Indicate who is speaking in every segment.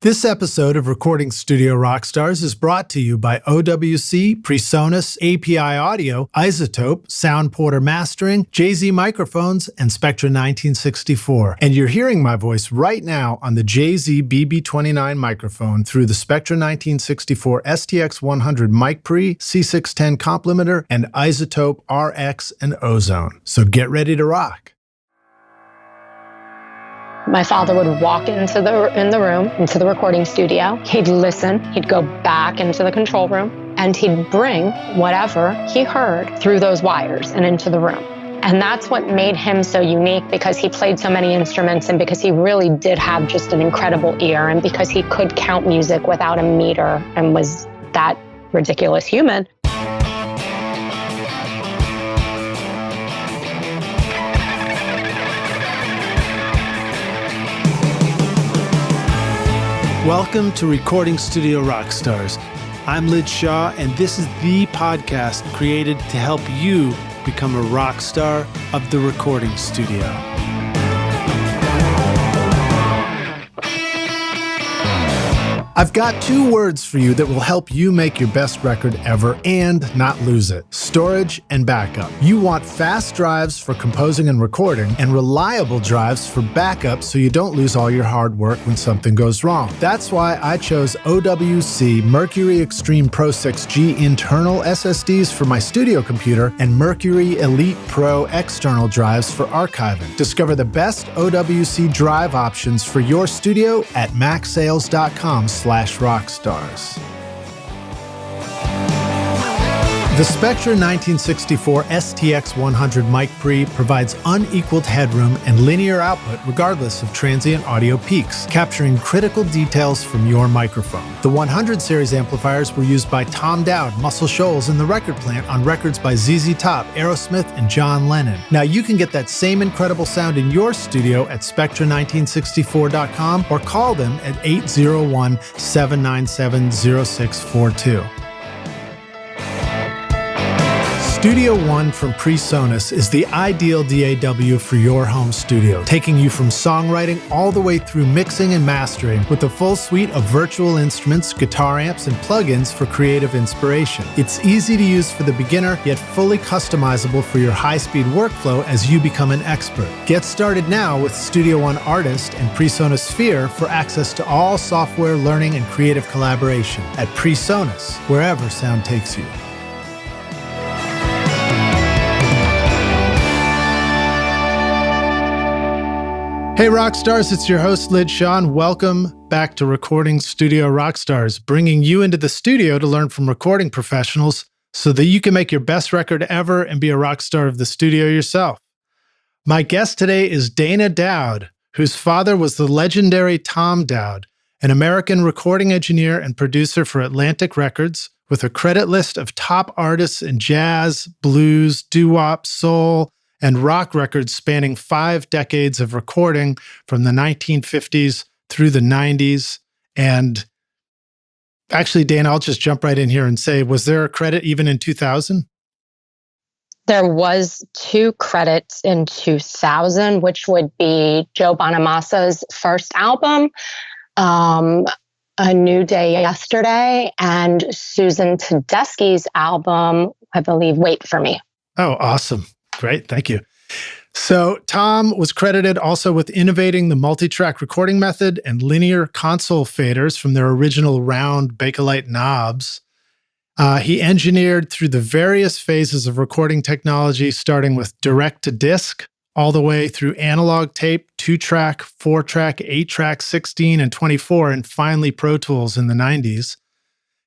Speaker 1: This episode of Recording Studio Rockstars is brought to you by OWC, PreSonus, API Audio, Isotope, Sound Porter Mastering, JZ Microphones, and Spectra 1964. And you're hearing my voice right now on the JZ BB29 microphone through the Spectra 1964 STX100 mic pre, C610 comp limiter, and Isotope RX and Ozone. So get ready to rock.
Speaker 2: My father would walk into the recording studio. He'd listen. He'd go back into the control room, and he'd bring whatever he heard through those wires and into the room. And that's what made him so unique, because he played so many instruments and because he really did have just an incredible ear, and because he could count music without a meter and was that ridiculous human.
Speaker 1: Welcome to Recording Studio Rockstars. I'm Lid Shaw, and this is the podcast created to help you become a rock star of the recording studio. I've got two words for you that will help you make your best record ever and not lose it: storage and backup. You want fast drives for composing and recording, and reliable drives for backup so you don't lose all your hard work when something goes wrong. That's why I chose OWC Mercury Extreme Pro 6G internal SSDs for my studio computer and Mercury Elite Pro external drives for archiving. Discover the best OWC drive options for your studio at macsales.com/rockstars. The Spectra 1964 STX100 mic pre provides unequaled headroom and linear output regardless of transient audio peaks, capturing critical details from your microphone. The 100 series amplifiers were used by Tom Dowd, Muscle Shoals, and the Record Plant on records by ZZ Top, Aerosmith, and John Lennon. Now you can get that same incredible sound in your studio at Spectra1964.com or call them at 801-797-0642. Studio One from PreSonus is the ideal DAW for your home studio, taking you from songwriting all the way through mixing and mastering with a full suite of virtual instruments, guitar amps, and plugins for creative inspiration. It's easy to use for the beginner, yet fully customizable for your high-speed workflow as you become an expert. Get started now with Studio One Artist and PreSonus Sphere for access to all software learning and creative collaboration at PreSonus, wherever sound takes you. Hey Rockstars, it's your host Lid Shaw, and welcome back to Recording Studio Rockstars, bringing you into the studio to learn from recording professionals so that you can make your best record ever and be a rock star of the studio yourself. My guest today is Dana Dowd, whose father was the legendary Tom Dowd, an American recording engineer and producer for Atlantic Records, with a credit list of top artists in jazz, blues, doo-wop, soul, and rock records spanning 5 decades of recording from the 1950s through the 90s. And actually, Dana, I'll just jump right in here and say, was there a credit even in 2000?
Speaker 2: There was 2 credits in 2000, which would be Joe Bonamassa's first album, A New Day Yesterday, and Susan Tedeschi's album, I believe, Wait For Me.
Speaker 1: Oh, awesome. Great. Thank you. So Tom was credited also with innovating the multitrack recording method and linear console faders from their original round Bakelite knobs. He engineered through the various phases of recording technology, starting with direct-to-disc, all the way through analog tape, 2-track, 4-track, 8-track, 16, and 24, and finally Pro Tools in the 90s.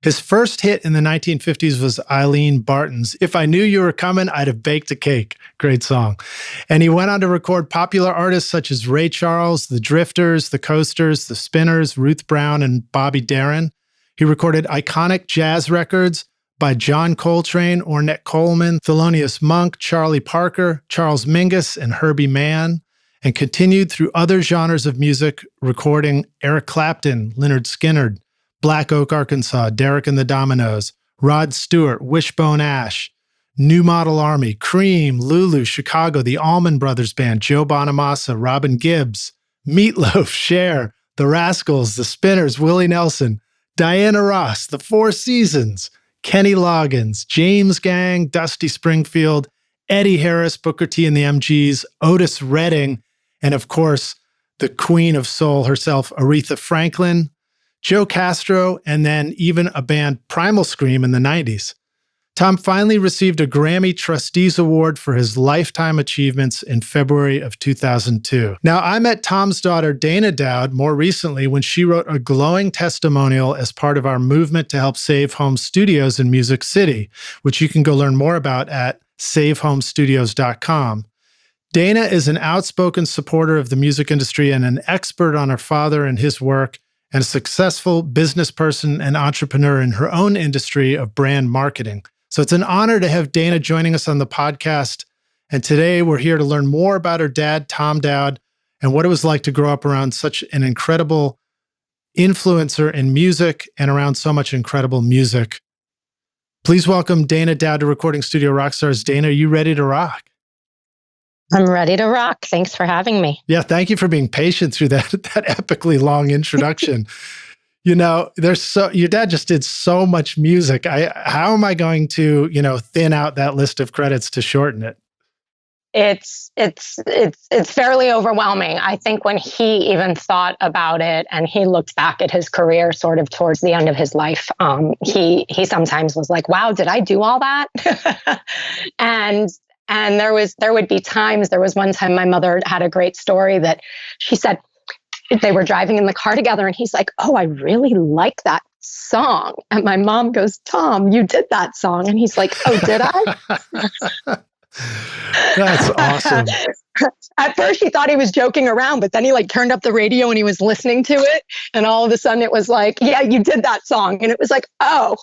Speaker 1: His first hit in the 1950s was Eileen Barton's "If I Knew You Were Coming, I'd Have Baked a Cake." Great song. And he went on to record popular artists such as Ray Charles, the Drifters, the Coasters, the Spinners, Ruth Brown, and Bobby Darin. He recorded iconic jazz records by John Coltrane, Ornette Coleman, Thelonious Monk, Charlie Parker, Charles Mingus, and Herbie Mann, and continued through other genres of music, recording Eric Clapton, Lynyrd Skynyrd, Black Oak, Arkansas, Derek and the Dominoes, Rod Stewart, Wishbone Ash, New Model Army, Cream, Lulu, Chicago, the Allman Brothers Band, Joe Bonamassa, Robin Gibbs, Meatloaf, Cher, the Rascals, the Spinners, Willie Nelson, Diana Ross, the Four Seasons, Kenny Loggins, James Gang, Dusty Springfield, Eddie Harris, Booker T and the MGs, Otis Redding, and of course, the queen of soul herself, Aretha Franklin, Joe Castro, and then even a band, Primal Scream, in the 90s. Tom finally received a Grammy Trustees Award for his lifetime achievements in February of 2002. Now, I met Tom's daughter, Dana Dowd, more recently when she wrote a glowing testimonial as part of our movement to help save home studios in Music City, which you can go learn more about at savehomestudios.com. Dana is an outspoken supporter of the music industry and an expert on her father and his work, and a successful business person and entrepreneur in her own industry of brand marketing. So it's an honor to have Dana joining us on the podcast. And today we're here to learn more about her dad, Tom Dowd, and what it was like to grow up around such an incredible influencer in music and around so much incredible music. Please welcome Dana Dowd to Recording Studio Rockstars. Dana, are you ready to rock?
Speaker 2: I'm ready to rock. Thanks for having me.
Speaker 1: Yeah, thank you for being patient through that epically long introduction. You know, your dad just did so much music. How am I going to, thin out that list of credits to shorten it?
Speaker 2: It's fairly overwhelming. I think when he even thought about it and he looked back at his career sort of towards the end of his life, he sometimes was like, wow, did I do all that? And there would be times, there was one time my mother had a great story that she said, they were driving in the car together and he's like, oh, I really like that song. And my mom goes, Tom, you did that song. And he's like, oh, did I?
Speaker 1: That's awesome.
Speaker 2: At first she thought he was joking around, but then he turned up the radio and he was listening to it. And all of a sudden it was like, yeah, you did that song. And it was like, oh,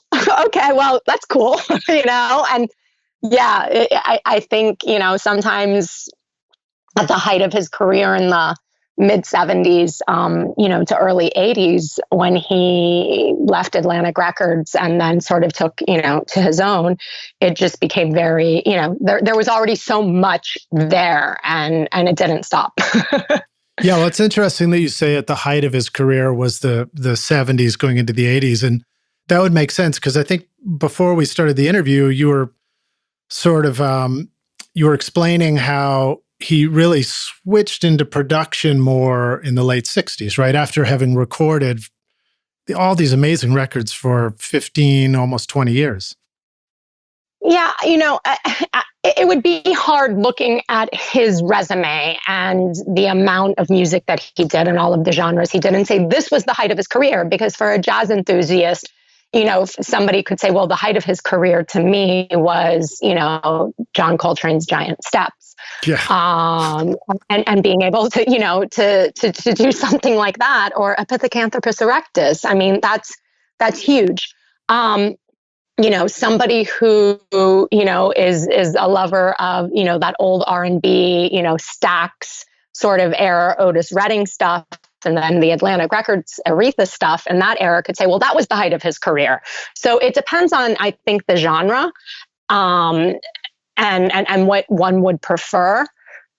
Speaker 2: okay, well, that's cool. And yeah, I think, sometimes at the height of his career in the mid 70s, to early 80s, when he left Atlantic Records and then sort of took, to his own, it just became very, there was already so much there and it didn't stop.
Speaker 1: Yeah, well, it's interesting that you say at the height of his career was the 70s going into the 80s. And that would make sense because I think before we started the interview, you were sort of, you were explaining how he really switched into production more in the late 60s, right? After having recorded all these amazing records for 15, almost 20 years.
Speaker 2: Yeah, it would be hard looking at his resume and the amount of music that he did and all of the genres he did and say this was the height of his career. Because for a jazz enthusiast, somebody could say, well, the height of his career to me was, John Coltrane's Giant Steps.
Speaker 1: Yeah.
Speaker 2: And being able to, to do something like that, or a Pithecanthropus erectus. I mean, that's huge. Somebody who, is a lover of, that old R&B, Stax sort of era Otis Redding stuff, and then the Atlantic Records Aretha stuff in that era could say, well, that was the height of his career. So it depends on, I think, the genre, and what one would prefer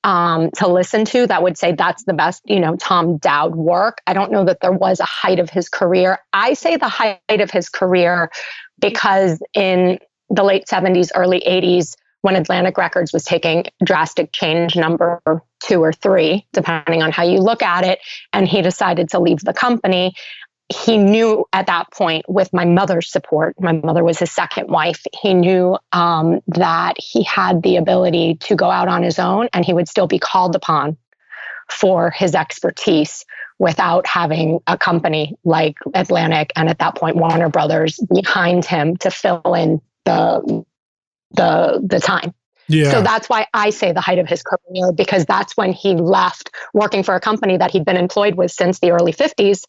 Speaker 2: to listen to that would say that's the best, Tom Dowd work. I don't know that there was a height of his career. I say the height of his career because in the late 70s, early 80s, when Atlantic Records was taking drastic change, number 2 or 3, depending on how you look at it, and he decided to leave the company, he knew at that point, with my mother's support, my mother was his second wife, he knew that he had the ability to go out on his own and he would still be called upon for his expertise without having a company like Atlantic and at that point Warner Brothers behind him to fill in the time.
Speaker 1: Yeah.
Speaker 2: So that's why I say the height of his career, because that's when he left working for a company that he'd been employed with since the early 50s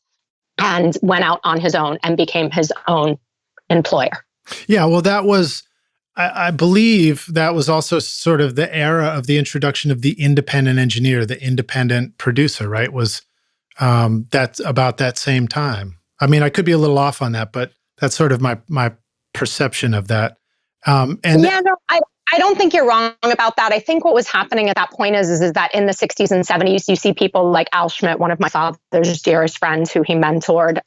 Speaker 2: and went out on his own and became his own employer.
Speaker 1: Yeah, well, that was, I believe that was also sort of the era of the introduction of the independent engineer, the independent producer, right? Was that's about that same time. I mean, I could be a little off on that, but that's sort of my perception of that.
Speaker 2: I don't think you're wrong about that. I think what was happening at that point is that in the 60s and 70s, you see people like Al Schmidt, one of my father's dearest friends who he mentored.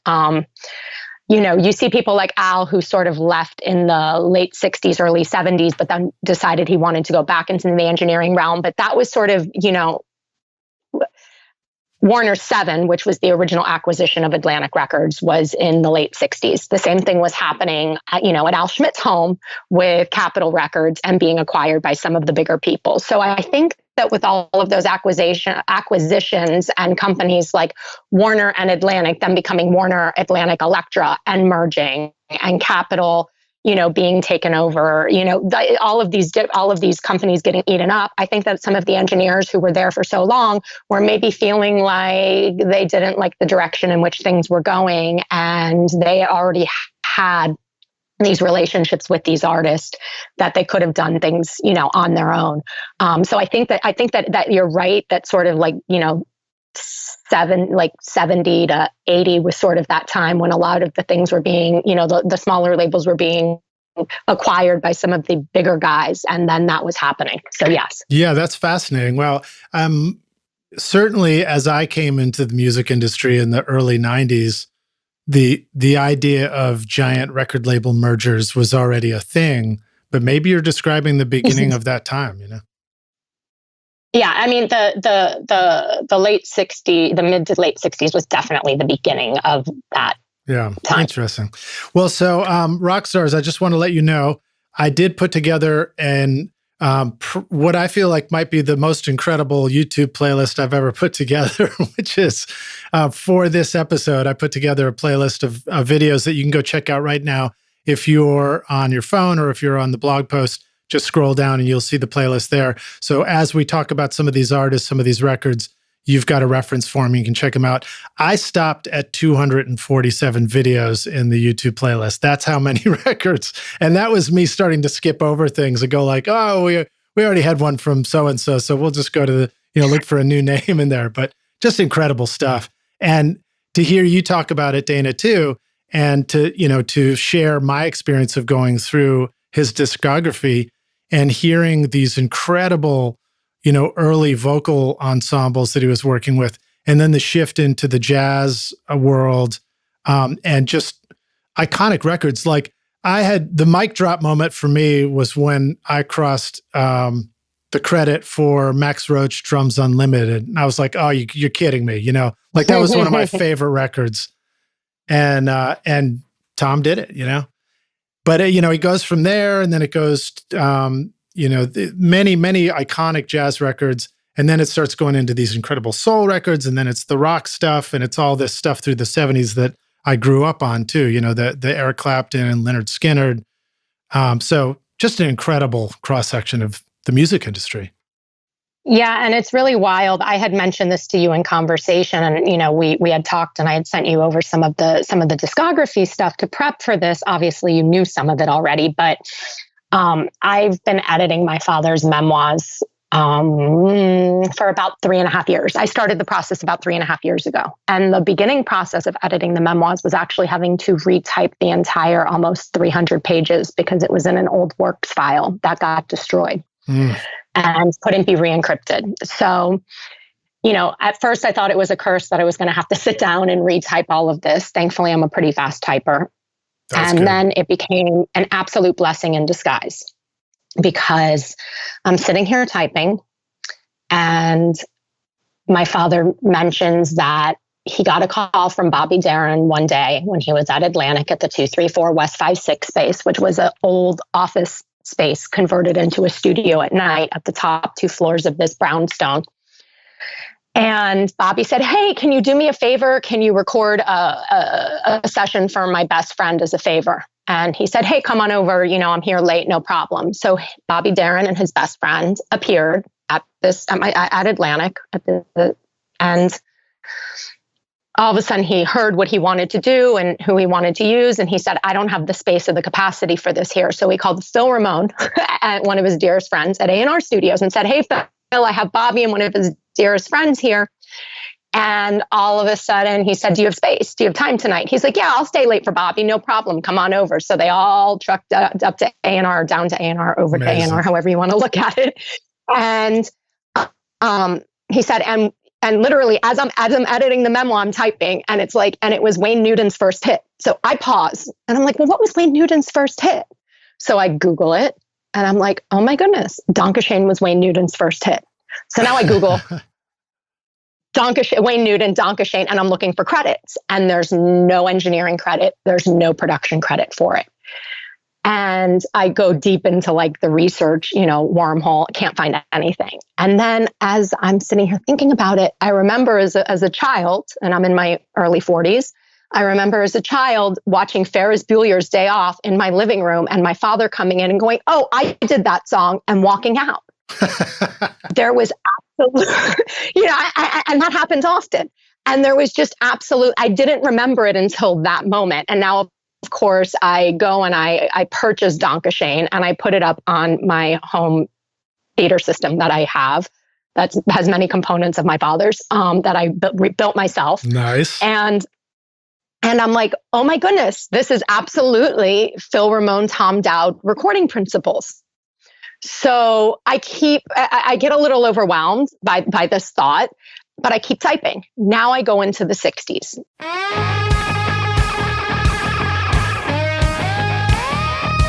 Speaker 2: You see people like Al who sort of left in the late 60s, early 70s, but then decided he wanted to go back into the engineering realm. But that was sort of, Warner 7, which was the original acquisition of Atlantic Records, was in the late 60s. The same thing was happening at Al Schmidt's home with Capitol Records and being acquired by some of the bigger people. So I think that with all of those acquisitions and companies like Warner and Atlantic, then becoming Warner Atlantic Elektra and merging, and Capitol being taken over, all of these companies getting eaten up. I think that some of the engineers who were there for so long were maybe feeling like they didn't like the direction in which things were going, and they already had these relationships with these artists that they could have done things, on their own. So I think that you're right. That sort of 70 to 80 was sort of that time when a lot of the things were being, the smaller labels were being acquired by some of the bigger guys. And then that was happening. So yes.
Speaker 1: Yeah, that's fascinating. Well, certainly as I came into the music industry in the early 90s, the idea of giant record label mergers was already a thing, but maybe you're describing the beginning of that time,
Speaker 2: Yeah, I mean the late 60s, the mid to late 60s was definitely the beginning of that.
Speaker 1: Yeah,
Speaker 2: time.
Speaker 1: Interesting. Well, so rock stars, I just want to let you know, I did put together what I feel like might be the most incredible YouTube playlist I've ever put together, which is for this episode. I put together a playlist of videos that you can go check out right now. If you're on your phone or if you're on the blog post, just scroll down and you'll see the playlist there. So as we talk about some of these artists, some of these records, you've got a reference for them. You can check them out. I stopped at 247 videos in the YouTube playlist. That's how many records. And that was me starting to skip over things and go like, oh, we already had one from so-and-so, so we'll just go to look for a new name in there. But just incredible stuff. And to hear you talk about it, Dana, too, and to share my experience of going through his discography and hearing these incredible, early vocal ensembles that he was working with, and then the shift into the jazz world, and just iconic records. Like I had the mic drop moment for me was when I crossed the credit for Max Roach Drums Unlimited. And I was like, oh, you're kidding me. Like that was one of my favorite records. And Tom did it, but he goes from there, and then it goes, many, many iconic jazz records. And then it starts going into these incredible soul records. And then it's the rock stuff. And it's all this stuff through the 70s that I grew up on too, the Eric Clapton and Leonard Skinner. So just an incredible cross-section of the music industry.
Speaker 2: Yeah, and it's really wild. I had mentioned this to you in conversation, and we had talked, and I had sent you over some of the discography stuff to prep for this. Obviously, you knew some of it already, but I've been editing my father's memoirs for about 3.5 years. I started the process about 3.5 years ago, and the beginning process of editing the memoirs was actually having to retype the entire almost 300 pages because it was in an old works file that got destroyed. And couldn't be re-encrypted. So, at first I thought it was a curse that I was going to have to sit down and retype all of this. Thankfully, I'm a pretty fast typer.
Speaker 1: That's
Speaker 2: and
Speaker 1: good.
Speaker 2: Then it became an absolute blessing in disguise because I'm sitting here typing, and my father mentions that he got a call from Bobby Darin one day when he was at Atlantic at the 234 West 56 space, which was an old office space converted into a studio at night at the top 2 floors of this brownstone. And Bobby said, hey, can you do me a favor? Can you record a session for my best friend as a favor? And he said, hey, come on over. I'm here late, no problem. So Bobby Darin and his best friend appeared at Atlantic and all of a sudden he heard what he wanted to do and who he wanted to use. And he said, I don't have the space or the capacity for this here. So he called Phil Ramone, one of his dearest friends at A&R Studios, and said, hey, Phil, I have Bobby and one of his dearest friends here. And all of a sudden he said, do you have space? Do you have time tonight? He's like, yeah, I'll stay late for Bobby. No problem. Come on over. So they all trucked up to A&R, down to A&R, over to A&R, however you want to look at it. And he said, and literally as I'm editing the memo, I'm typing, and it's like, and it was Wayne Newton's first hit. So I pause and I'm like, well, what was Wayne Newton's first hit? So I Google it and I'm like, oh my goodness, Donkashane was Wayne Newton's first hit. So now I Google Wayne Newton, Donkashane, and I'm looking for credits, and there's no engineering credit. There's no production credit for it. And I go deep into like the research, wormhole, can't find anything. And then as I'm sitting here thinking about it, I remember as a child, and I'm in my early 40s, I remember as a child watching Ferris Bueller's Day Off in my living room, and my father coming in and going, oh, I did that song, and walking out. There was absolute, and that happens often. And there was just absolute, I didn't remember it until that moment. And now, of course, I go and I purchase Donkashane and I put it up on my home theater system that I have that has many components of my father's that I built myself.
Speaker 1: Nice.
Speaker 2: And I'm like, oh my goodness, this is absolutely Phil Ramone, Tom Dowd recording principles. So I get a little overwhelmed by this thought, but I keep typing. Now I go into the 60s.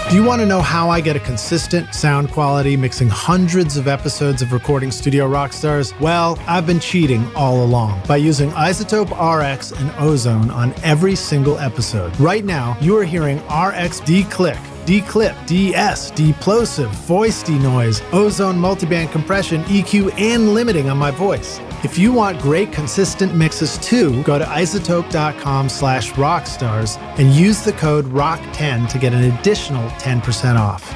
Speaker 1: Do you want to know how I get a consistent sound quality mixing hundreds of episodes of Recording Studio Rockstars? Well, I've been cheating all along by using Isotope RX and Ozone on every single episode. Right now, you are hearing RX D-Click, D-Clip, DS, Deplosive, Voice Denoise, Ozone Multiband Compression, EQ, and limiting on my voice. If you want great consistent mixes too, go to isotope.com/rockstars and use the code ROCK10 to get an additional 10% off.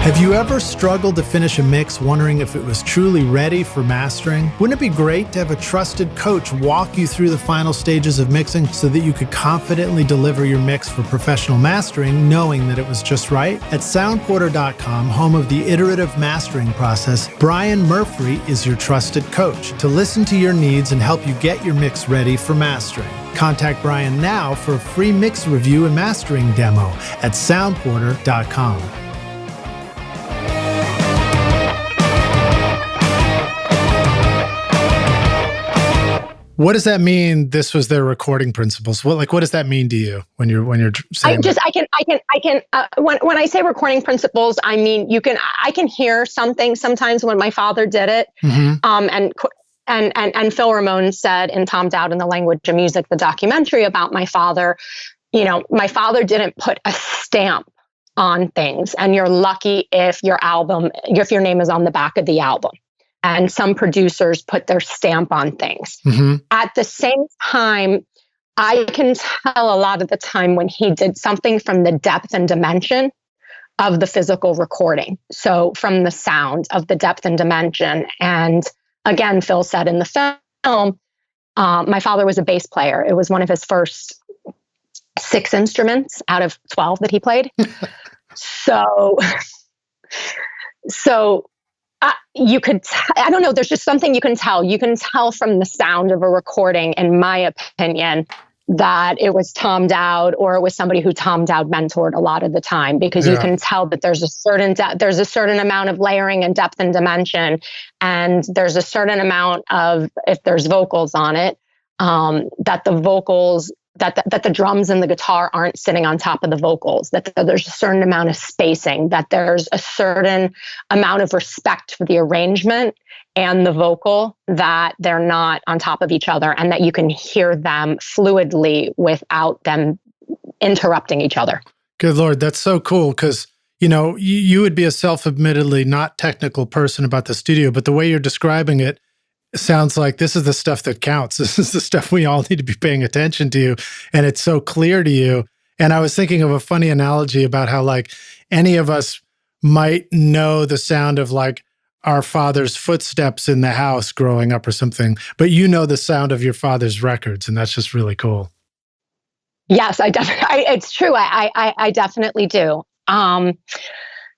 Speaker 1: Have you ever struggled to finish a mix wondering if it was truly ready for mastering? Wouldn't it be great to have a trusted coach walk you through the final stages of mixing so that you could confidently deliver your mix for professional mastering, knowing that it was just right? At soundporter.com, home of the iterative mastering process, Brian Murphy is your trusted coach to listen to your needs and help you get your mix ready for mastering. Contact Brian now for a free mix review and mastering demo at soundporter.com. What does that mean? This was their recording principles. What does that mean to you when you're saying? When I say recording principles, I mean I can hear something sometimes when my father did it. Mm-hmm. And Phil Ramone said in Tom Dowd in The Language of Music, the documentary about my father, my father didn't put a stamp on things, and you're lucky if your name is on the back of the album. And some producers put their stamp on things. Mm-hmm. At the same time, I can tell a lot of the time when he did something from the depth and dimension of the physical recording. So from the sound of the depth and dimension. And again, Phil said in the film, my father was a bass player. It was one of his first 6 instruments out of 12 that he played. So you could, I don't know, there's just something you can tell. You can tell from the sound of a recording, in my opinion, that it was Tom Dowd or it was somebody who Tom Dowd mentored a lot of the time, because you can tell that there's a certain amount of layering and depth and dimension. And there's a certain amount of, if there's vocals on it, that the vocals, that the drums and the guitar aren't sitting on top of the vocals, that there's a certain amount of spacing, that there's a certain amount of respect for the arrangement and the vocal, that they're not on top of each other, and that you can hear them fluidly without them interrupting each other. Good Lord, that's so cool, because you would be a self-admittedly not technical person about the studio, but the way you're describing it sounds like this is the stuff that counts. This is the stuff we all need to be paying attention to. And it's so clear to you. And I was thinking of a funny analogy about how any of us might know the sound of our father's footsteps in the house growing up or something, but the sound of your father's records. And that's just really cool. Yes,
Speaker 2: it's true. I definitely do.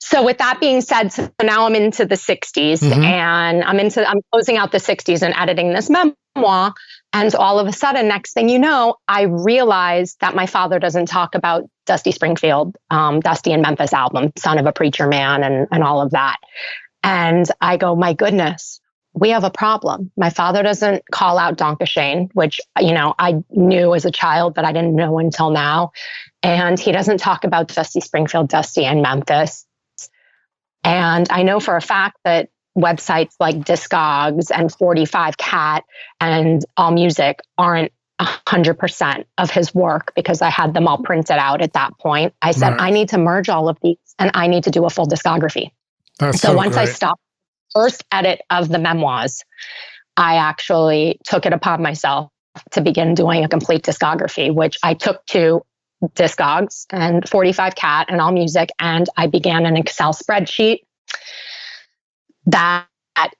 Speaker 2: So with that being said, so now I'm into the 60s and I'm closing out the 60s and editing this memoir. And all of a sudden, next thing you know, I realized that my father doesn't talk about Dusty Springfield, Dusty and Memphis album, Son of a Preacher Man and all of that. And I go, my goodness, we have a problem. My father doesn't call out Donkashane, which, I knew as a child, but I didn't know until now. And he doesn't talk about Dusty Springfield, Dusty and Memphis. And I know for a fact that websites like Discogs and 45 Cat and AllMusic aren't 100% of his work because I had them all printed out at that point. I said, I need to merge all of these and I need to do a full discography. So once I stopped the first edit of the Memoirs, I actually took it upon myself to begin doing a complete discography, which I took to Discogs and 45 Cat and AllMusic, and I began an Excel spreadsheet that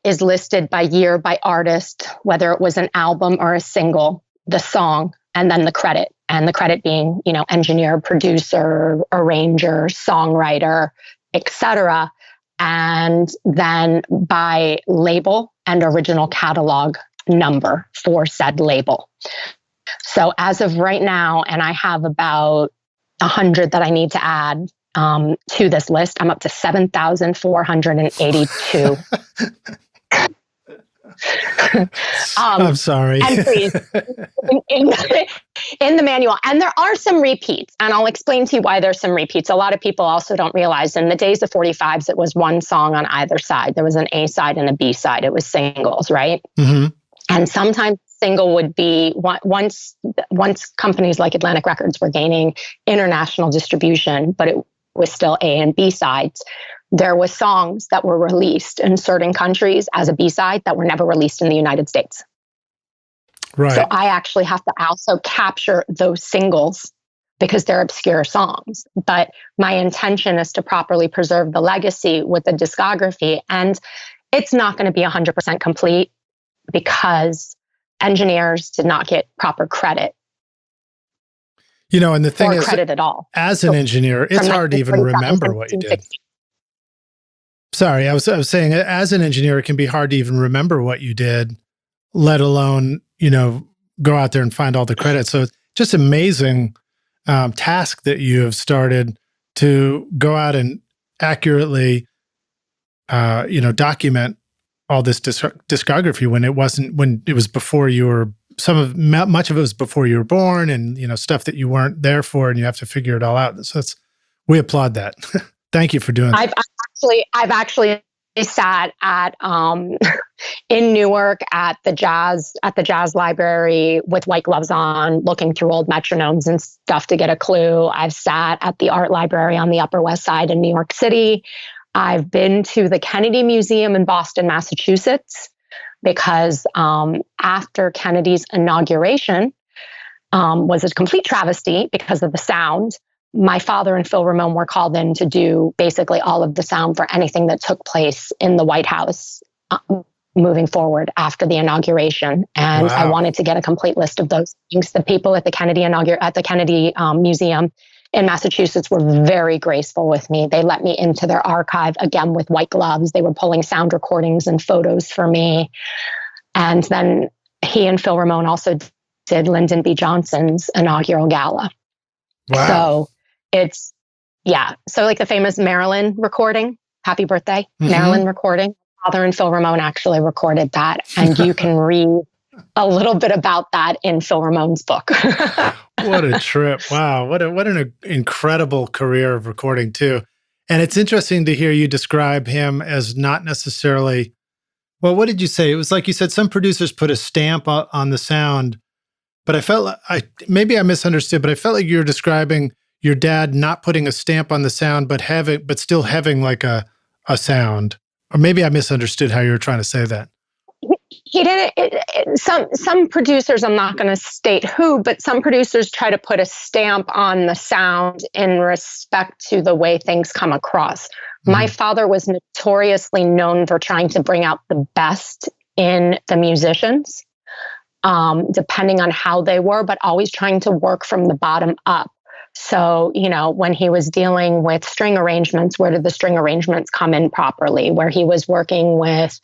Speaker 2: is listed by year, by artist, whether it was an album or a single, the song, and then the credit. And the credit being, engineer, producer, arranger, songwriter, etc. And then by label and original catalog number for said label. So as of right now, and I have about 100 that I need to add to this list, I'm up to 7,482.
Speaker 1: I'm sorry.
Speaker 2: Entries in the manual. And there are some repeats, and I'll explain to you why there's some repeats. A lot of people also don't realize in the days of 45s, it was one song on either side. There was an A side and a B side. It was singles, right? Mm-hmm. And sometimes single would be once companies like Atlantic Records were gaining international distribution, but it was still A and B sides. There were songs that were released in certain countries as a B-side that were never released in the United States. Right. So I actually have to also capture those singles because they're obscure songs. But my intention is to properly preserve the legacy with the discography. And it's not going to be 100% complete because engineers did not get proper credit.
Speaker 1: And the thing is,
Speaker 2: credit at all.
Speaker 1: As an engineer, it's hard to even remember what you did. Sorry, I was saying, as an engineer, it can be hard to even remember what you did, let alone, go out there and find all the credit. So it's just amazing task that you have started to go out and accurately, document all this discography when it was before you were, much of it was before you were born, and, stuff that you weren't there for, and you have to figure it all out. So we applaud that. Thank you for doing that.
Speaker 2: I've actually sat at in Newark at the jazz library with white gloves on, looking through old metronomes and stuff to get a clue. I've sat at the art library on the Upper West Side in New York City. I've been to the Kennedy Museum in Boston, Massachusetts, because after Kennedy's inauguration was a complete travesty because of the sound. My father and Phil Ramone were called in to do basically all of the sound for anything that took place in the White House moving forward after the inauguration. And I wanted to get a complete list of those things. The people at the Kennedy Museum in Massachusetts were very graceful with me. They let me into their archive, again, with white gloves. They were pulling sound recordings and photos for me. And then he and Phil Ramone also did Lyndon B. Johnson's inaugural gala.
Speaker 1: Wow.
Speaker 2: So so like the famous Marilyn recording, Happy Birthday, Marilyn recording, father and Phil Ramone actually recorded that. And you can read a little bit about that in Phil Ramone's book.
Speaker 1: What a trip. Wow. What an incredible career of recording too. And it's interesting to hear you describe him as not necessarily, well, what did you say? It was like you said, some producers put a stamp on the sound, but I felt maybe I misunderstood, but I felt like you were describing your dad not putting a stamp on the sound, but still having like a sound. Or maybe I misunderstood how you were trying to say that.
Speaker 2: He didn't. Some producers, I'm not going to state who, but some producers try to put a stamp on the sound in respect to the way things come across. My father was notoriously known for trying to bring out the best in the musicians, depending on how they were, but always trying to work from the bottom up. So, when he was dealing with string arrangements, where did the string arrangements come in properly? Where he was working with,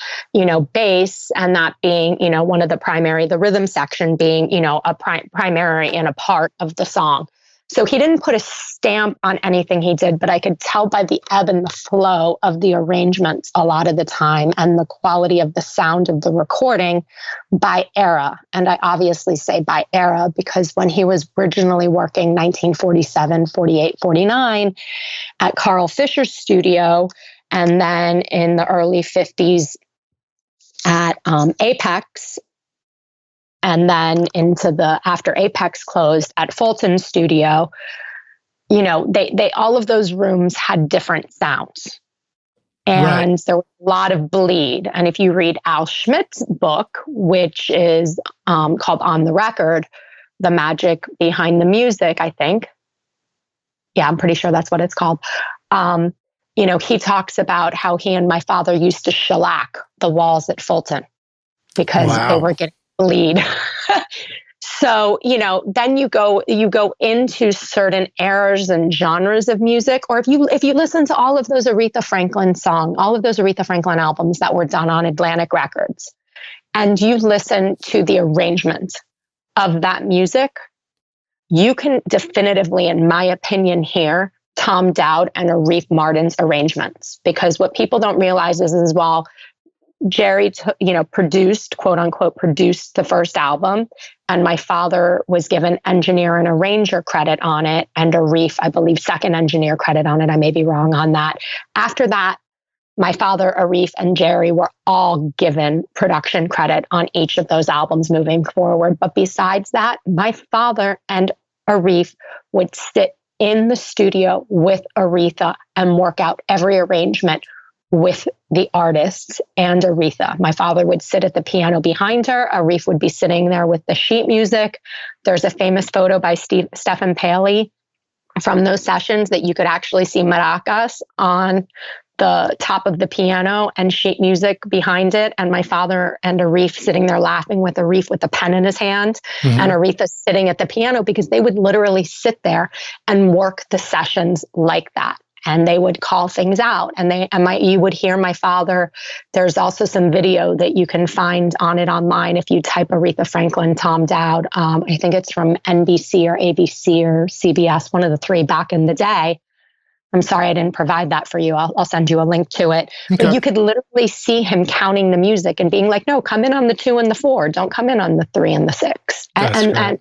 Speaker 2: bass, and that being, one of the primary, the rhythm section being, a primary and a part of the song. So he didn't put a stamp on anything he did, but I could tell by the ebb and the flow of the arrangements a lot of the time and the quality of the sound of the recording by era. And I obviously say by era because when he was originally working 1947, 48, 49 at Carl Fisher's studio, and then in the early 50s at Apex, and then into after Apex closed at Fulton Studio, they all of those rooms had different sounds. And There was a lot of bleed. And if you read Al Schmidt's book, which is called On the Record, The Magic Behind the Music, I think. Yeah, I'm pretty sure that's what it's called. He talks about how he and my father used to shellac the walls at Fulton because they were getting bleed. So, then you go into certain eras and genres of music, or if you listen to all of those Aretha Franklin albums that were done on Atlantic Records, and you listen to the arrangement of that music, you can definitively, in my opinion, hear Tom Dowd and Aretha Martin's arrangements. Because what people don't realize is while Jerry, produced, quote unquote, produced the first album, and my father was given engineer and arranger credit on it, and Aretha, I believe, second engineer credit on it. I may be wrong on that. After that, my father, Aretha, and Jerry were all given production credit on each of those albums moving forward. But besides that, my father and Aretha would sit in the studio with Aretha and work out every arrangement with the artists and Aretha. My father would sit at the piano behind her. Aretha would be sitting there with the sheet music. There's a famous photo by Stephen Paley from those sessions that you could actually see maracas on the top of the piano and sheet music behind it. And my father and Aretha sitting there laughing with Aretha with a pen in his hand, and Aretha sitting at the piano, because they would literally sit there and work the sessions like that. And they would call things out, you would hear my father. There's also some video that you can find on it online if you type Aretha Franklin, Tom Dowd. I think it's from NBC or ABC or CBS, one of the three back in the day. I'm sorry I didn't provide that for you. I'll send you a link to it. Okay. But you could literally see him counting the music and being like, no, come in on the 2 and the 4. Don't come in on the 3 and the 6. And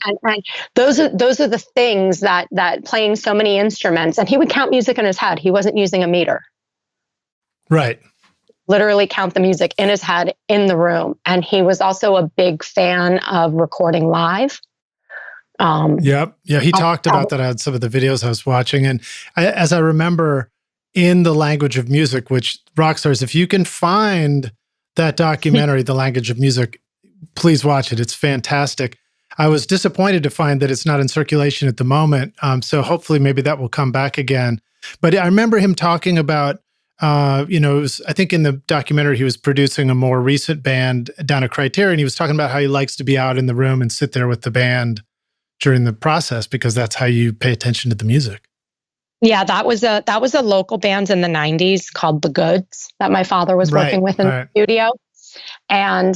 Speaker 2: those are the things that playing so many instruments, and he would count music in his head. He wasn't using a meter.
Speaker 1: Right.
Speaker 2: Literally count the music in his head in the room. And he was also a big fan of recording live.
Speaker 1: Yeah, he talked about that on some of the videos I was watching. And as I remember, in The Language of Music, which Rockstars, if you can find that documentary, The Language of Music, please watch it. It's fantastic. I was disappointed to find that it's not in circulation at the moment. So hopefully maybe that will come back again. But I remember him talking about, it was, I think in the documentary, he was producing a more recent band down at Criterion. He was talking about how he likes to be out in the room and sit there with the band during the process, because that's how you pay attention to the music.
Speaker 2: Yeah, that was a local band in the 90s called The Goods that my father was working with in the studio. And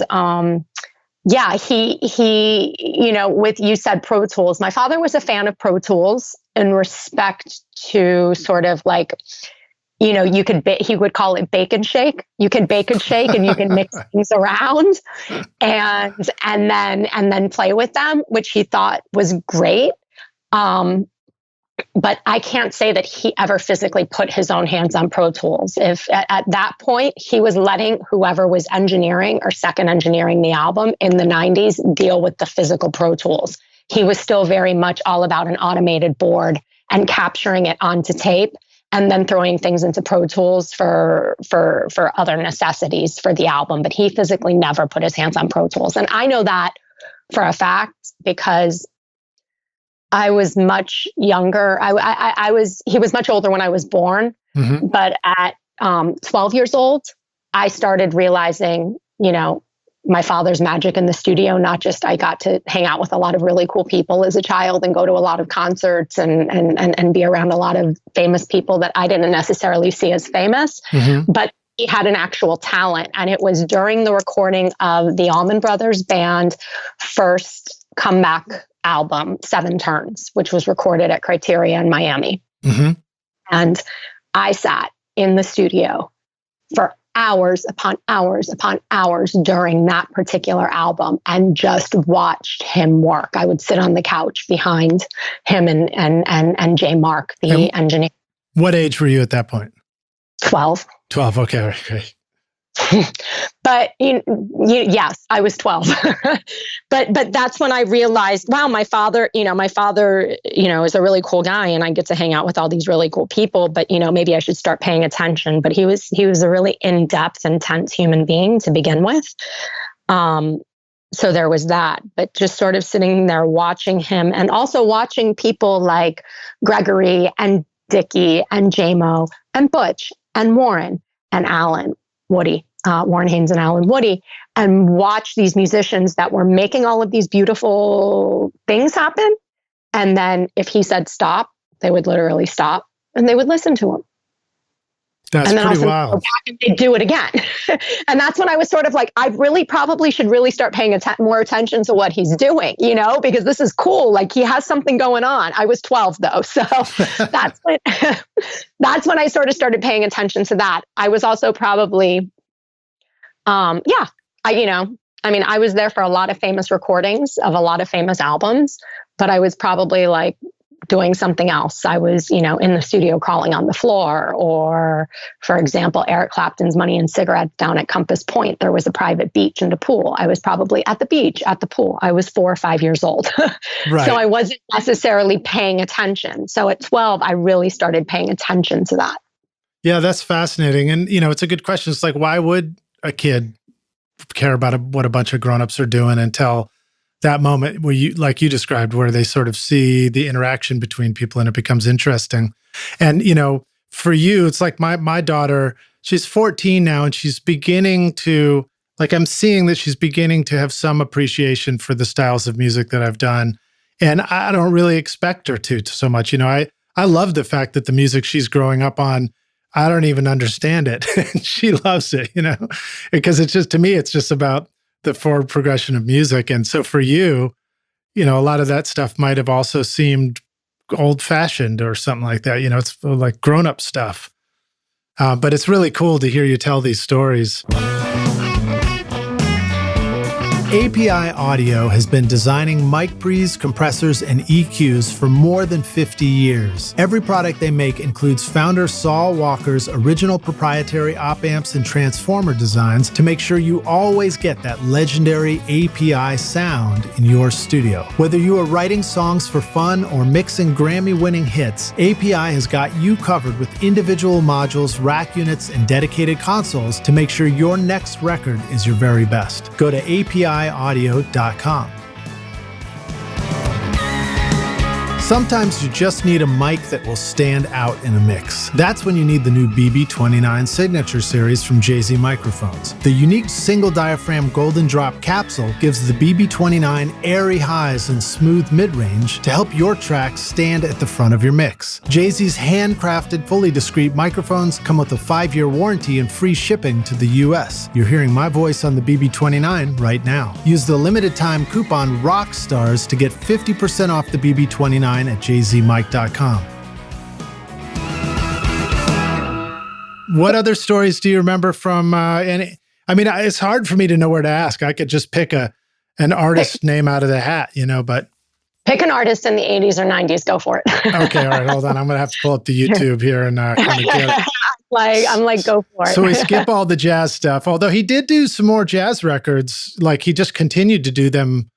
Speaker 2: he with, you said Pro Tools. My father was a fan of Pro Tools in respect to sort of like, he would call it bake and shake. You can bake and shake, and you can mix things around and then play with them, which he thought was great. But I can't say that he ever physically put his own hands on Pro Tools. If at that point he was letting whoever was engineering or second engineering the album in the 90s deal with the physical Pro Tools. He was still very much all about an automated board and capturing it onto tape, and then throwing things into Pro Tools for other necessities for the album. But he physically never put his hands on Pro Tools. And I know that for a fact because I was much younger. He was much older when I was born. But at 12 years old, I started realizing, my father's magic in the studio. Not just I got to hang out with a lot of really cool people as a child and go to a lot of concerts and be around a lot of famous people that I didn't necessarily see as famous, but he had an actual talent. And it was during the recording of the Allman Brothers Band first comeback album, Seven Turns, which was recorded at Criteria in Miami. And I sat in the studio for hours upon hours upon hours during that particular album and just watched him work. I would sit on the couch behind him and J. Mark, the engineer.
Speaker 1: What age were you at that point?
Speaker 2: 12.
Speaker 1: 12. Okay. Okay.
Speaker 2: But yes, I was 12. but that's when I realized, wow, my father, is a really cool guy and I get to hang out with all these really cool people, but maybe I should start paying attention. But he was a really in-depth, intense human being to begin with. So there was that, but just sort of sitting there watching him and also watching people like Gregory and Dickie and J-Mo and Butch and Warren and Alan Woody, Warren Haynes and Alan Woody, and watch these musicians that were making all of these beautiful things happen. And then if he said stop, they would literally stop and they would listen to him.
Speaker 1: That's
Speaker 2: and then
Speaker 1: pretty
Speaker 2: also
Speaker 1: wild.
Speaker 2: go back and they'd do it again. And that's when I was sort of like, I really probably should really start paying more attention to what he's doing, because this is cool. Like he has something going on. I was 12 though. So that's when I sort of started paying attention to that. I was also probably, I was there for a lot of famous recordings of a lot of famous albums, but I was probably like doing something else. I was, in the studio crawling on the floor, or for example, Eric Clapton's Money and Cigarettes down at Compass Point. There was a private beach and a pool. I was probably at the beach, at the pool. I was 4 or 5 years old.
Speaker 1: Right.
Speaker 2: So I wasn't necessarily paying attention. So at 12, I really started paying attention to that.
Speaker 1: Yeah, that's fascinating. And, it's a good question. It's like, why would a kid care about what a bunch of grownups are doing until that moment where you, like you described, where they sort of see the interaction between people and it becomes interesting. And, for you, it's like my daughter, she's 14 now and she's beginning to, like, I'm seeing that she's beginning to have some appreciation for the styles of music that I've done. And I don't really expect her to so much. I love the fact that the music she's growing up on, I don't even understand it. She loves it, because it's just, to me, it's just about the forward progression of music. And so for you, a lot of that stuff might have also seemed old fashioned or something like that. It's like grown up stuff. But it's really cool to hear you tell these stories. API Audio has been designing mic pre's, compressors, and EQs for more than 50 years. Every product they make includes founder Saul Walker's original proprietary op amps and transformer designs to make sure you always get that legendary API sound in your studio. Whether you are writing songs for fun or mixing Grammy-winning hits, API has got you covered with individual modules, rack units, and dedicated consoles to make sure your next record is your very best. Go to APIaudio.com. Sometimes you just need a mic that will stand out in a mix. That's when you need the new BB29 Signature Series from JZ Microphones. The unique single diaphragm Golden Drop capsule gives the BB29 airy highs and smooth mid-range to help your tracks stand at the front of your mix. JZ's handcrafted, fully discreet microphones come with a 5-year warranty and free shipping to the US. You're hearing my voice on the BB29 right now. Use the limited time coupon ROCKSTARS to get 50% off the BB29 at jzmic.com. What other stories do you remember from, it's hard for me to know where to ask. I could just pick an artist name out of the hat, but.
Speaker 2: Pick an artist in the 80s or 90s, go for it.
Speaker 1: Okay, all right, hold on. I'm going to have to pull up the YouTube here and kind of get it.
Speaker 2: I'm like, go for it.
Speaker 1: So we skip all the jazz stuff, although he did do some more jazz records. Like he just continued to do them.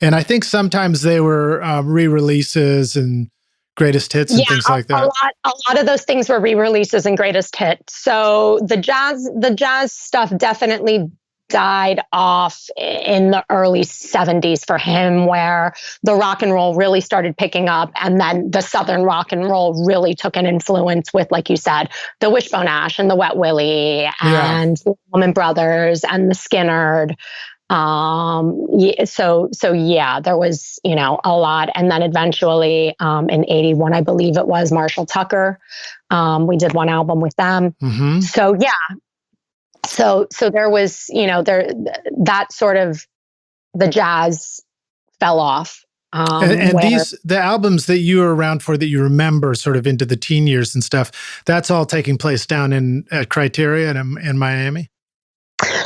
Speaker 1: And I think sometimes they were re-releases and greatest hits and things like that.
Speaker 2: A lot of those things were re-releases and greatest hits. So the jazz stuff definitely died off in the early 70s for him, where the rock and roll really started picking up. And then the Southern rock and roll really took an influence with, like you said, the Wishbone Ash and the Wet Willie and the Allman Brothers and the Skinnerd. Yeah, there was, a lot. And then eventually, in 81, I believe it was Marshall Tucker. We did one album with them.
Speaker 1: Mm-hmm.
Speaker 2: So yeah. So there was, that sort of the jazz fell off.
Speaker 1: And the albums that you were around for that you remember sort of into the teen years and stuff, that's all taking place down in Criteria in Miami?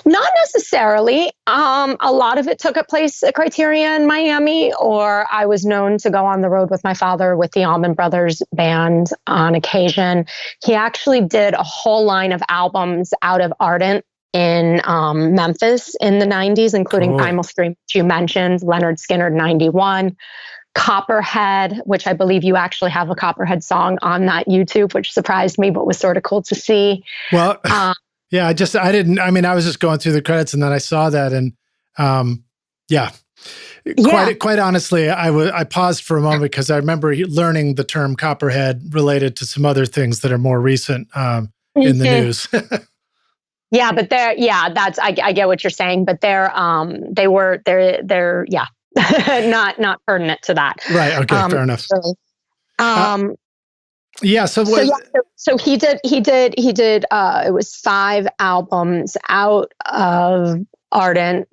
Speaker 2: Not necessarily. A lot of it took place at Criteria in Miami, or I was known to go on the road with my father with the Allman Brothers Band on occasion. He actually did a whole line of albums out of Ardent in Memphis in the 90s, including
Speaker 1: Cool.
Speaker 2: Primal Scream, which you mentioned, Leonard Skinner, 91. Copperhead, which I believe you actually have a Copperhead song on that YouTube, which surprised me, but was sort of cool to see.
Speaker 1: Well, yeah, I was just going through the credits and then I saw that and quite honestly, I paused for a moment because I remember learning the term Copperhead related to some other things that are more recent in the news.
Speaker 2: Yeah, but I get what you're saying, but they're not pertinent to that.
Speaker 1: Right. Okay. Fair enough.
Speaker 2: So he did, it was 5 albums out of Ardent.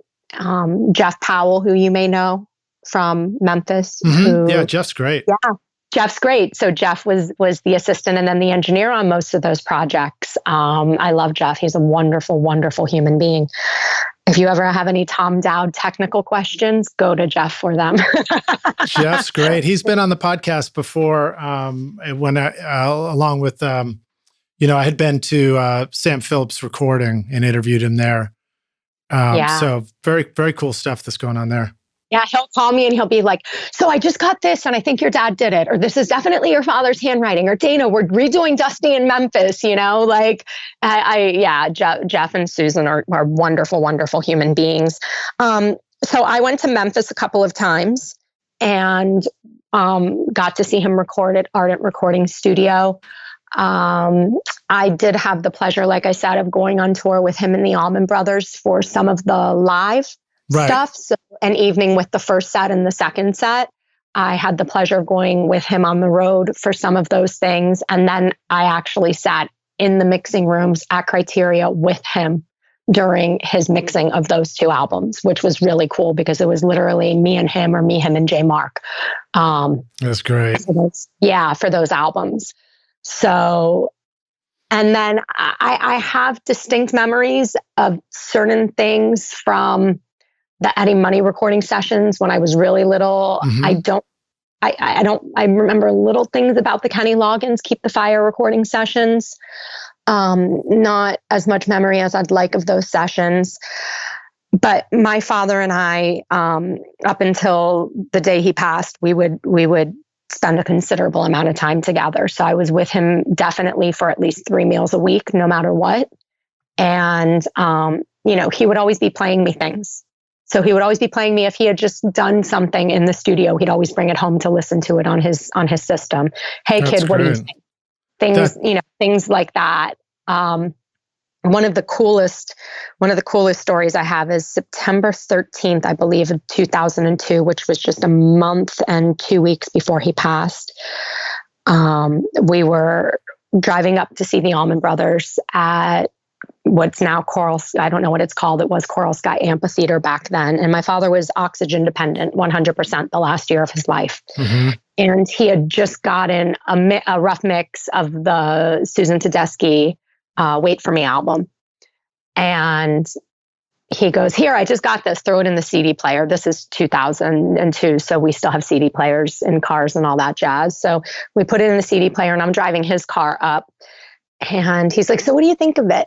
Speaker 2: Jeff Powell, who you may know from Memphis.
Speaker 1: Yeah, Jeff's great.
Speaker 2: Yeah, Jeff's great. So Jeff was the assistant and then the engineer on most of those projects. I love Jeff. He's a wonderful, wonderful human being. If you ever have any Tom Dowd technical questions, go to Jeff for them.
Speaker 1: Jeff's great. He's been on the podcast before when along with, I had been to Sam Phillips' recording and interviewed him there. So very, very cool stuff that's going on there.
Speaker 2: Yeah, he'll call me and he'll be like, so I just got this and I think your dad did it, or this is definitely your father's handwriting, or Dana, we're redoing Dusty in Memphis, Jeff and Susan are wonderful, wonderful human beings. So I went to Memphis a couple of times and got to see him record at Ardent Recording Studio. I did have the pleasure, like I said, of going on tour with him and the Allman Brothers for some of the live stuff. So an evening with the first set and the second set, I had the pleasure of going with him on the road for some of those things. And then I actually sat in the mixing rooms at Criteria with him during his mixing of those 2 albums, which was really cool because it was literally me and him, or me, him, and J Mark.
Speaker 1: That's great.
Speaker 2: For those albums. So, and then I have distinct memories of certain things from the Eddie Money recording sessions when I was really little.
Speaker 1: Mm-hmm.
Speaker 2: I remember little things about the Kenny Loggins Keep the Fire recording sessions. Not as much memory as I'd like of those sessions. But my father and I, up until the day he passed, we would spend a considerable amount of time together. So I was with him definitely for at least 3 meals a week, no matter what. And, he would always be playing me things. So he would always be playing me if he had just done something in the studio, he'd always bring it home to listen to it on his system. Hey,
Speaker 1: That's
Speaker 2: kid, what do you
Speaker 1: great.
Speaker 2: think? Things like that. One of the coolest stories I have is September 13th, I believe, of 2002, which was just a month and 2 weeks before he passed. We were driving up to see the Allman Brothers at what's now Coral, I don't know what it's called. It was Coral Sky Amphitheater back then. And my father was oxygen dependent 100% the last year of his life.
Speaker 1: Mm-hmm.
Speaker 2: And he had just gotten a rough mix of the Susan Tedeschi Wait For Me album. And he goes, here, I just got this, throw it in the CD player. This is 2002. So we still have CD players in cars and all that jazz. So we put it in the CD player and I'm driving his car up. And he's like, so what do you think of it?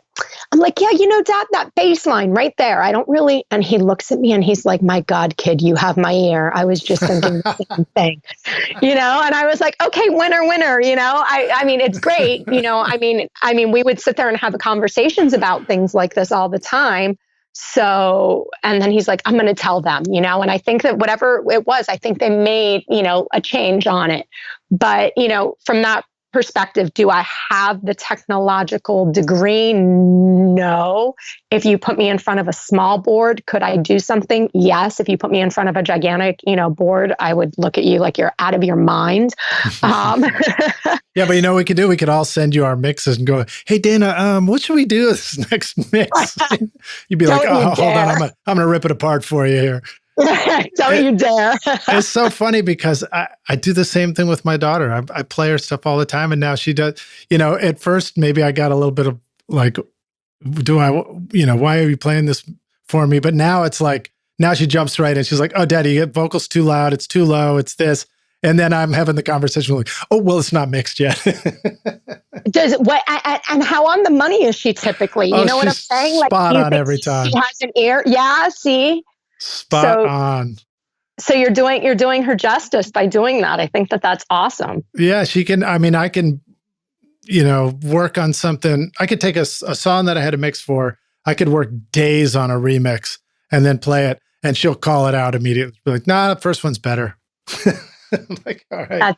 Speaker 2: I'm like, yeah, Dad, that bass line right there. I don't really. And he looks at me and he's like, my God, kid, you have my ear. I was just thinking the same thing, and I was like, okay, winner. I mean, it's great. I mean, we would sit there and have conversations about things like this all the time. So, and then he's like, I'm going to tell them, and I think that whatever it was, I think they made, a change on it. But, from that perspective, do I have the technological degree? No. If you put me in front of a small board, could I do something? Yes. If you put me in front of a gigantic, board, I would look at you like you're out of your mind.
Speaker 1: Yeah, but what we could do? We could all send you our mixes and go, "Hey, Dana, what should we do with this next mix?" You'd be like, "Oh, hold on, I'm gonna rip it apart for you here."
Speaker 2: Don't you dare.
Speaker 1: It's so funny because I do the same thing with my daughter. I play her stuff all the time, and now she does. At first maybe I got a little bit of like, why are you playing this for me? But now it's like, now she jumps right in. She's like, "Oh, Daddy, your vocal's too loud. It's too low. It's this." And then I'm having the conversation like, "Oh, well, it's not mixed yet."
Speaker 2: And how on the money is she typically? You know what I'm saying?
Speaker 1: Spot on every time.
Speaker 2: She has an ear. Yeah, see?
Speaker 1: Spot on.
Speaker 2: So you're doing her justice by doing that. I think that's awesome.
Speaker 1: Yeah, she can. I can, work on something. I could take a song that I had a mix for. I could work days on a remix and then play it, and she'll call it out immediately. Be like, "Nah, the first one's better." I'm like, all right,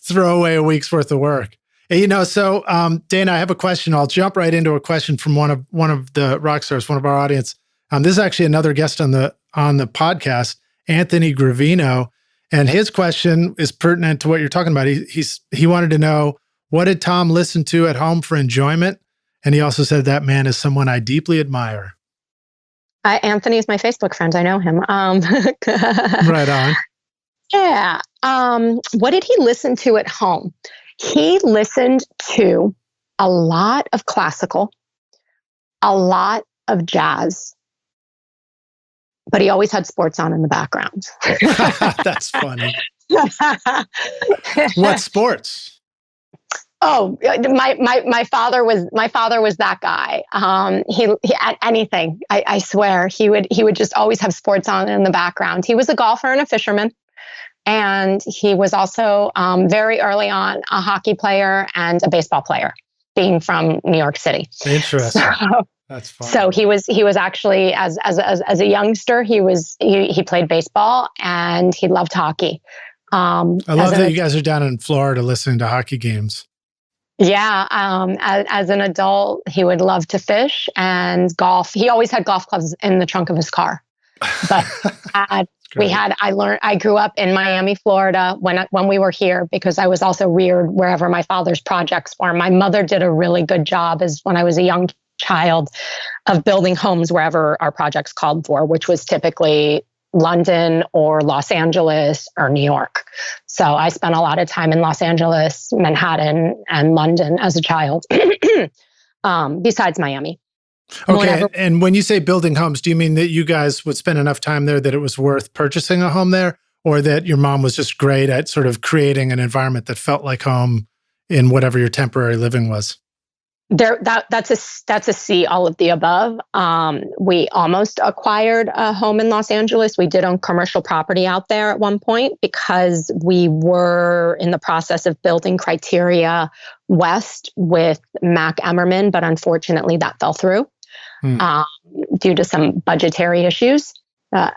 Speaker 1: throw away a week's worth of work. And, so Dana, I have a question. I'll jump right into a question from one of the rock stars, one of our audience. This is actually another guest on the podcast, Anthony Gravino, and his question is pertinent to what you're talking about. He wanted to know, what did Tom listen to at home for enjoyment? And he also said, that man is someone I deeply admire.
Speaker 2: Anthony is my Facebook friend. I know him.
Speaker 1: Right on.
Speaker 2: Yeah. What did he listen to at home? He listened to a lot of classical, a lot of jazz, but he always had sports on in the background.
Speaker 1: That's funny. What sports?
Speaker 2: Oh, my father was that guy. He anything. I swear he would just always have sports on in the background. He was a golfer and a fisherman. And he was also very early on a hockey player and a baseball player, being from New York City.
Speaker 1: Interesting. That's fun.
Speaker 2: So he was actually as a youngster he played baseball and he loved hockey.
Speaker 1: I love that you guys are down in Florida listening to hockey games.
Speaker 2: Yeah. As an adult, he would love to fish and golf. He always had golf clubs in the trunk of his car. But I grew up in Miami, Florida when we were here, because I was also reared wherever my father's projects were. My mother did a really good job when I was a young child of building homes wherever our projects called for, which was typically London or Los Angeles or New York. So I spent a lot of time in Los Angeles, Manhattan, and London as a child, besides Miami.
Speaker 1: Okay. And when you say building homes, do you mean that you guys would spend enough time there that it was worth purchasing a home there, or that your mom was just great at sort of creating an environment that felt like home in whatever your temporary living was?
Speaker 2: That's a C, all of the above. We almost acquired a home in Los Angeles. We did own commercial property out there at one point because we were in the process of building Criteria West with Mac Emmerman, but unfortunately that fell through due to some budgetary issues. So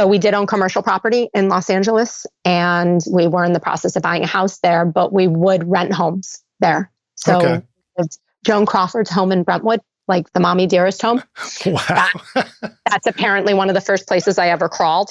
Speaker 2: we did own commercial property in Los Angeles, and we were in the process of buying a house there, but we would rent homes there. So it's Joan Crawford's home in Brentwood, like the Mommy Dearest home.
Speaker 1: Wow.
Speaker 2: That's apparently one of the first places I ever crawled.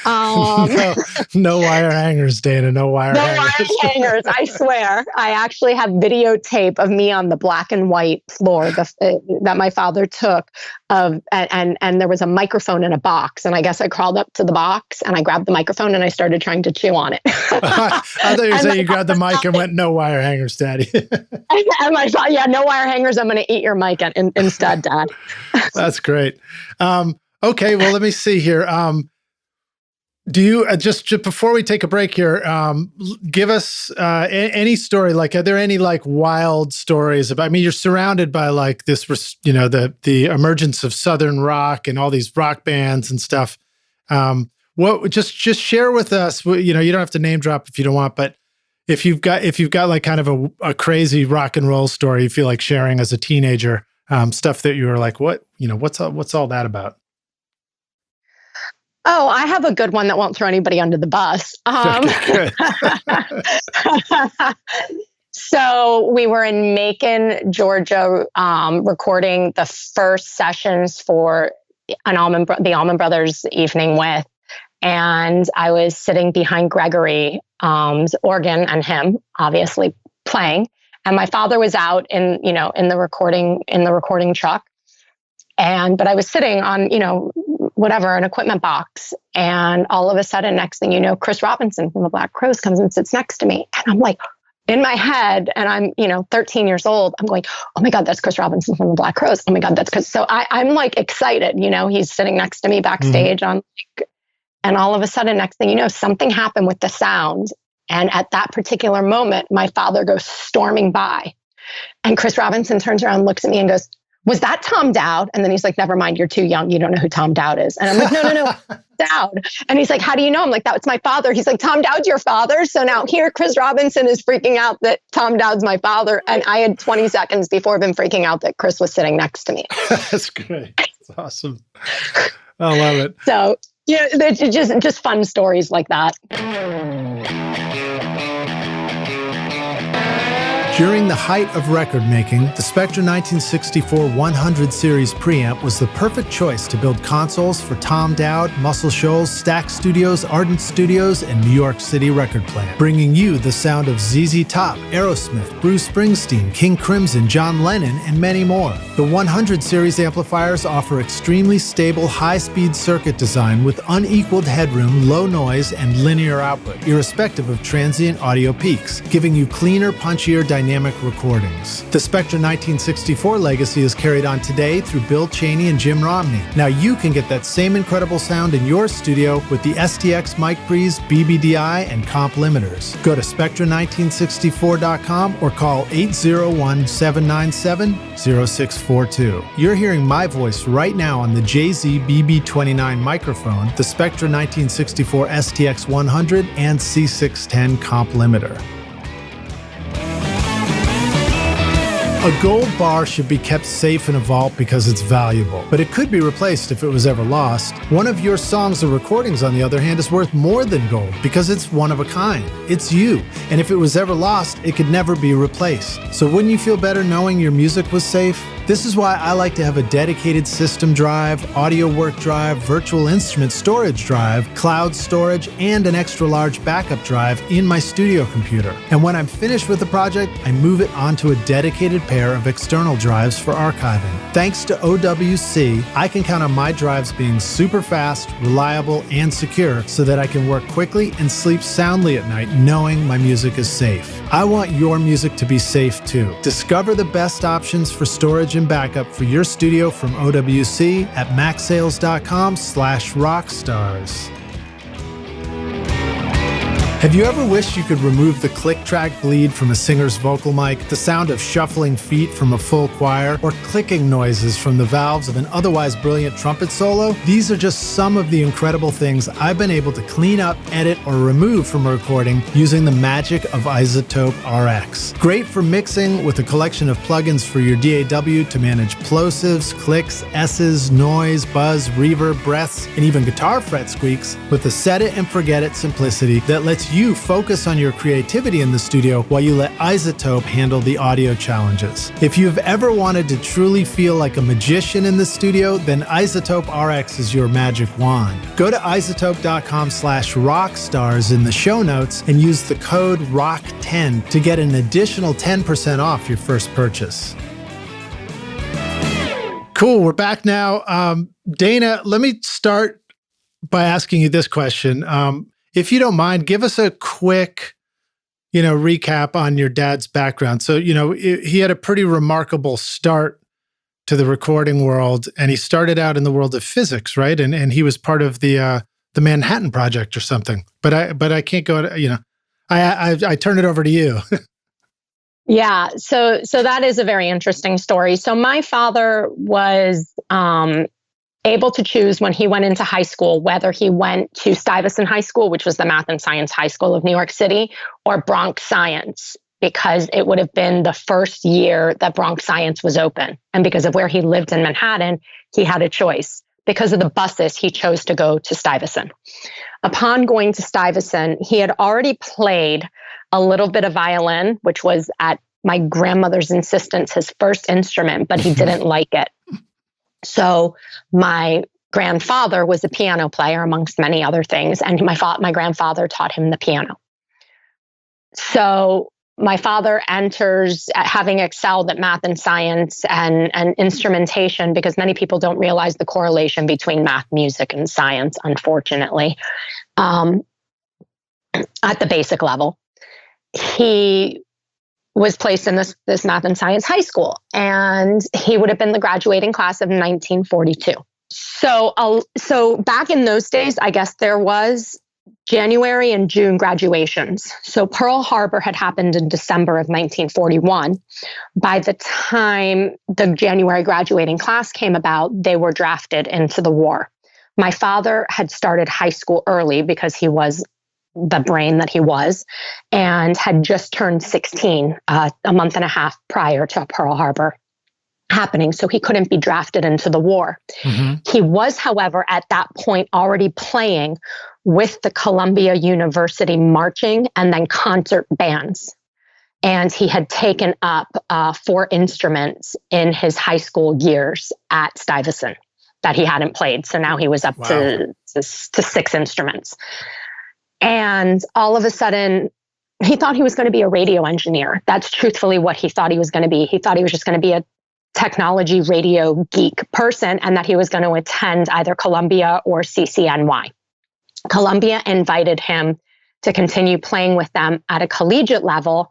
Speaker 1: No wire hangers, Dana. No wire
Speaker 2: hangers. I swear. I actually have videotape of me on the black and white floor that my father took and there was a microphone in a box. And I guess I crawled up to the box and I grabbed the microphone and I started trying to chew on it.
Speaker 1: I thought you were saying you grabbed the mic and went, "No wire hangers, Daddy."
Speaker 2: And I thought, yeah, no wire hangers. I'm going to eat your mic instead, Dad.
Speaker 1: That's great. Okay, well, let me see here. Do you, just before we take a break here, give us any story, like, are there any like wild stories about, you're surrounded by like this, the emergence of Southern rock and all these rock bands and stuff. What, just share with us, you don't have to name drop if you don't want, but if you've got like kind of a crazy rock and roll story you feel like sharing as a teenager, stuff that you were like, what's all that about?
Speaker 2: Oh, I have a good one that won't throw anybody under the bus.
Speaker 1: Okay, good.
Speaker 2: So we were in Macon, Georgia, recording the first sessions for the Allman Brothers Evening With. And I was sitting behind Gregory's organ and him obviously playing. And my father was out in the recording truck. But I was sitting on, an equipment box. And all of a sudden, next thing you know, Chris Robinson from the Black Crowes comes and sits next to me. And I'm like, in my head, and I'm, 13 years old, I'm going, oh my God, that's Chris Robinson from the Black Crowes. Oh my God, that's Chris. So I'm like excited, he's sitting next to me backstage and all of a sudden, next thing you know, something happened with the sound. And at that particular moment, my father goes storming by. And Chris Robinson turns around, looks at me and goes, was that Tom Dowd? And then he's like, never mind, you're too young. You don't know who Tom Dowd is. And I'm like, no, Dowd. And he's like, how do you know? I'm like, that's my father. He's like, Tom Dowd's your father? So now here, Chris Robinson is freaking out that Tom Dowd's my father. And I had 20 seconds before been freaking out that Chris was sitting next to me.
Speaker 1: That's great. That's awesome. I love it.
Speaker 2: So, there's just fun stories like that.
Speaker 1: During the height of record making, the Spectra 1964 100 series preamp was the perfect choice to build consoles for Tom Dowd, Muscle Shoals, Stax Studios, Ardent Studios, and New York City Record Plant, bringing you the sound of ZZ Top, Aerosmith, Bruce Springsteen, King Crimson, John Lennon, and many more. The 100 series amplifiers offer extremely stable, high-speed circuit design with unequaled headroom, low noise, and linear output, irrespective of transient audio peaks, giving you cleaner, punchier, dynamic recordings. The Spectra 1964 legacy is carried on today through Bill Cheney and Jim Romney. Now you can get that same incredible sound in your studio with the STX Mic Breeze, BBDI, and comp limiters. Go to Spectra1964.com or call 801-797-0642. You're hearing my voice right now on the JZ BB29 microphone, the Spectra 1964 STX 100, and C610 comp limiter. A gold bar should be kept safe in a vault because it's valuable, but it could be replaced if it was ever lost. One of your songs or recordings, on the other hand, is worth more than gold because it's one of a kind. It's you, and if it was ever lost, it could never be replaced. So wouldn't you feel better knowing your music was safe? This is why I like to have a dedicated system drive, audio work drive, virtual instrument storage drive, cloud storage, and an extra large backup drive in my studio computer. And when I'm finished with the project, I move it onto a dedicated pair of external drives for archiving. Thanks to OWC, I can count on my drives being super fast, reliable, and secure so that I can work quickly and sleep soundly at night knowing my music is safe. I want your music to be safe too. Discover the best options for storage and backup for your studio from OWC at macsales.com/rockstars. Have you ever wished you could remove the click-track bleed from a singer's vocal mic, the sound of shuffling feet from a full choir, or clicking noises from the valves of an otherwise brilliant trumpet solo? These are just some of the incredible things I've been able to clean up, edit, or remove from a recording using the magic of iZotope RX. Great for mixing with a collection of plugins for your DAW to manage plosives, clicks, S's, noise, buzz, reverb, breaths, and even guitar fret squeaks with a set-it-and-forget-it simplicity that lets you focus on your creativity in the studio while you let iZotope handle the audio challenges. If you've ever wanted to truly feel like a magician in the studio, then iZotope RX is your magic wand. Go to iZotope.com/rockstars in the show notes and use the code ROCK10 to get an additional 10% off your first purchase. Cool, we're back now. Dana, let me start by asking you this question. If you don't mind, give us a quick, recap on your dad's background. So, he had a pretty remarkable start to the recording world, and he started out in the world of physics, right? And he was part of the Manhattan Project or something. But I can't go. I turn it over to you.
Speaker 2: Yeah. So that is a very interesting story. So my father was able to choose when he went into high school, whether he went to Stuyvesant High School, which was the Math and Science High School of New York City, or Bronx Science, because it would have been the first year that Bronx Science was open. And because of where he lived in Manhattan, he had a choice. because of the buses, he chose to go to Stuyvesant. Upon going to Stuyvesant, he had already played a little bit of violin, which was at my grandmother's insistence his first instrument, but he didn't like it. So my grandfather was a piano player, amongst many other things, and my grandfather taught him the piano. So my father enters having excelled at math and science and instrumentation, because many people don't realize the correlation between math, music, and science, unfortunately, at the basic level. He was placed in this math and science high school, and he would have been the graduating class of 1942. So back in those days, I guess there was January and June graduations. So Pearl Harbor had happened in December of 1941. By the time the January graduating class came about, they were drafted into the war. My father had started high school early because he was the brain that he was, and had just turned 16 a month and a half prior to Pearl Harbor happening. So he couldn't be drafted into the war. Mm-hmm. He was, however, at that point already playing with the Columbia University marching and then concert bands. And he had taken up 4 instruments in his high school years at Stuyvesant that he hadn't played. So now he was up to 6 instruments. And all of a sudden, he thought he was going to be a radio engineer. That's truthfully what he thought he was going to be. He thought he was just going to be a technology radio geek person, and that he was going to attend either Columbia or CCNY. Columbia invited him to continue playing with them at a collegiate level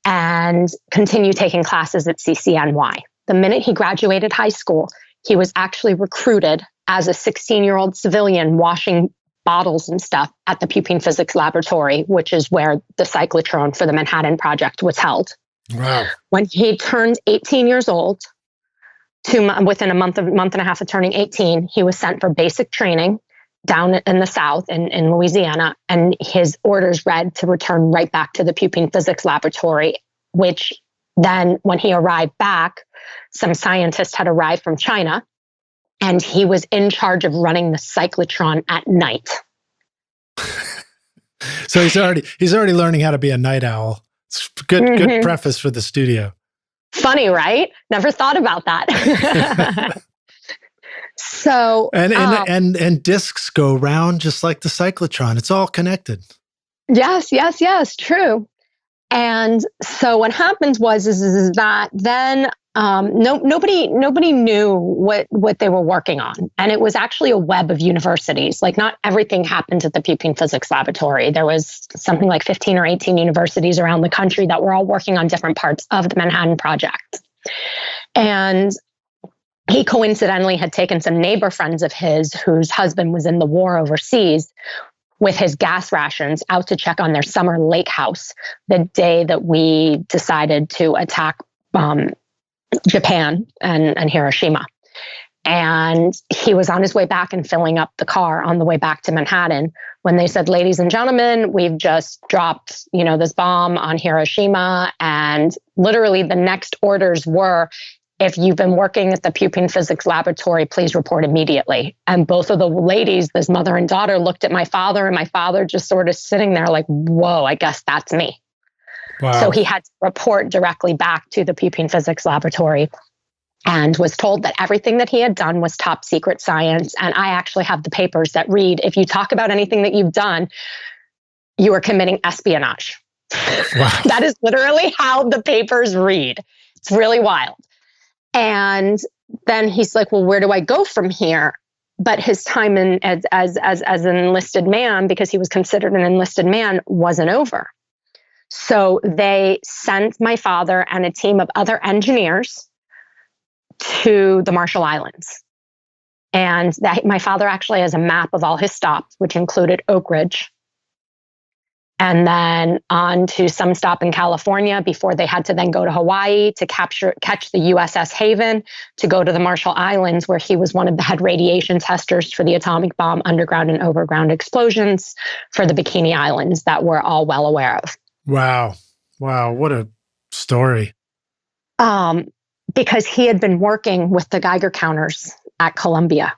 Speaker 2: and continue taking classes at CCNY. The minute he graduated high school, he was actually recruited as a 16-year-old civilian washing bottles and stuff at the Pupin Physics Laboratory, which is where the cyclotron for the Manhattan Project was held.
Speaker 1: Wow.
Speaker 2: When he turned 18 years old, within a month and a half of turning 18, he was sent for basic training down in the South in Louisiana, and his orders read to return right back to the Pupin Physics Laboratory, which then when he arrived back, some scientists had arrived from China, and he was in charge of running the cyclotron at night.
Speaker 1: So he's already learning how to be a night owl. It's good preface for the studio.
Speaker 2: Funny, right? Never thought about that. So
Speaker 1: and discs go round just like the cyclotron. It's all connected.
Speaker 2: Yes, true. And so what happens was that then nobody knew what they were working on, and it was actually a web of universities. Like, not everything happened at the Pupin Physics Laboratory. There was something like 15 or 18 universities around the country that were all working on different parts of the Manhattan Project. And he coincidentally had taken some neighbor friends of his whose husband was in the war overseas with his gas rations out to check on their summer lake house the day that we decided to attack Japan and Hiroshima. And he was on his way back and filling up the car on the way back to Manhattan when they said, "Ladies and gentlemen, we've just dropped, this bomb on Hiroshima." And literally the next orders were, "If you've been working at the Pupin Physics Laboratory, please report immediately." And both of the ladies, this mother and daughter, looked at my father, and my father just sort of sitting there like, "Whoa, I guess that's me." Wow. So he had to report directly back to the Pupin Physics Laboratory and was told that everything that he had done was top secret science. And I actually have the papers that read, if you talk about anything that you've done, you are committing espionage. Wow. That is literally how the papers read. It's really wild. And then he's like, "Well, where do I go from here?" But his time as an enlisted man, because he was considered an enlisted man, wasn't over. So they sent my father and a team of other engineers to the Marshall Islands. And my father actually has a map of all his stops, which included Oak Ridge, and then on to some stop in California before they had to then go to Hawaii to catch the USS Haven, to go to the Marshall Islands, where he was one of the head radiation testers for the atomic bomb underground and overground explosions for the Bikini Islands that we're all well aware of.
Speaker 1: Wow. What a story.
Speaker 2: Because he had been working with the Geiger counters at Columbia.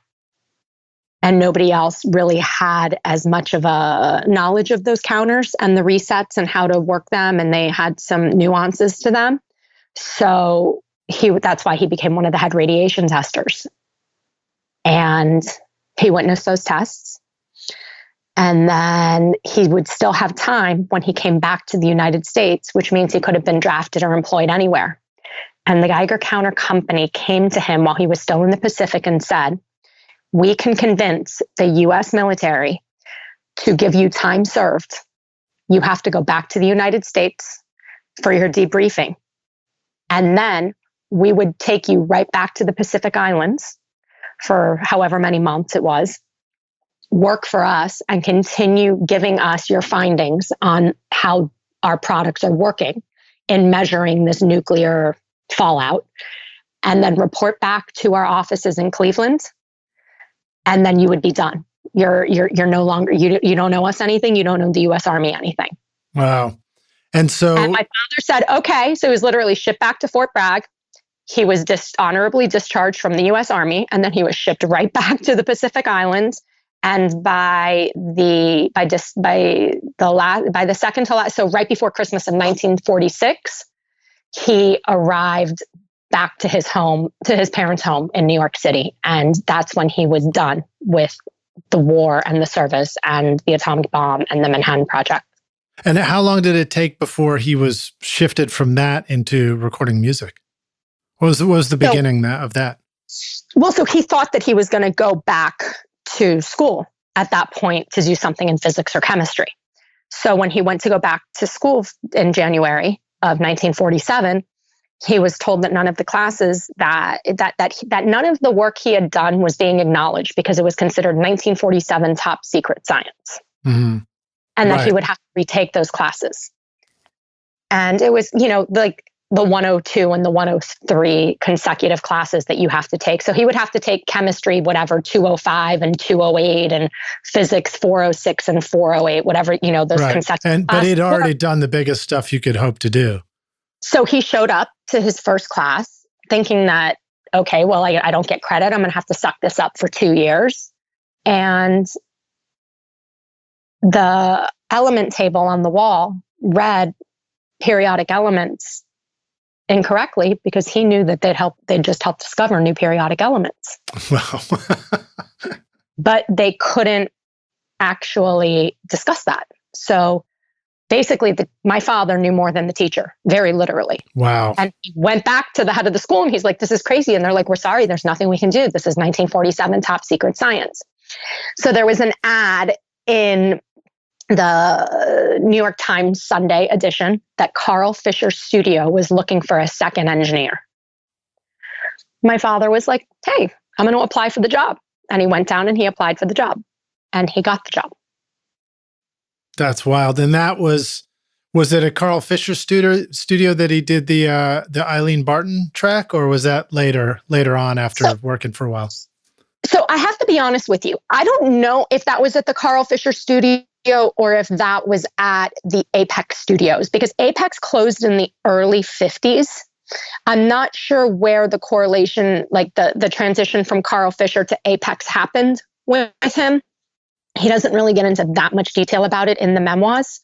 Speaker 2: And nobody else really had as much of a knowledge of those counters and the resets and how to work them. And they had some nuances to them. So that's why he became one of the head radiation testers. And he witnessed those tests. And then he would still have time when he came back to the United States, which means he could have been drafted or employed anywhere. And the Geiger Counter Company came to him while he was still in the Pacific and said, we can convince the US military to give you time served. You have to go back to the United States for your debriefing. And then we would take you right back to the Pacific Islands for however many months it was, work for us and continue giving us your findings on how our products are working in measuring this nuclear fallout, and then report back to our offices in Cleveland. And then you would be done. You're no longer, you don't owe us anything. You don't owe the US Army anything.
Speaker 1: Wow. And my
Speaker 2: father said, okay. So he was literally shipped back to Fort Bragg. He was honorably discharged from the US Army. And then he was shipped right back to the Pacific Islands. And by the second to last, so right before Christmas of 1946, he arrived back to his parents' home in New York City. And that's when he was done with the war and the service and the atomic bomb and the Manhattan Project.
Speaker 1: And how long did it take before he was shifted from that into recording music? What was the beginning of that?
Speaker 2: Well, so he thought that he was going to go back to school at that point to do something in physics or chemistry. So when he went to go back to school in January of 1947, he was told that none of the classes that none of the work he had done was being acknowledged because it was considered 1947 top secret science.
Speaker 1: Mm-hmm.
Speaker 2: And that he would have to retake those classes. And it was, like the 102 and the 103 consecutive classes that you have to take. So he would have to take chemistry, whatever, 205 and 208, and physics 406 and 408, whatever, those consecutive
Speaker 1: But he'd already done the biggest stuff you could hope to do.
Speaker 2: So he showed up to his first class thinking that, okay, well, I don't get credit. I'm going to have to suck this up for 2 years. And the element table on the wall read periodic elements incorrectly because he knew that they'd just helped discover new periodic elements.
Speaker 1: Wow.
Speaker 2: But they couldn't actually discuss that. So basically, my father knew more than the teacher, very literally.
Speaker 1: Wow.
Speaker 2: And he went back to the head of the school and he's like, this is crazy. And they're like, we're sorry, there's nothing we can do. This is 1947 top secret science. So there was an ad in the New York Times Sunday edition that Carl Fisher's studio was looking for a second engineer. My father was like, hey, I'm going to apply for the job. And he went down and he applied for the job. And he got the job.
Speaker 1: That's wild. And that was it a Carl Fisher studio that he did the Eileen Barton track, or was that later on after working for a while?
Speaker 2: So I have to be honest with you. I don't know if that was at the Carl Fisher studio or if that was at the Apex studios, because Apex closed in the early 50s. I'm not sure where the correlation, like the transition from Carl Fisher to Apex happened with him. He doesn't really get into that much detail about it in the memoirs.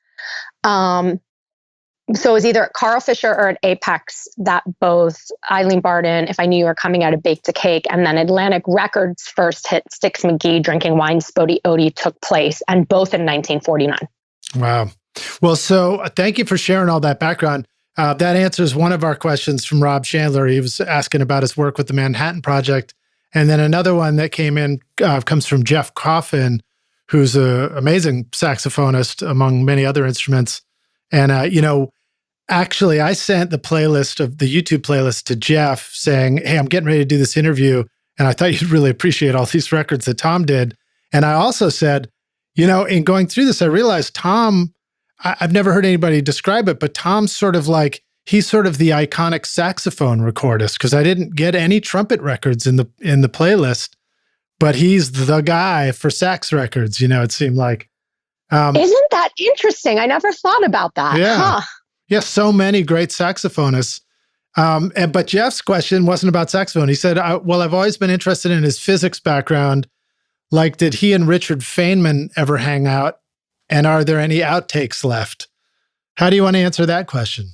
Speaker 2: So it was either at Carl Fisher or at Apex that both Eileen Barton, If I Knew You Were Coming Out of Bake to Cake, and then Atlantic Records' first hit, Styx McGee, Drinking Wine, Spody Odie, took place, and both in 1949.
Speaker 1: Wow. Well, so thank you for sharing all that background. That answers one of our questions from Rob Chandler. He was asking about his work with the Manhattan Project. And then another one that came in comes from Jeff Coffin, who's an amazing saxophonist among many other instruments. And, actually, I sent the YouTube playlist to Jeff saying, hey, I'm getting ready to do this interview. And I thought you'd really appreciate all these records that Tom did. And I also said, in going through this, I realized Tom, I've never heard anybody describe it, but Tom's he's sort of the iconic saxophone recordist, because I didn't get any trumpet records in the playlist, but he's the guy for sax records, it seemed like.
Speaker 2: Isn't that interesting? I never thought about that.
Speaker 1: Yeah.
Speaker 2: Huh.
Speaker 1: Yeah, so many great saxophonists. But Jeff's question wasn't about saxophone. He said, I've always been interested in his physics background, Like, did he and Richard Feynman ever hang out? And are there any outtakes left? How do you want to answer that question?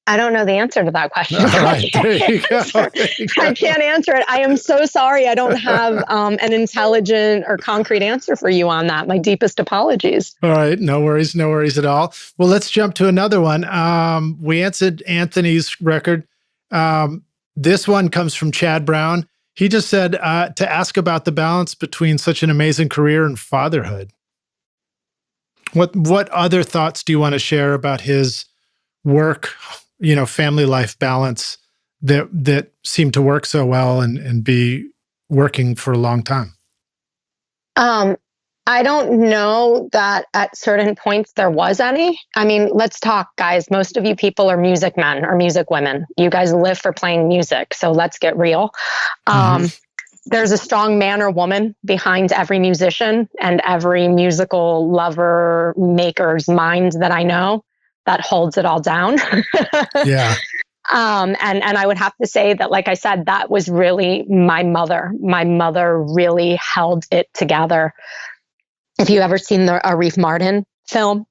Speaker 2: I don't know the answer to that question.
Speaker 1: All right, there you go.
Speaker 2: I can't answer it. I am so sorry. I don't have an intelligent or concrete answer for you on that. My deepest apologies.
Speaker 1: All right, no worries at all. Well, let's jump to another one. We answered Anthony's record. This one comes from Chad Brown. He just said to ask about the balance between such an amazing career and fatherhood. What other thoughts do you want to share about his work, family life balance that seemed to work so well and be working for a long time?
Speaker 2: I don't know that at certain points there was any. I mean, let's talk, guys. Most of you people are music men or music women. You guys live for playing music, so let's get real. There's a strong man or woman behind every musician and every musical lover maker's mind that I know that holds it all down.
Speaker 1: Yeah.
Speaker 2: And I would have to say that, like I said, that was really my mother. My mother really held it together. If you ever seen the Arif Mardin film,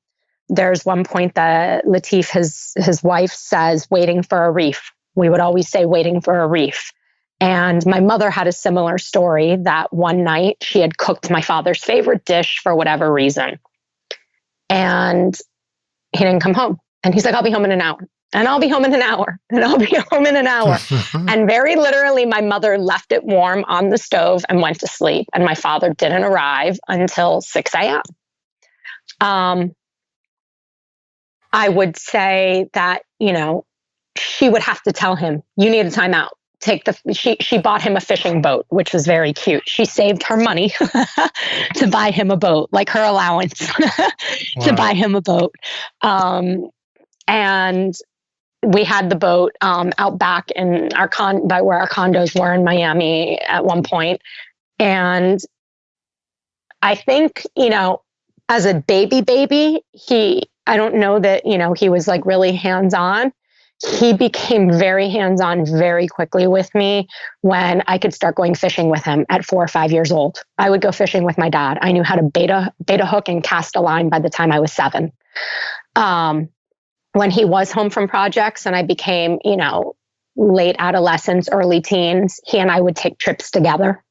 Speaker 2: there's one point that Latif, his wife, says, "Waiting for Arif." We would always say, "Waiting for Arif." And my mother had a similar story that one night she had cooked my father's favorite dish for whatever reason. And he didn't come home. And he's like, "I'll be home in an hour. And I'll be home in an hour. And I'll be home in an hour." And very literally, my mother left it warm on the stove and went to sleep. And my father didn't arrive until 6 a.m. I would say that, she would have to tell him, "You need a timeout." She bought him a fishing boat, which was very cute. She saved her money to buy him a boat, like her allowance to buy him a boat. And we had the boat out back in by where our condos were in Miami at one point. And I think, as a baby, I don't know that, he was like really hands-on. He became very hands-on very quickly with me when I could start going fishing with him at 4 or 5 years old. I would go fishing with my dad. I knew how to bait a hook and cast a line by the time I was 7. When he was home from projects and I became, late adolescence, early teens, he and I would take trips together.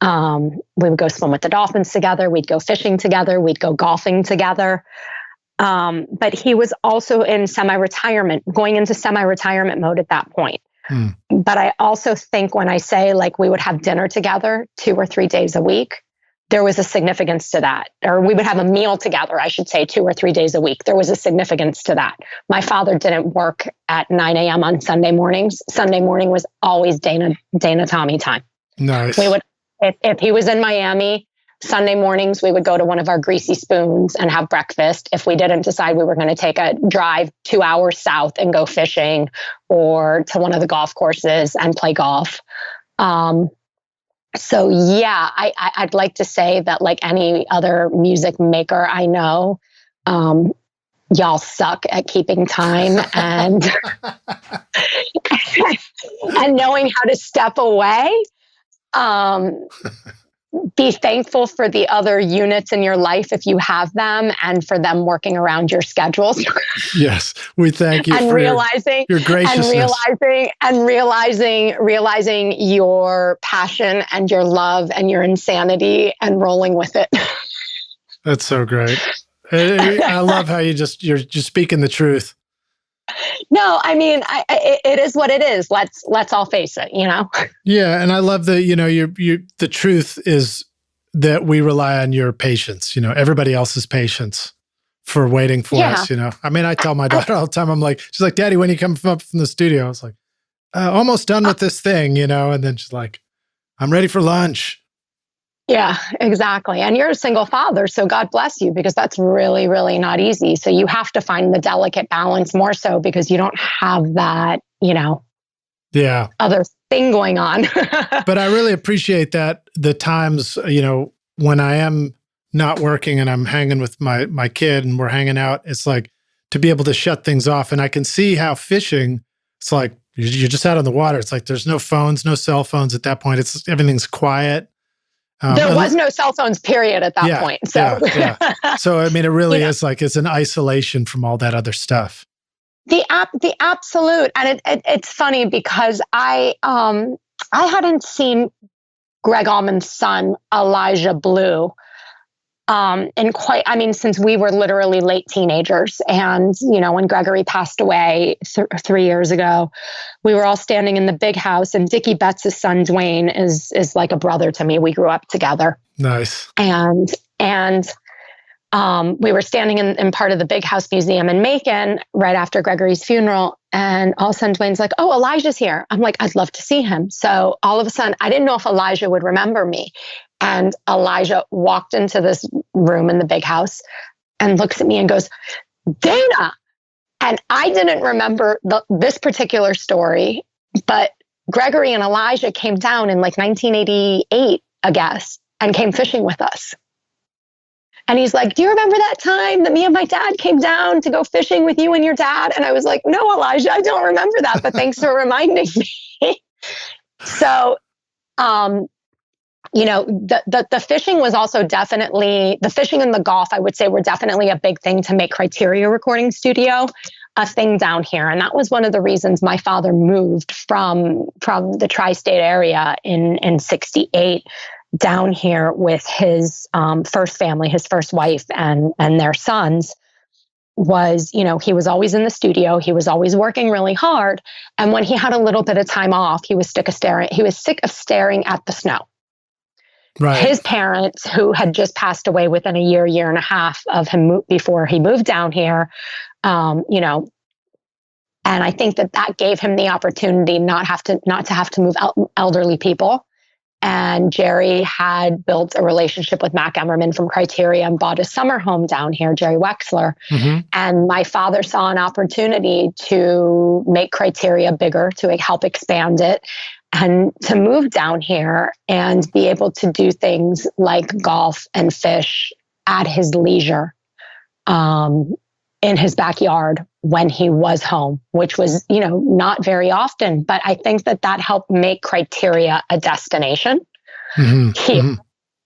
Speaker 2: We would go swim with the dolphins together. We'd go fishing together. We'd go golfing together. But he was also in going into semi-retirement mode at that point. But I also think when I say like we would have dinner together 2 or 3 days a week, there was a significance to that. Or we would have a meal together, I should say, 2 or 3 days a week. There was a significance to that. My father didn't work at 9 a.m. on Sunday mornings. Sunday morning was always Dana Tommy time.
Speaker 1: Nice.
Speaker 2: We would, if he was in Miami, Sunday mornings, we would go to one of our greasy spoons and have breakfast. If we didn't decide we were going to take a drive 2 hours south and go fishing or to one of the golf courses and play golf. So yeah, I'd like to say that like any other music maker I know, y'all suck at keeping time and and knowing how to step away. Be thankful for the other units in your life if you have them, and for them working around your schedules.
Speaker 1: Yes, we thank you
Speaker 2: and
Speaker 1: for
Speaker 2: realizing
Speaker 1: your graciousness
Speaker 2: and realizing your passion and your love and your insanity and rolling with it.
Speaker 1: That's so great. I love how you're just speaking the truth.
Speaker 2: No, I mean, it is what it is. Let's all face it,
Speaker 1: Yeah, and I love that, the truth is that we rely on your patience, everybody else's patience for waiting for us, I mean, I tell my daughter all the time, she's like, "Daddy, when you come up from the studio?" I was like, "Almost done with this thing," and then she's like, "I'm ready for lunch."
Speaker 2: Yeah, exactly. And you're a single father, so God bless you, because that's really, really not easy. So you have to find the delicate balance more so because you don't have that, other thing going on.
Speaker 1: But I really appreciate that the times, when I am not working and I'm hanging with my kid and we're hanging out, it's like to be able to shut things off. And I can see how fishing, it's like you're just out on the water. It's like there's no phones, no cell phones at that point. Everything's quiet.
Speaker 2: There was no cell phones, period, at that point. So,
Speaker 1: So, I mean, it really is like it's an isolation from all that other stuff.
Speaker 2: The absolute, and it's funny because I hadn't seen Greg Allman's son, Elijah Blue, since we were literally late teenagers. And, when Gregory passed away 3 years ago, we were all standing in the big house, and Dickie Betts' son, Dwayne, is like a brother to me. We grew up together.
Speaker 1: Nice.
Speaker 2: And we were standing in part of the Big House Museum in Macon right after Gregory's funeral. And all of a sudden Dwayne's like, "Oh, Elijah's here." I'm like, "I'd love to see him." So all of a sudden, I didn't know if Elijah would remember me. And Elijah walked into this room in the big house and looks at me and goes, "Dana." And I didn't remember this particular story, but Gregory and Elijah came down in like 1988, I guess, and came fishing with us. And he's like, "Do you remember that time that me and my dad came down to go fishing with you and your dad?" And I was like, "No, Elijah, I don't remember that, but thanks for reminding me." So, the fishing was also definitely, the fishing and the golf, I would say, were definitely a big thing to make Criteria Recording Studio a thing down here. And that was one of the reasons my father moved from the tri-state area in 68 down here with his first family, his first wife and their sons. Was, he was always in the studio. He was always working really hard. And when he had a little bit of time off, he was sick of staring at the snow. Right. His parents, who had just passed away within a year and a half of him before he moved down here, and I think that gave him the opportunity not to have to move elderly people. And Jerry had built a relationship with Mac Emmerman from Criteria and bought a summer home down here, Jerry Wexler. Mm-hmm. And my father saw an opportunity to make Criteria bigger, to help expand it, and to move down here and be able to do things like golf and fish at his leisure in his backyard when he was home, which was, not very often. But I think that helped make Criteria a destination here. Mm-hmm.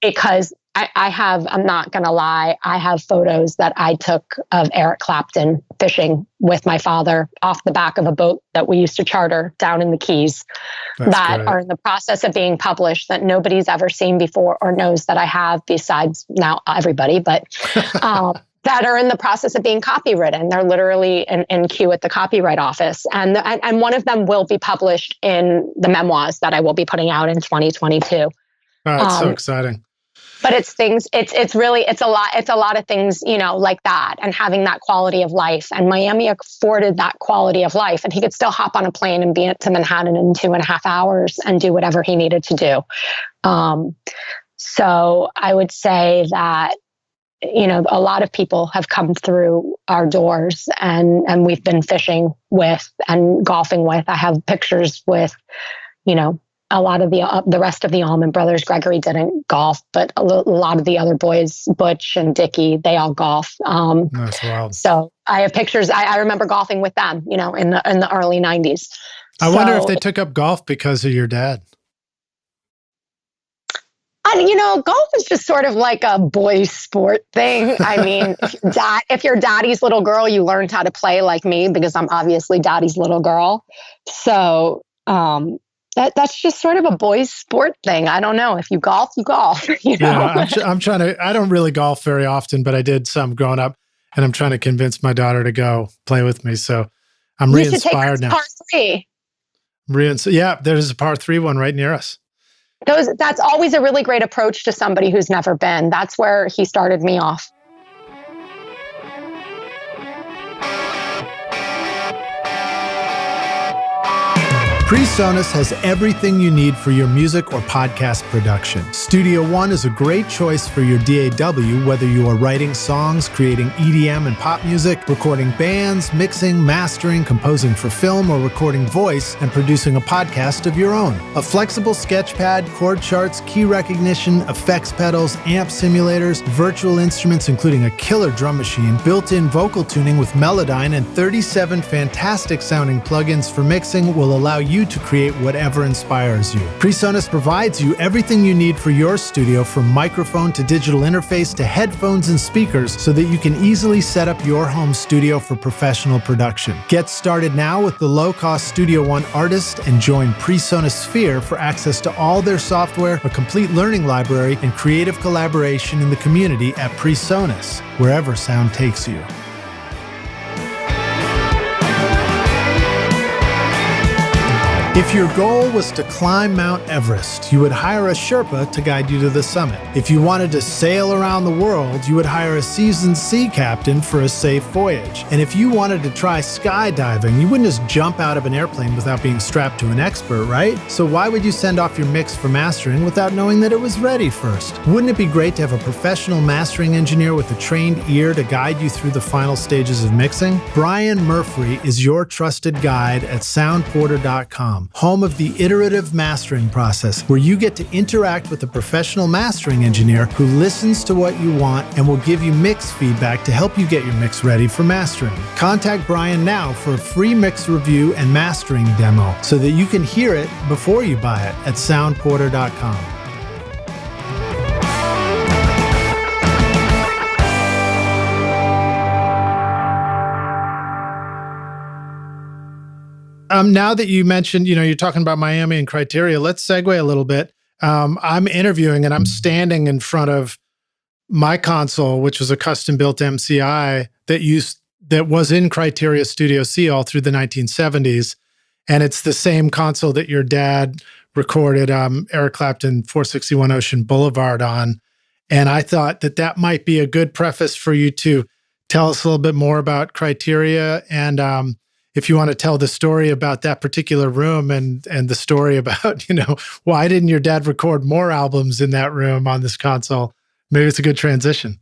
Speaker 2: Because I'm not going to lie, I have photos that I took of Eric Clapton fishing with my father off the back of a boat that we used to charter down in the Keys. That's that great. Are in the process of being published, that nobody's ever seen before or knows that I have, besides now everybody, but that are in the process of being copywritten. They're literally in queue at the copyright office. And one of them will be published in the Memoirs that I will be putting out in 2022.
Speaker 1: Oh, that's so exciting.
Speaker 2: But it's a lot of things, like that, and having that quality of life. And Miami afforded that quality of life, and he could still hop on a plane and be to Manhattan in 2.5 hours and do whatever he needed to do. So I would say that, a lot of people have come through our doors and we've been fishing with and golfing with. I have pictures with, a lot of the rest of the Allman brothers. Gregory didn't golf, but a lot of the other boys, Butch and Dickie, they all golf.
Speaker 1: That's wild.
Speaker 2: So I have pictures. I remember golfing with them, in the early 90s.
Speaker 1: I wonder if they took up golf because of your dad.
Speaker 2: Golf is just sort of like a boy sport thing. I mean, if you're daddy's little girl, you learned how to play like me, because I'm obviously daddy's little girl. So that's just sort of a boy's sport thing. I don't know. If you golf, you golf.
Speaker 1: Yeah, I'm trying to. I don't really golf very often, but I did some growing up, and I'm trying to convince my daughter to go play with me. So I'm re-inspired now.
Speaker 2: Par 3.
Speaker 1: Yeah, there's a par 3 one right near us.
Speaker 2: That's always a really great approach to somebody who's never been. That's where he started me off.
Speaker 1: PreSonus has everything you need for your music or podcast production. Studio One is a great choice for your DAW, whether you are writing songs, creating EDM and pop music, recording bands, mixing, mastering, composing for film, or recording voice and producing a podcast of your own. A flexible sketchpad, chord charts, key recognition, effects pedals, amp simulators, virtual instruments including a killer drum machine, built-in vocal tuning with Melodyne, and 37 fantastic sounding plugins for mixing will allow you you to create whatever inspires you. PreSonus provides you everything you need for your studio, from microphone to digital interface to headphones and speakers, so that you can easily set up your home studio for professional production. Get started now with the low-cost Studio One Artist and join PreSonus Sphere for access to all their software, a complete learning library, and creative collaboration in the community at PreSonus, wherever sound takes you. If your goal was to climb Mount Everest, you would hire a Sherpa to guide you to the summit. If you wanted to sail around the world, you would hire a seasoned sea captain for a safe voyage. And if you wanted to try skydiving, you wouldn't just jump out of an airplane without being strapped to an expert, right? So why would you send off your mix for mastering without knowing that it was ready first? Wouldn't it be great to have a professional mastering engineer with a trained ear to guide you through the final stages of mixing? Brian Murphy is your trusted guide at soundporter.com. Home of the iterative mastering process, where you get to interact with a professional mastering engineer who listens to what you want and will give you mix feedback to help you get your mix ready for mastering. Contact Brian now for a free mix review and mastering demo so that you can hear it before you buy it at soundporter.com. Now that you mentioned, you're talking about Miami and criteria, let's segue a little bit. I'm interviewing and I'm standing in front of my console, which was a custom-built MCI that was in Criteria Studio C all through the 1970s. And it's the same console that your dad recorded Eric Clapton 461 Ocean Boulevard on. And I thought that might be a good preface for you to tell us a little bit more about Criteria, and if you want to tell the story about that particular room and the story about, why didn't your dad record more albums in that room on this console? Maybe it's a good transition.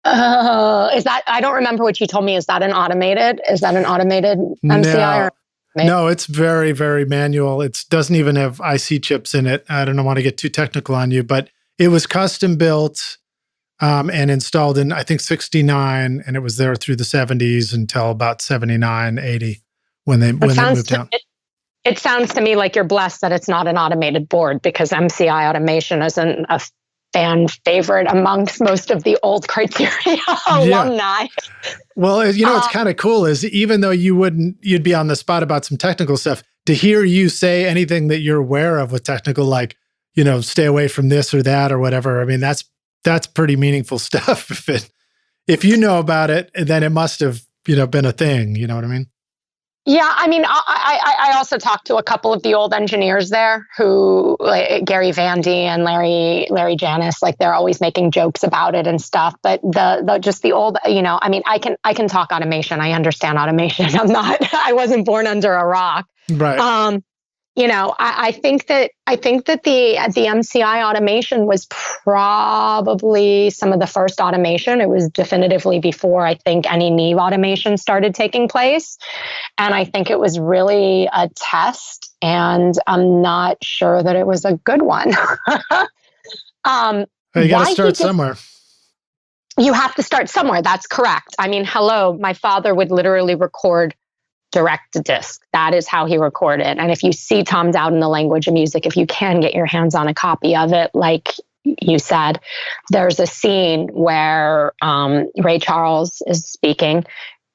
Speaker 2: Is that, I don't remember what you told me. Is that an automated MCI?
Speaker 1: No, it's very, very manual. It doesn't even have IC chips in it. I don't want to get too technical on you, but it was custom built and installed in, I think, 69, and it was there through the 70s until about 79, 80, when they moved out.
Speaker 2: It sounds to me like you're blessed that it's not an automated board, because MCI automation isn't a fan favorite amongst most of the old Criteria alumni.
Speaker 1: Well, what's kind of cool is, even though you'd be on the spot about some technical stuff, to hear you say anything that you're aware of with technical, like, stay away from this or that or whatever. I mean, that's pretty meaningful stuff. If you know about it, then it must have, been a thing. You know what I mean?
Speaker 2: Yeah, I mean, I also talked to a couple of the old engineers there who, like Gary Vandy and Larry Janis, like they're always making jokes about it and stuff. But the old, I mean, I can talk automation. I understand automation. I wasn't born under a rock.
Speaker 1: Right.
Speaker 2: I think that the MCI automation was probably some of the first automation. It was definitively before, I think, any Neve automation started taking place. And I think it was really a test, and I'm not sure that it was a good one.
Speaker 1: You got to start somewhere.
Speaker 2: You have to start somewhere. That's correct. I mean, hello, my father would literally record direct to disc. That is how he recorded. And if you see Tom Dowd in The Language of Music, if you can get your hands on a copy of it, like you said, there's a scene where Ray Charles is speaking,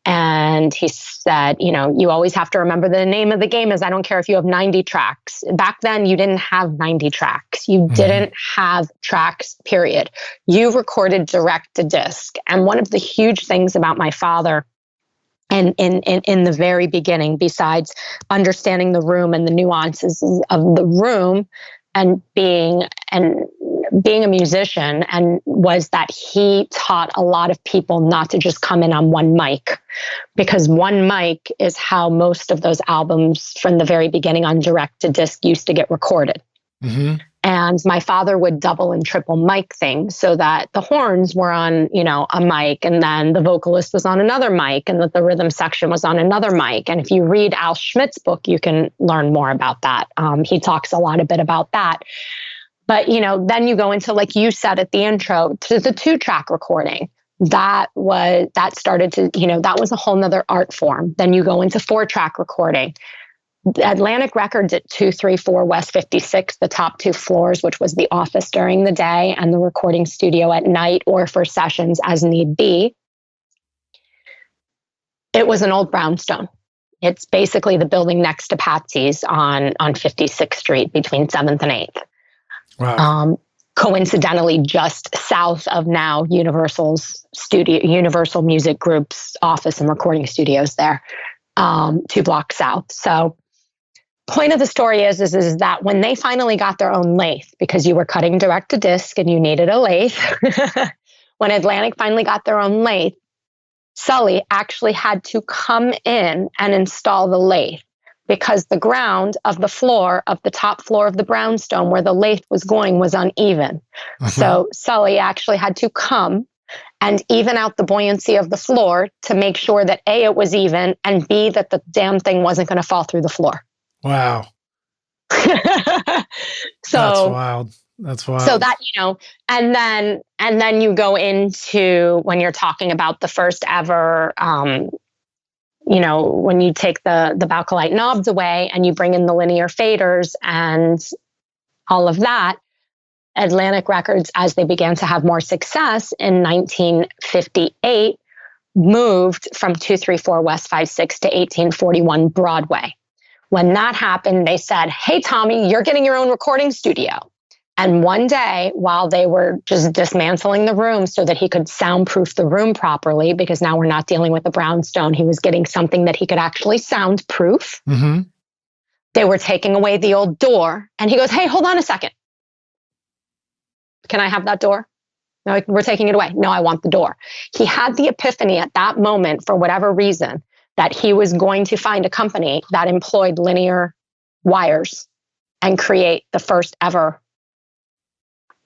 Speaker 2: and he said, you always have to remember the name of the game is, I don't care if you have 90 tracks. Back then, you didn't have 90 tracks. You didn't have tracks, period. You recorded direct to disc. And one of the huge things about my father, and in the very beginning, besides understanding the room and the nuances of the room and being a musician, and was that he taught a lot of people not to just come in on one mic, because one mic is how most of those albums from the very beginning on direct to disc used to get recorded. Mm-hmm. And my father would double and triple mic things so that the horns were on, a mic, and then the vocalist was on another mic, and that the rhythm section was on another mic. And if you read Al Schmidt's book, you can learn more about that. He talks a bit about that. But, then you go into, like you said at the intro, to the 2-track recording. That started to, that was a whole nother art form. Then you go into 4-track recording. Atlantic Records at 234 West 56, the top two floors, which was the office during the day and the recording studio at night or for sessions as need be. It was an old brownstone. It's basically the building next to Patsy's on 56th Street between 7th and 8th.
Speaker 1: Wow.
Speaker 2: Coincidentally, just south of now Universal Music Group's office and recording studios there, 2 blocks south. So point of the story is that when they finally got their own lathe, because you were cutting direct to disc and you needed a lathe, when Atlantic finally got their own lathe, Sully actually had to come in and install the lathe because the ground of the floor of the top floor of the brownstone where the lathe was going was uneven. So Sully actually had to come and even out the buoyancy of the floor to make sure that A, it was even, and B, that the damn thing wasn't going to fall through the floor.
Speaker 1: Wow.
Speaker 2: So
Speaker 1: that's wild. That's wild.
Speaker 2: So that, and then you go into when you're talking about the first ever, when you take the Bakelite knobs away and you bring in the linear faders and all of that, Atlantic Records, as they began to have more success in 1958, moved from 234 West 56 to 1841 Broadway. When that happened, they said, "Hey, Tommy, you're getting your own recording studio." And one day, while they were just dismantling the room so that he could soundproof the room properly, because now we're not dealing with a brownstone, he was getting something that he could actually soundproof.
Speaker 1: Mm-hmm.
Speaker 2: They were taking away the old door. And he goes, "Hey, hold on a second. Can I have that door?" "No, we're taking it away." "No, I want the door." He had the epiphany at that moment, for whatever reason, that he was going to find a company that employed linear wires and create the first ever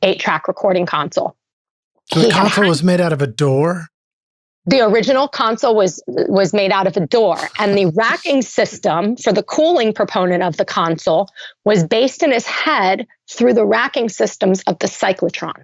Speaker 2: 8-track recording console.
Speaker 1: So the console was made out of a door?
Speaker 2: The original console was made out of a door, and the racking system for the cooling proponent of the console was based in his head through the racking systems of the cyclotron.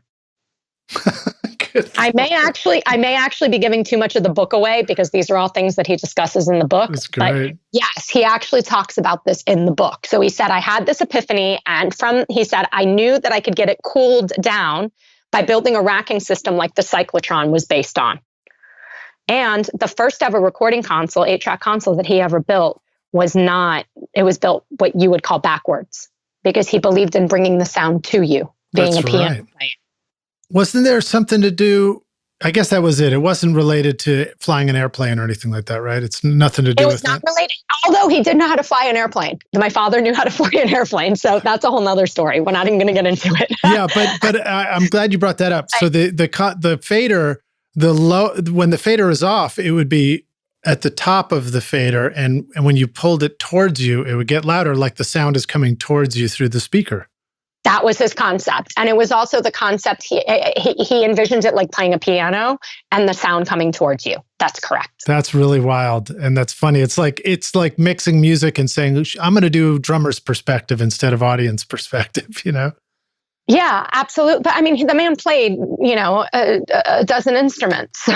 Speaker 2: I may actually be giving too much of the book away because these are all things that he discusses in the book.
Speaker 1: That's great.
Speaker 2: But yes, he actually talks about this in the book. So he said, I had this epiphany, and he said, I knew that I could get it cooled down by building a racking system like the cyclotron was based on. And the first ever recording console, 8-track console that he ever built was built what you would call backwards, because he believed in bringing the sound to you, being
Speaker 1: That's
Speaker 2: a piano
Speaker 1: right.
Speaker 2: player.
Speaker 1: Wasn't there something to do? I guess that was it. It wasn't related to flying an airplane or anything like that, right? It's nothing to do with that. It was not related,
Speaker 2: although he did know how to fly an airplane. My father knew how to fly an airplane, so that's a whole nother story. We're not even going to get into it.
Speaker 1: Yeah, but I'm glad you brought that up. So the fader, when the fader is off, it would be at the top of the fader, and when you pulled it towards you, it would get louder, like the sound is coming towards you through the speaker.
Speaker 2: That was his concept. And it was also the concept, he envisioned it like playing a piano and the sound coming towards you. That's correct.
Speaker 1: That's really wild. And that's funny. It's like mixing music and saying, I'm going to do drummer's perspective instead of audience perspective,
Speaker 2: Yeah, absolutely. But I mean, the man played, a dozen instruments.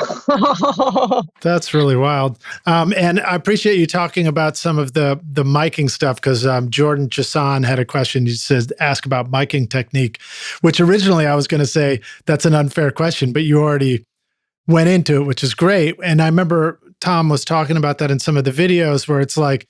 Speaker 1: That's really wild. And I appreciate you talking about some of the miking stuff, because Jordan Chasson had a question. He says, ask about miking technique, which originally I was going to say that's an unfair question, but you already went into it, which is great. And I remember Tom was talking about that in some of the videos where it's like,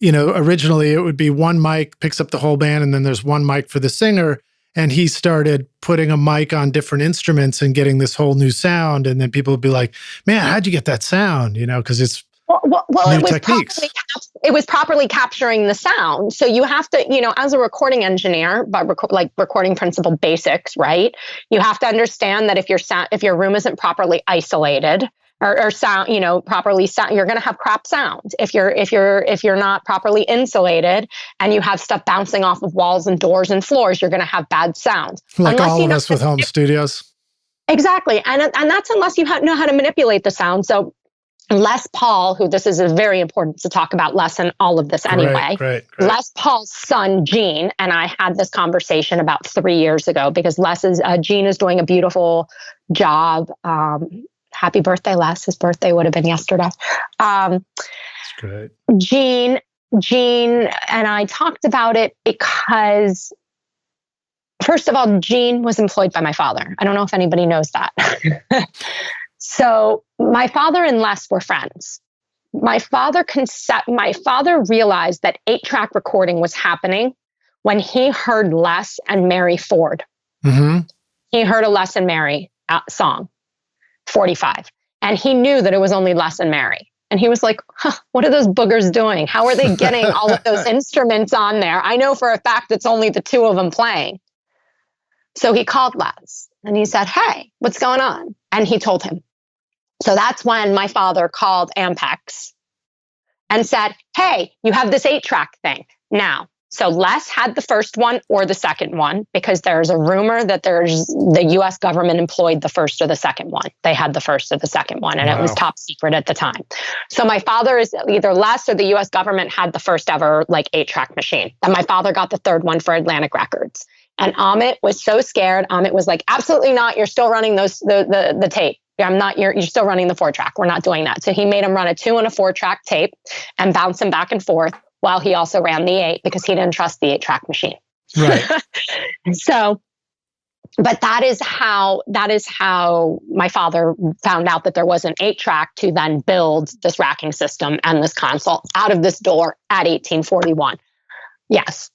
Speaker 1: originally it would be one mic picks up the whole band, and then there's one mic for the singer. And he started putting a mic on different instruments and getting this whole new sound. And then people would be like, man, how'd you get that sound? Because it's new techniques.
Speaker 2: It was properly capturing the sound. So you have to, as a recording engineer, but recording principle basics, right? You have to understand that if your room isn't properly isolated, or sound, properly sound, you're going to have crap sound. If you're not properly insulated and you have stuff bouncing off of walls and doors and floors, you're going to have bad sound.
Speaker 1: Like all of us with home studios. Exactly.
Speaker 2: And that's unless you know how to manipulate the sound. So Les Paul, who this is very important to talk about Les and all of this anyway.
Speaker 1: Great.
Speaker 2: Les Paul's son, Gene, and I had this conversation about 3 years ago because Gene is doing a beautiful job. Happy birthday, Les. His birthday would have been yesterday.
Speaker 1: That's great.
Speaker 2: Gene Gene and I talked about it because, first of all, Gene was employed by my father. I don't know if anybody knows that. So my father and Les were friends. My father realized that 8-track recording was happening when he heard Les and Mary Ford.
Speaker 1: Mm-hmm.
Speaker 2: He heard a Les and Mary song, 45. And he knew that it was only Les and Mary. And he was like, what are those boogers doing? How are they getting all of those instruments on there? I know for a fact it's only the two of them playing. So he called Les and he said, hey, what's going on? And he told him. So that's when my father called Ampex and said, hey, you have this 8-track thing now. So Les had the first one or the second one, because there's a rumor that the US government employed the first or the second one. They had the first or the second one, and It was top secret at the time. So my father is either Les or the US government had the first ever 8-track machine. And my father got the third one for Atlantic Records. And Amit was so scared. Amit was like, absolutely not. You're still running the tape. You're still running the 4-track. We're not doing that. So he made him run a 2 and a 4-track tape and bounce him back and forth while he also ran the 8, because he didn't trust the 8-track machine.
Speaker 1: Right.
Speaker 2: So, but that is how my father found out that there was an 8-track to then build this racking system and this console out of this door at 1841. Yes.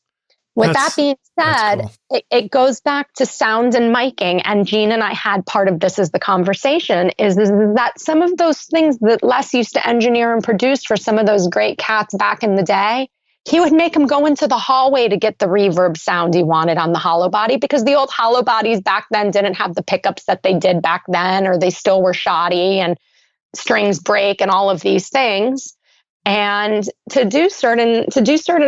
Speaker 2: With that being said, cool. It goes back to sound and miking. And Gene and I had part of this as the conversation is that some of those things that Les used to engineer and produce for some of those great cats back in the day, he would make him go into the hallway to get the reverb sound he wanted on the hollow body, because the old hollow bodies back then didn't have the pickups that they did back then, or they still were shoddy and strings break and all of these things. And to do certain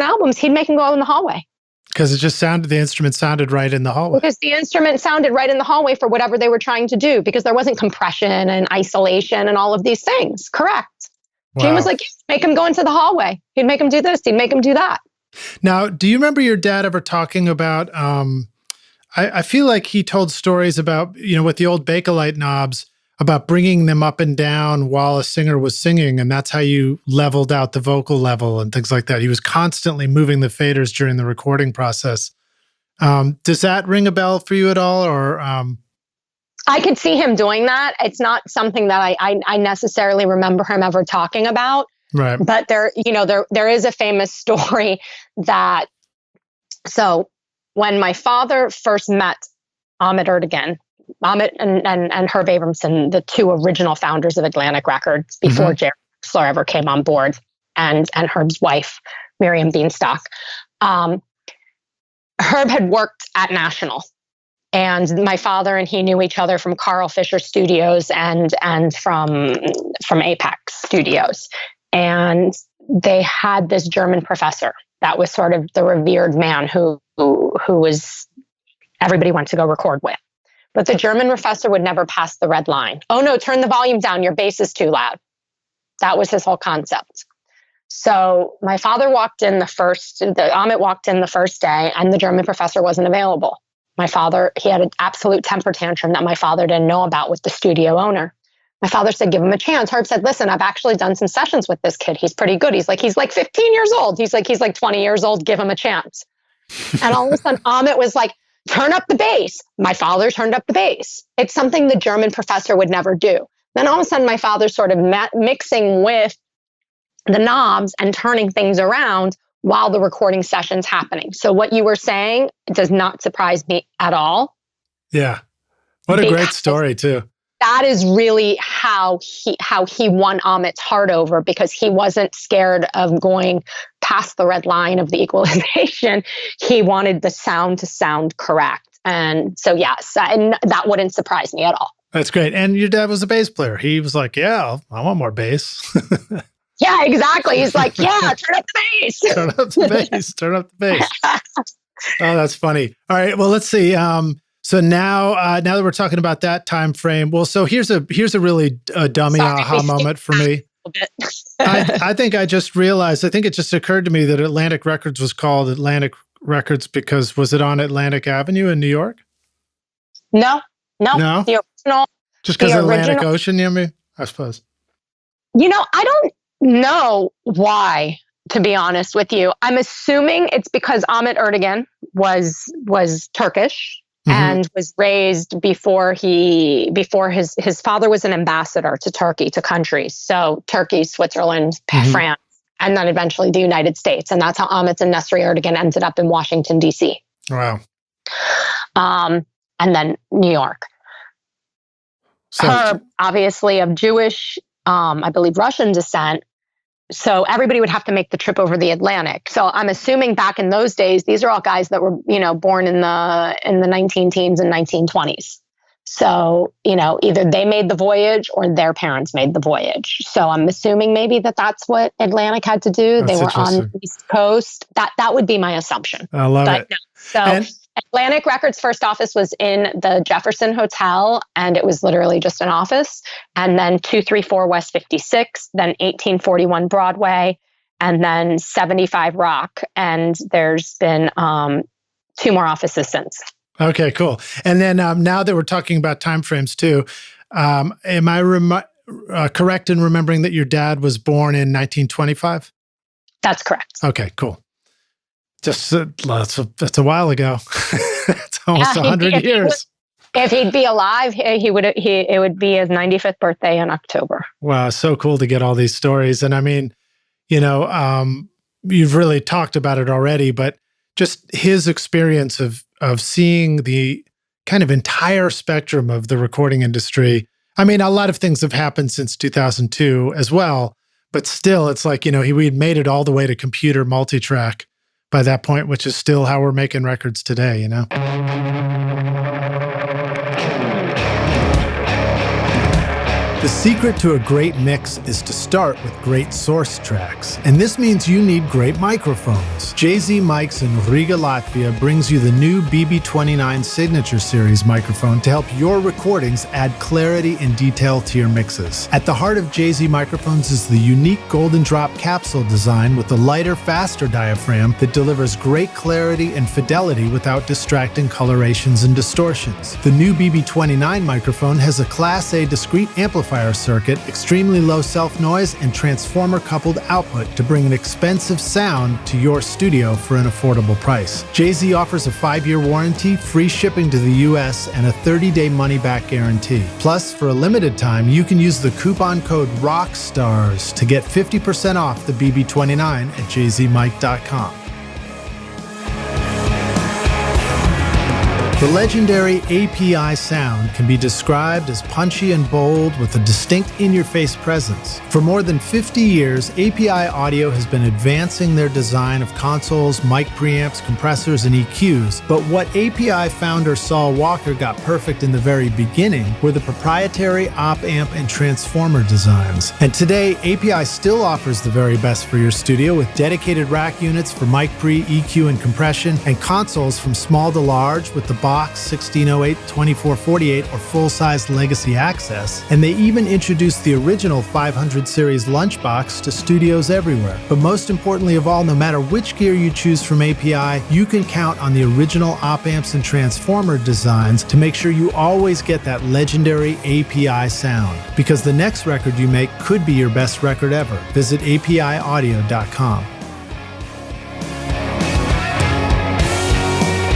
Speaker 2: albums, he'd make him go in the hallway.
Speaker 1: Because the instrument sounded right in the hallway.
Speaker 2: Because the instrument sounded right in the hallway for whatever they were trying to do, because there wasn't compression and isolation and all of these things. Correct. Wow. Gene was like, make him go into the hallway. He'd make him do this. He'd make him do that.
Speaker 1: Now, do you remember your dad ever talking about, I feel like he told stories about, with the old Bakelite knobs, about bringing them up and down while a singer was singing, and that's how you leveled out the vocal level and things like that. He was constantly moving the faders during the recording process. Does that ring a bell for you at all, or?
Speaker 2: I could see him doing that. It's not something that I necessarily remember him ever talking about.
Speaker 1: Right.
Speaker 2: But there is a famous story that, so when my father first met Amit Ertegun, Amit and Herb Abramson, the two original founders of Atlantic Records, before Jerry Wexler ever came on board, and Herb's wife, Miriam Beanstalk. Herb had worked at National, and my father and he knew each other from Carl Fisher Studios and from Apex Studios. And they had this German professor that was sort of the revered man who was everybody went to go record with. But the German professor would never pass the red line. Oh no, turn the volume down. Your bass is too loud. That was his whole concept. So my father Amit walked in the first day, and the German professor wasn't available. He had an absolute temper tantrum that my father didn't know about with the studio owner. My father said, give him a chance. Herb said, listen, I've actually done some sessions with this kid. He's pretty good. He's like 15 years old. He's like 20 years old. Give him a chance. And all of a sudden, Amit was like, turn up the bass. My father turned up the bass. It's something the German professor would never do. Then all of a sudden, my father sort of mixing with the knobs and turning things around while the recording session's happening. So what you were saying does not surprise me at all.
Speaker 1: Yeah. What a great story too.
Speaker 2: That is really how he won Amit's heart over, because he wasn't scared of going past the red line of the equalization. He wanted the sound to sound correct. And so, yes, and that wouldn't surprise me at all.
Speaker 1: That's great. And your dad was a bass player. He was like, yeah, I want more bass.
Speaker 2: Yeah, exactly. He's like, yeah, turn up the bass.
Speaker 1: Turn up the bass. Turn up the bass. Oh, that's funny. All right. Well, let's see. So now that we're talking about that time frame, well, so here's a really dummy aha moment for me. I think I just realized, I think it just occurred to me that Atlantic Records was called Atlantic Records because was it on Atlantic Avenue in New York?
Speaker 2: No. The original.
Speaker 1: Just because Atlantic Ocean, I suppose.
Speaker 2: I don't know why to be honest with you. I'm assuming it's because Ahmet Erdogan was Turkish and was raised before his father was an ambassador to Turkey, to countries. So Turkey, Switzerland, France, and then eventually the United States. And that's how Ahmet and Nesri Erdogan ended up in Washington, D.C.
Speaker 1: Wow.
Speaker 2: And then New York.
Speaker 1: So,
Speaker 2: her obviously of Jewish, I believe Russian descent. So everybody would have to make the trip over the Atlantic. So I'm assuming back in those days, these are all guys that were, born in the 19 teens and 1920s. So, either they made the voyage or their parents made the voyage. So I'm assuming maybe that's what Atlantic had to do. They were on the East Coast. That would be my assumption.
Speaker 1: I love it.
Speaker 2: No. So Atlantic Records' first office was in the Jefferson Hotel, and it was literally just an office. And then 234 West 56, then 1841 Broadway, and then 75 Rock. And there's been 2 more offices since.
Speaker 1: Okay, cool. And then now that we're talking about timeframes too, am I correct in remembering that your dad was born in 1925?
Speaker 2: That's correct.
Speaker 1: Okay, cool. Just that's a while ago. It's almost 100 years.
Speaker 2: If he'd be alive, it would be his 95th birthday in October.
Speaker 1: Wow, so cool to get all these stories. And I mean, you've really talked about it already, but just his experience of seeing the kind of entire spectrum of the recording industry. I mean, a lot of things have happened since 2002 as well, but still, it's like, we had made it all the way to computer multitrack by that point, which is still how we're making records today, The secret to a great mix is to start with great source tracks. And this means you need great microphones. JZ Mics in Riga, Latvia brings you the new BB29 Signature Series microphone to help your recordings add clarity and detail to your mixes. At the heart of JZ microphones is the unique Golden Drop capsule design with a lighter, faster diaphragm that delivers great clarity and fidelity without distracting colorations and distortions. The new BB29 microphone has a Class A discrete amplifier circuit, extremely low self-noise, and transformer-coupled output to bring an expensive sound to your studio for an affordable price. JZ offers a 5-year warranty, free shipping to the US, and a 30-day money-back guarantee. Plus, for a limited time, you can use the coupon code ROCKSTARS to get 50% off the BB29 at jzmic.com. The legendary API sound can be described as punchy and bold with a distinct in-your-face presence. For more than 50 years, API Audio has been advancing their design of consoles, mic preamps, compressors, and EQs. But what API founder Saul Walker got perfect in the very beginning were the proprietary op-amp and transformer designs. And today, API still offers the very best for your studio with dedicated rack units for mic pre, EQ, and compression, and consoles from small to large with the Box 1608, 2448, or full-size Legacy Access, and they even introduced the original 500 series lunchbox to studios everywhere. But most importantly of all, no matter which gear you choose from API, you can count on the original op-amps and transformer designs to make sure you always get that legendary API sound. Because the next record you make could be your best record ever. Visit apiaudio.com.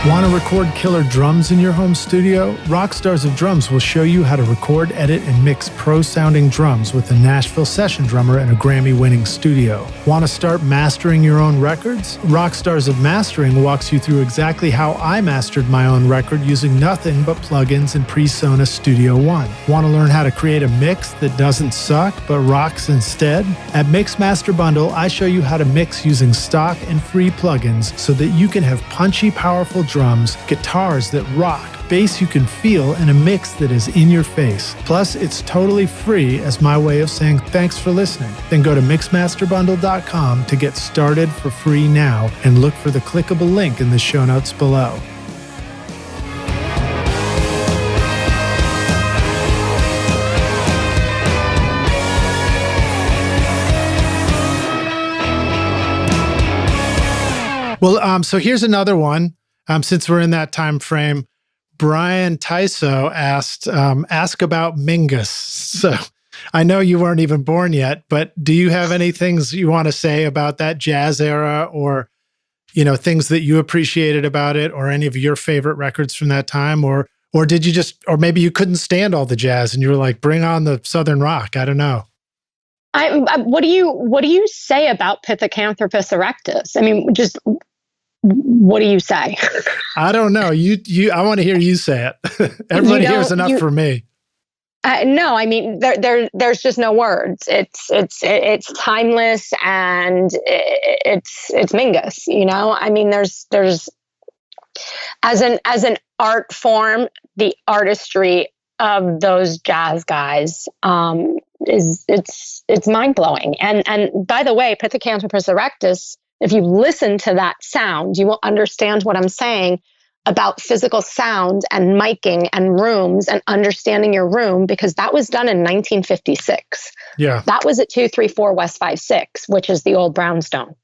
Speaker 1: Want to record killer drums in your home studio? Rockstars of Drums will show you how to record, edit, and mix pro-sounding drums with a Nashville session drummer in a Grammy-winning studio. Want to start mastering your own records? Rockstars of Mastering walks you through exactly how I mastered my own record using nothing but plugins in PreSonus Studio One. Want to learn how to create a mix that doesn't suck but rocks instead? At Mixmaster Bundle, I show you how to mix using stock and free plugins so that you can have punchy, powerful drums, guitars that rock, bass you can feel, and a mix that is in your face. Plus, it's totally free as my way of saying thanks for listening. Then go to mixmasterbundle.com to get started for free now and look for the clickable link in the show notes below. Well, so here's another one. Since we're in that time frame, Brian Tyso asked, ask about Mingus. So I know you weren't even born yet, but do you have any things you want to say about that jazz era, or, things that you appreciated about it, or any of your favorite records from that time? Or did you or maybe you couldn't stand all the jazz and you were like, bring on the Southern rock? I don't know.
Speaker 2: What do you say about Pithecanthropus erectus? I mean, just what do you say?
Speaker 1: I don't know. I want to hear you say it. Everybody hears enough for me.
Speaker 2: No, I mean, there's just no words. It's timeless, and it's Mingus. I mean, there's as an art form, the artistry of those jazz guys it's mind blowing. And by the way, Pithecanthropus erectus, if you listen to that sound, you will understand what I'm saying about physical sound and miking and rooms and understanding your room, because that was done in 1956.
Speaker 1: Yeah.
Speaker 2: That was at 234 West 56, which is the old brownstone.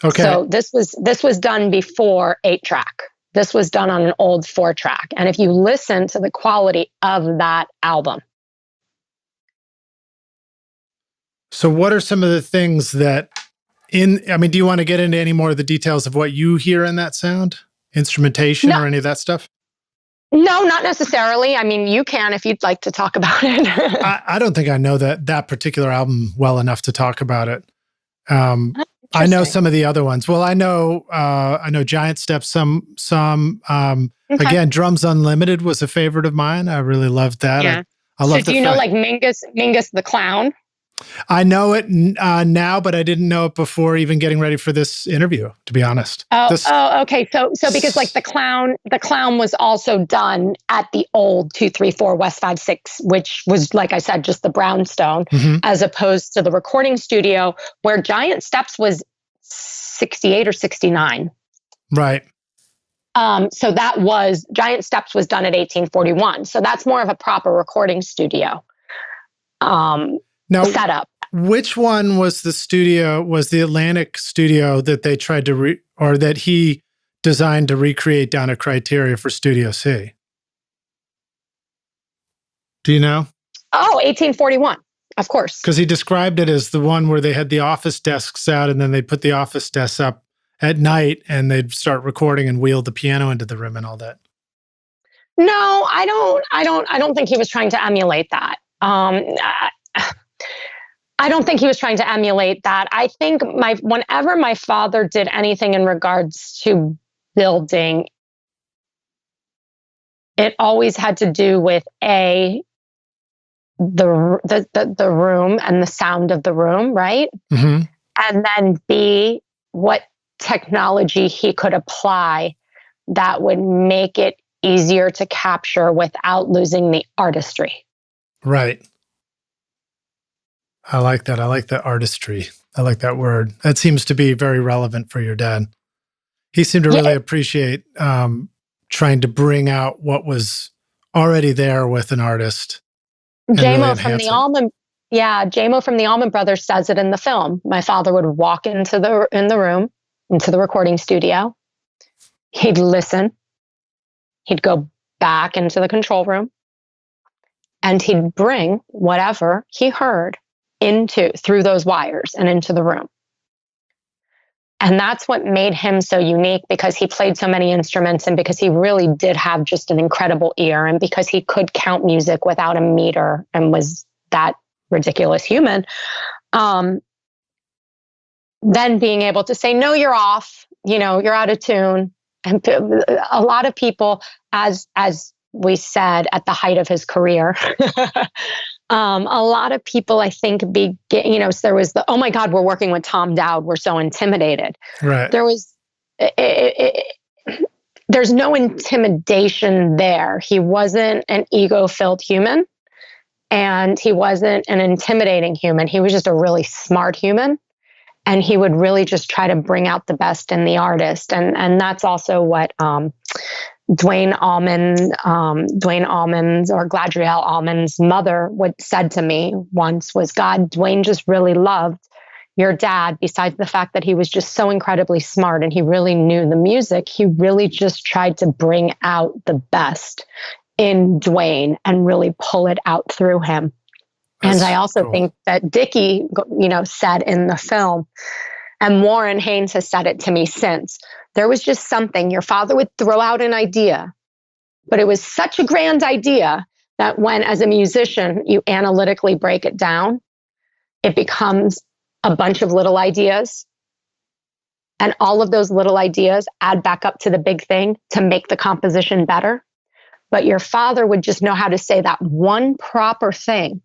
Speaker 1: Okay.
Speaker 2: So this was done before 8-track. This was done on an old 4-track. And if you listen to the quality of that album.
Speaker 1: So what are some of the things that do you want to get into any more of the details of what you hear in that sound? Instrumentation or any of that stuff?
Speaker 2: No, not necessarily. I mean, you can if you'd like to talk about it.
Speaker 1: I don't think I know that particular album well enough to talk about it. I know some of the other ones. Well, I know Giant Steps. Some. Okay. Again, Drums Unlimited was a favorite of mine. I really loved that.
Speaker 2: Yeah.
Speaker 1: I love.
Speaker 2: So do you know like Mingus the Clown?
Speaker 1: I know it now, but I didn't know it before even getting ready for this interview, to be honest.
Speaker 2: Okay. So because like the clown was also done at the old 234 West 56, which was, like I said, just the brownstone, as opposed to the recording studio where Giant Steps was 68 or 69.
Speaker 1: Right.
Speaker 2: So that was Giant Steps was done at 1841. So that's more of a proper recording studio. Now, setup.
Speaker 1: Which one was the studio? Was the Atlantic studio that they tried to or that he designed to recreate down at Criteria for Studio C? Do you know?
Speaker 2: Oh, 1841, of course.
Speaker 1: Because he described it as the one where they had the office desks out, and then they put the office desks up at night, and they'd start recording and wheel the piano into the room and all that.
Speaker 2: No, I don't think he was trying to emulate that. I don't think he was trying to emulate that. I think whenever my father did anything in regards to building, it always had to do with the room and the sound of the room, right? Mm-hmm. And then B, what technology he could apply that would make it easier to capture without losing the artistry.
Speaker 1: Right. I like that. I like the artistry. I like that word. That seems to be very relevant for your dad. He seemed to really appreciate trying to bring out what was already there with an artist.
Speaker 2: Jamo from the Allman Brothers says it in the film. My father would walk into the room, into the recording studio. He'd listen. He'd go back into the control room, and he'd bring whatever he heard through those wires and into the room. And that's what made him so unique, because he played so many instruments, and because he really did have just an incredible ear, and because he could count music without a meter and was that ridiculous human. Then being able to say, no, you're off, you're out of tune. And a lot of people, as we said, at the height of his career, a lot of people, I think, so there was oh my God, we're working with Tom Dowd, we're so intimidated.
Speaker 1: Right.
Speaker 2: There's no intimidation there. He wasn't an ego-filled human, and he wasn't an intimidating human. He was just a really smart human, and he would really just try to bring out the best in the artist. And that's also what Dwayne Allman's or Gladriel Allman's mother said to me once was, God, Dwayne just really loved your dad. Besides the fact that he was just so incredibly smart and he really knew the music, he really just tried to bring out the best in Dwayne and really pull it out through him. And I also think that Dickie, said in the film, and Warren Haynes has said it to me since, there was just something. Your father would throw out an idea, but it was such a grand idea that when, as a musician, you analytically break it down, it becomes a bunch of little ideas. And all of those little ideas add back up to the big thing to make the composition better. But your father would just know how to say that one proper thing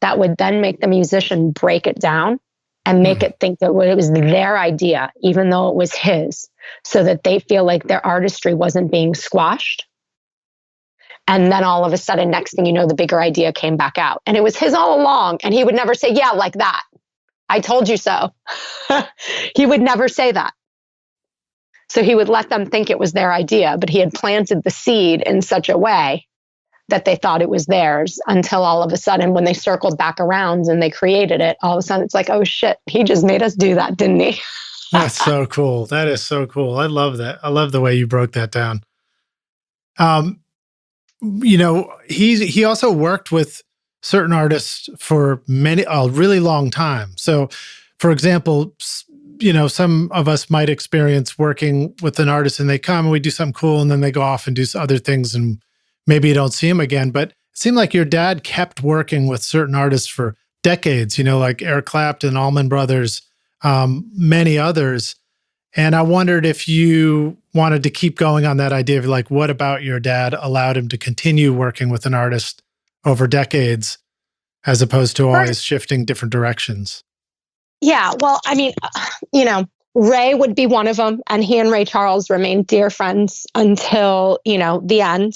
Speaker 2: that would then make the musician break it down and make it think that it was their idea, even though it was his, so that they feel like their artistry wasn't being squashed. And then all of a sudden, next thing you know, the bigger idea came back out. And it was his all along. And he would never say, yeah, like that. I told you so. He would never say that. So he would let them think it was their idea, but he had planted the seed in such a way that they thought it was theirs, until all of a sudden, when they circled back around and they created it, all of a sudden it's like, oh shit, he just made us do that, didn't he?
Speaker 1: That's so cool. That is so cool. I love that. I love the way you broke that down. He also worked with certain artists for a really long time. So, for example, some of us might experience working with an artist and they come and we do something cool and then they go off and do other things and maybe you don't see them again. But it seemed like your dad kept working with certain artists for decades, like Eric Clapton, Allman Brothers, many others. And I wondered if you wanted to keep going on that idea of like, what about your dad allowed him to continue working with an artist over decades as opposed to always shifting different directions?
Speaker 2: Yeah, well, I mean, Ray would be one of them, and he and Ray Charles remained dear friends until, the end.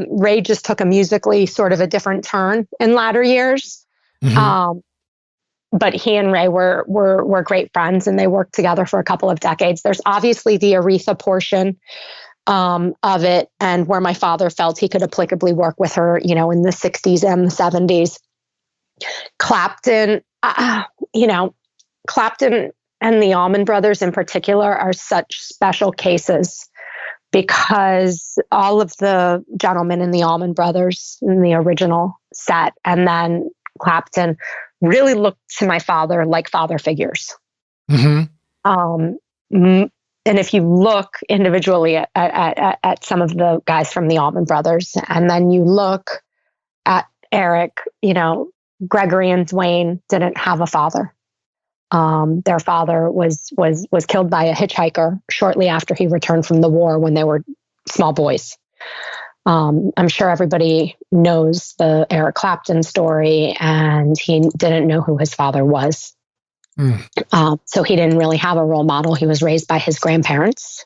Speaker 2: Ray just took a musically sort of a different turn in latter years. Mm-hmm. But he and Ray were great friends, and they worked together for a couple of decades. There's obviously the Aretha portion of it, and where my father felt he could applicably work with her, in the 60s and the 70s. Clapton, Clapton and the Allman Brothers in particular are such special cases, because all of the gentlemen in the Allman Brothers in the original set, and then Clapton, really looked to my father like father figures. Mm-hmm. And if you look individually at some of the guys from the Allman Brothers, and then you look at Eric, Gregory and Dwayne didn't have a father. Their father was killed by a hitchhiker shortly after he returned from the war when they were small boys. I'm sure everybody knows the Eric Clapton story, and he didn't know who his father was. So he didn't really have a role model. He was raised by his grandparents.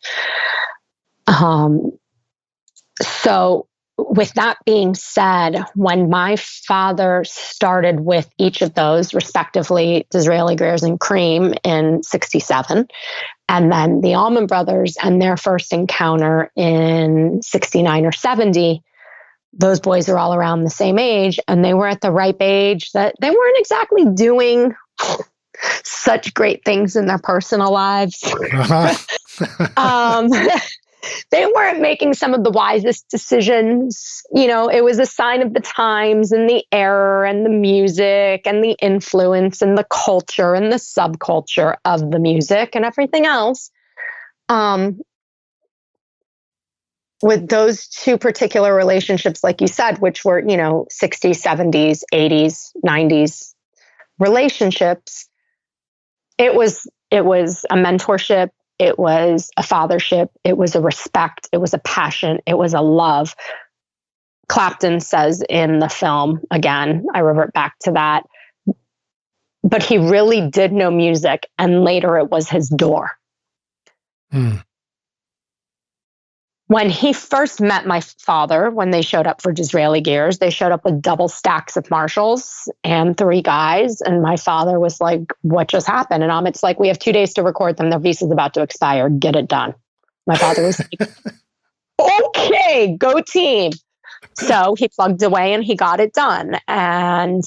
Speaker 2: So with that being said, when my father started with each of those, respectively, Disraeli, Greers, and Cream in 1967, and then the Allman Brothers and their first encounter in 1969 or 1970, those boys are all around the same age, and they were at the ripe age that they weren't exactly doing such great things in their personal lives. They weren't making some of the wisest decisions. It was a sign of the times and the era and the music and the influence and the culture and the subculture of the music and everything else. With those two particular relationships, like you said, which were, 60s, 70s, 80s, 90s relationships, it was a mentorship. It was a fathership. It was a respect. It was a passion. It was a love. Clapton says in the film, again, I revert back to that, but he really did know music, and later it was his door. When he first met my father, when they showed up for Disraeli Gears, they showed up with double stacks of Marshalls and 3 guys. And my father was like, what just happened? And Amit's like, we have 2 days to record them. Their visa's about to expire. Get it done. My father was like, okay, go team. So he plugged away and he got it done. And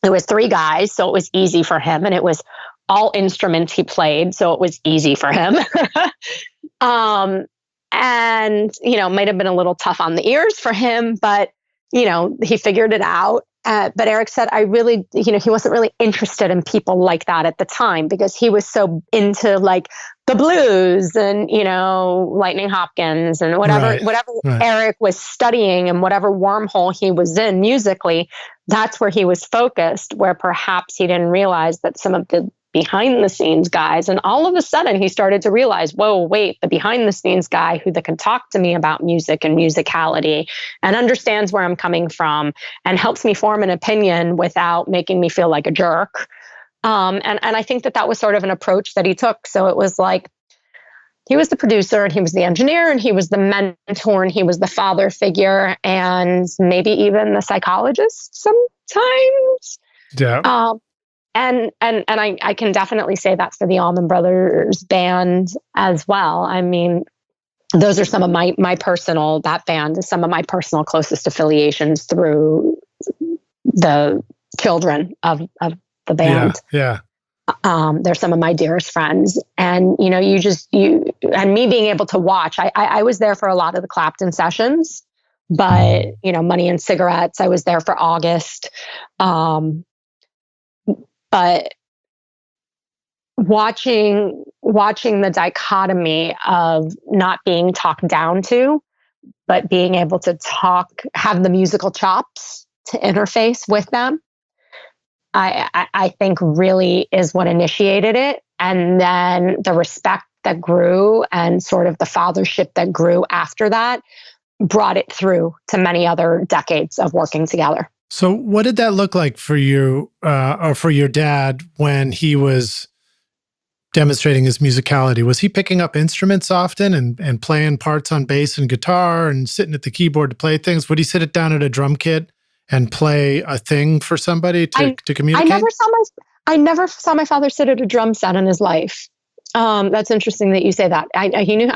Speaker 2: it was 3 guys, so it was easy for him. And it was all instruments he played, so it was easy for him. And, might have been a little tough on the ears for him, but, he figured it out. But Eric said, he wasn't really interested in people like that at the time because he was so into like the blues and, Lightning Hopkins and whatever Eric was studying and whatever wormhole he was in musically, that's where he was focused, where perhaps he didn't realize that some of the behind the scenes guys, and all of a sudden he started to realize, whoa, wait, the behind the scenes guy who can talk to me about music and musicality and understands where I'm coming from and helps me form an opinion without making me feel like a jerk. And I think that was sort of an approach that he took. So it was like, he was the producer and he was the engineer and he was the mentor and he was the father figure and maybe even the psychologist sometimes.
Speaker 1: Yeah.
Speaker 2: And I can definitely say that for the Allman Brothers band as well. I mean, those are some of that band is some of my personal closest affiliations through the children of the band.
Speaker 1: Yeah.
Speaker 2: They're some of my dearest friends. And, and me being able to watch, I was there for a lot of the Clapton sessions, but, Money and Cigarettes, I was there for August. But watching the dichotomy of not being talked down to, but being able to have the musical chops to interface with them, I think really is what initiated it. And then the respect that grew and sort of the fathership that grew after that brought it through to many other decades of working together.
Speaker 1: So what did that look like for you or for your dad when he was demonstrating his musicality? Was he picking up instruments often and playing parts on bass and guitar and sitting at the keyboard to play things? Would he sit it down at a drum kit and play a thing for somebody to communicate?
Speaker 2: I never saw my father sit at a drum set in his life. That's interesting that you say that. I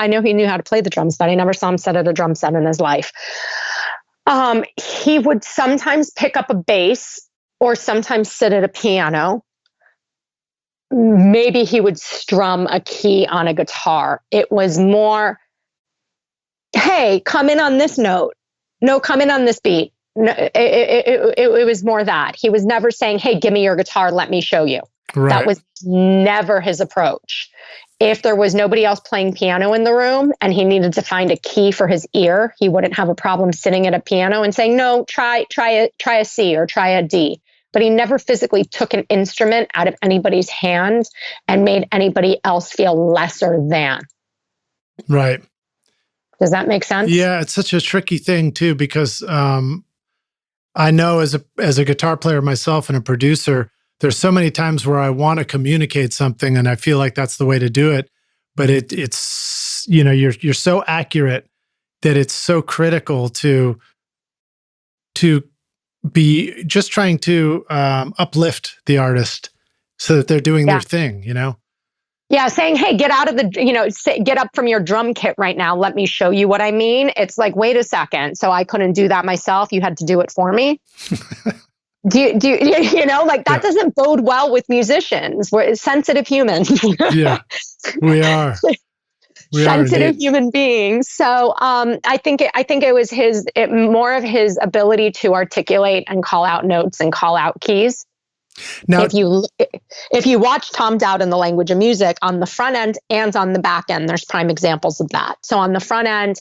Speaker 2: know he knew how to play the drums, but I never saw him sit at a drum set in his life. He would sometimes pick up a bass or sometimes sit at a piano. Maybe he would strum a key on a guitar. It was more, hey, come in on this note. No, come in on this beat. No, it was more that. He was never saying, hey, give me your guitar, let me show you. Right. That was never his approach. If there was nobody else playing piano in the room and he needed to find a key for his ear, he wouldn't have a problem sitting at a piano and saying, no, try a C or try a D. But he never physically took an instrument out of anybody's hands and made anybody else feel lesser than.
Speaker 1: Right.
Speaker 2: Does that make sense?
Speaker 1: Yeah, it's such a tricky thing too, because I know as a guitar player myself and a producer, there's so many times where I want to communicate something and I feel like that's the way to do it. But it's you're so accurate that it's so critical to be just trying to uplift the artist so that they're doing their thing,
Speaker 2: Yeah, saying, hey, get out of get up from your drum kit right now. Let me show you what I mean. It's like, wait a second. So I couldn't do that myself. You had to do it for me. That doesn't bode well with musicians. We're sensitive humans.
Speaker 1: Yeah, we are.
Speaker 2: Sensitive human beings. So I think it was more of his ability to articulate and call out notes and call out keys. Now, if you watch Tom Dowd in The Language of Music, on the front end and on the back end, there's prime examples of that. So on the front end,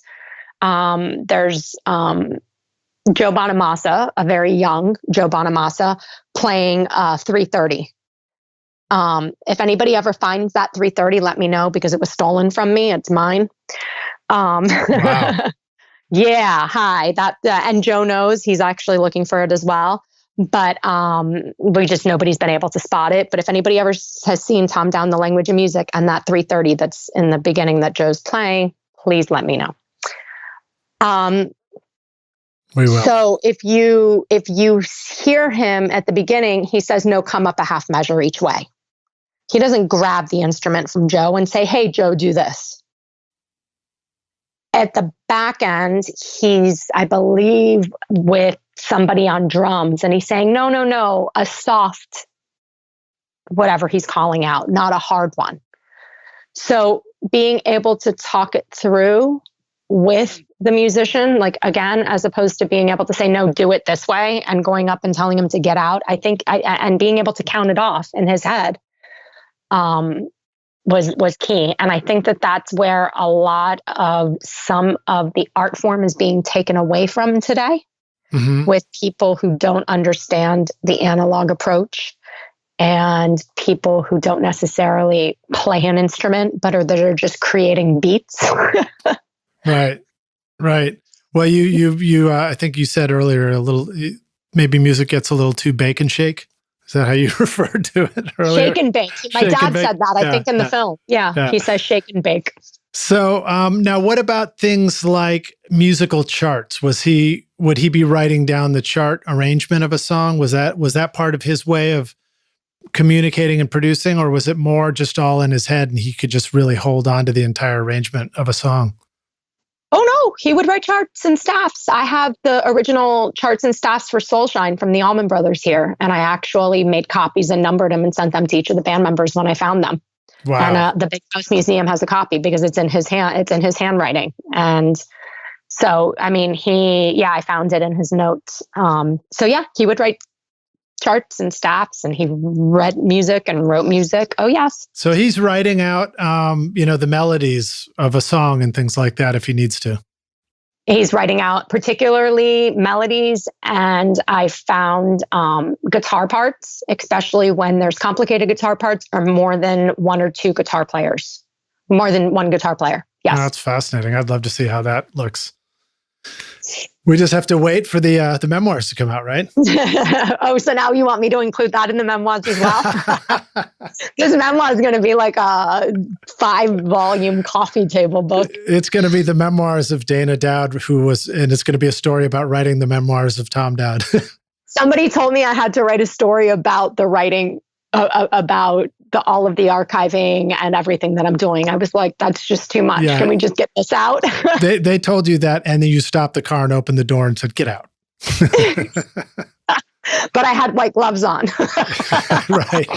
Speaker 2: there's Joe Bonamassa, a very young Joe Bonamassa, playing 330. If anybody ever finds that 330, let me know because it was stolen from me. It's mine. Wow. Yeah. Hi. And Joe knows he's actually looking for it as well. But nobody's been able to spot it. But if anybody ever has seen Tom Dowd, The Language of Music, and that 330 that's in the beginning that Joe's playing, please let me know.
Speaker 1: We will.
Speaker 2: So if you hear him at the beginning, he says, no, come up a half measure each way. He doesn't grab the instrument from Joe and say, hey, Joe, do this. At the back end, he's, I believe, with somebody on drums, and he's saying, no, a soft, whatever he's calling out, not a hard one. So being able to talk it through with the musician, like again, as opposed to being able to say, no, do it this way, and going up and telling him to get out. I think, and being able to count it off in his head was key. And I think that that's where a lot of some of the art form is being taken away from today, with people who don't understand the analog approach and people who don't necessarily play an instrument, but that are just creating beats.
Speaker 1: Right. Well, you I think you said earlier maybe music gets a little too bake and shake. Is that how you referred to it earlier?
Speaker 2: Shake and bake. My dad said that, I think, in the film. Yeah, he says shake and bake.
Speaker 1: So now what about things like musical charts? Would he be writing down the chart arrangement of a song? Was that part of his way of communicating and producing, or was it more just all in his head and he could just really hold on to the entire arrangement of a song?
Speaker 2: Oh, no, he would write charts and staffs. I have the original charts and staffs for Soulshine from the Allman Brothers here. And I actually made copies and numbered them and sent them to each of the band members when I found them.
Speaker 1: Wow.
Speaker 2: And the Big House Museum has a copy because it's in his handwriting. And so, I mean, I found it in his notes. He would write charts and staffs, and he read music and wrote music. Oh, yes.
Speaker 1: So he's writing out, the melodies of a song and things like that if he needs to.
Speaker 2: He's writing out particularly melodies, and I found guitar parts, especially when there's complicated guitar parts or more than one or two guitar players, more than one guitar player. Yes.
Speaker 1: Oh, that's fascinating. I'd love to see how that looks. We just have to wait for the memoirs to come out, right?
Speaker 2: Oh, so now you want me to include that in the memoirs as well? This memoir is going to be like a 5-volume coffee table book.
Speaker 1: It's going to be the memoirs of Dana Dowd, and it's going to be a story about writing the memoirs of Tom Dowd.
Speaker 2: Somebody told me I had to write a story about the writing, about all of the archiving and everything that I'm doing. I was like, that's just too much. Yeah. Can we just get this out?
Speaker 1: They told you that, and then you stopped the car and opened the door and said, get out.
Speaker 2: But I had white gloves on.
Speaker 1: Right.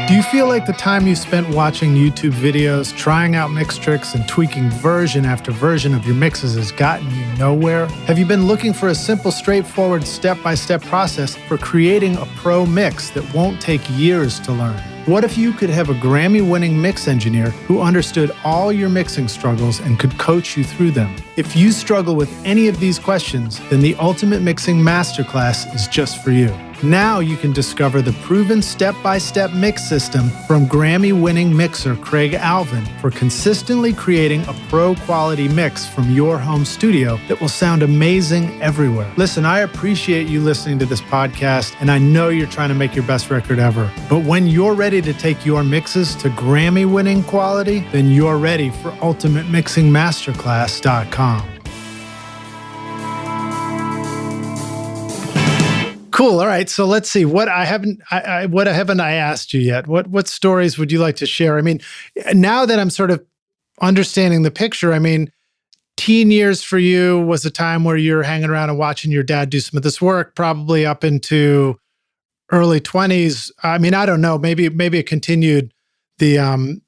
Speaker 1: Do you feel like the time you spent watching YouTube videos, trying out mix tricks, and tweaking version after version of your mixes has gotten you nowhere? Have you been looking for a simple, straightforward, step-by-step process for creating a pro mix that won't take years to learn? What if you could have a Grammy-winning mix engineer who understood all your mixing struggles and could coach you through them? If you struggle with any of these questions, then the Ultimate Mixing Masterclass is just for you. Now you can discover the proven step-by-step mix system from Grammy-winning mixer Craig Alvin for consistently creating a pro-quality mix from your home studio that will sound amazing everywhere. Listen, I appreciate you listening to this podcast, and I know you're trying to make your best record ever. But when you're ready to take your mixes to Grammy-winning quality, then you're ready for UltimateMixingMasterclass.com. Cool. All right. So let's see. What haven't I asked you yet? What stories would you like to share? I mean, now that I'm sort of understanding the picture, I mean, teen years for you was a time where you're hanging around and watching your dad do some of this work, probably up into early 20s. I mean, I don't know. Maybe it continued the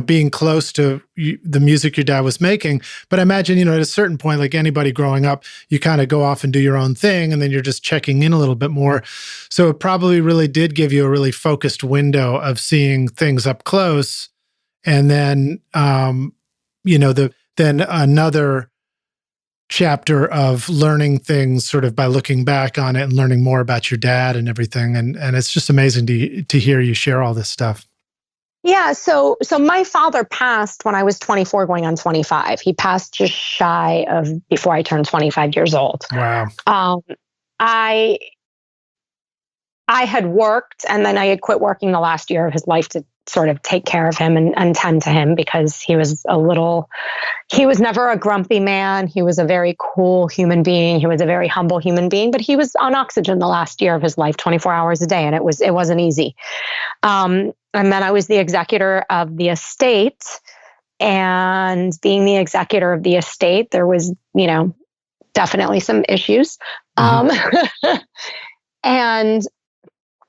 Speaker 1: being close to the music your dad was making. But I imagine, at a certain point, like anybody growing up, you kind of go off and do your own thing, and then you're just checking in a little bit more. So it probably really did give you a really focused window of seeing things up close. And then, then another chapter of learning things sort of by looking back on it and learning more about your dad and everything. And it's just amazing to hear you share all this stuff.
Speaker 2: Yeah, so my father passed when I was 24 going on 25. He passed just shy of before I turned 25 years old.
Speaker 1: Wow.
Speaker 2: I had worked, and then I had quit working the last year of his life to sort of take care of him and tend to him, because he was never a grumpy man. He was a very cool human being. He was a very humble human being, but he was on oxygen the last year of his life, 24 hours a day. And it wasn't easy. And then I was the executor of the estate, and being the executor of the estate, there was, definitely some issues. Mm-hmm. And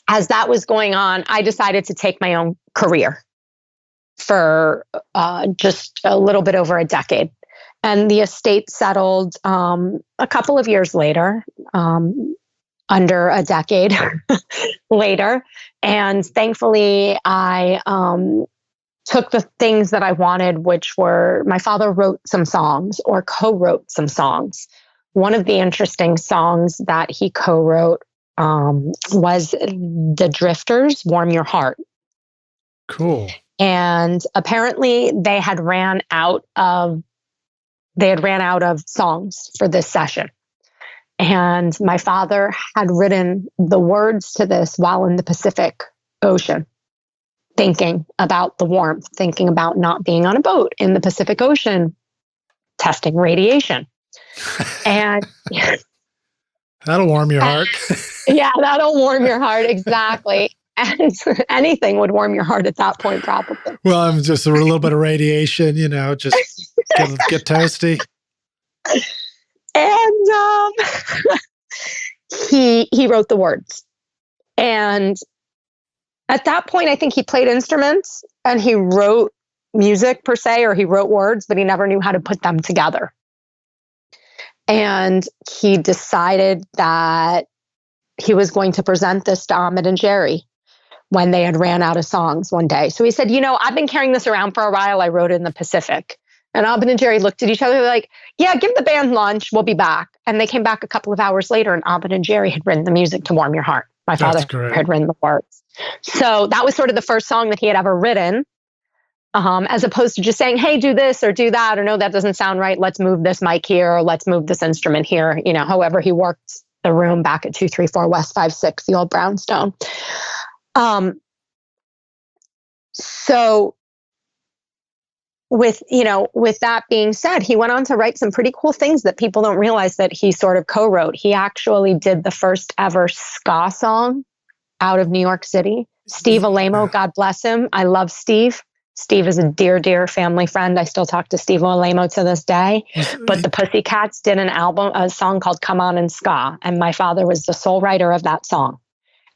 Speaker 2: as that was going on, I decided to take my own career for just a little bit over a decade. And the estate settled a couple of years later, under a decade later. And thankfully, I took the things that I wanted, which were my father wrote some songs or co-wrote some songs. One of the interesting songs that he co-wrote was The Drifters' Warm Your Heart.
Speaker 1: Cool.
Speaker 2: And apparently they had ran out of songs for this session. And my father had written the words to this while in the Pacific Ocean, thinking about the warmth, thinking about not being on a boat in the Pacific Ocean, testing radiation. And
Speaker 1: that'll warm your heart.
Speaker 2: Yeah, that'll warm your heart. Exactly. And anything would warm your heart at that point, probably.
Speaker 1: Well, I'm just a little bit of radiation, just get toasty.
Speaker 2: And he wrote the words. And at that point, I think he played instruments and he wrote music per se, or he wrote words, but he never knew how to put them together. And he decided that he was going to present this to Ahmet and Jerry when they had ran out of songs one day. So he said, I've been carrying this around for a while. I wrote it in the Pacific. And Ahmet and Jerry looked at each other like, yeah, give the band lunch. We'll be back. And they came back a couple of hours later and Ahmet and Jerry had written the music to Warm Your Heart. My father had written the words. So that was sort of the first song that he had ever written, as opposed to just saying, hey, do this or do that, or no, that doesn't sound right. Let's move this mic here, or let's move this instrument here. However he worked the room back at 234 West 56, the old brownstone. So with that being said, he went on to write some pretty cool things that people don't realize that he sort of co-wrote. He actually did the first ever ska song out of New York City. Steve Alemo, God bless him. I love Steve. Steve is a dear, dear family friend. I still talk to Steve Alemo to this day. But the Pussycats did a song called Come On in Ska. And my father was the sole writer of that song.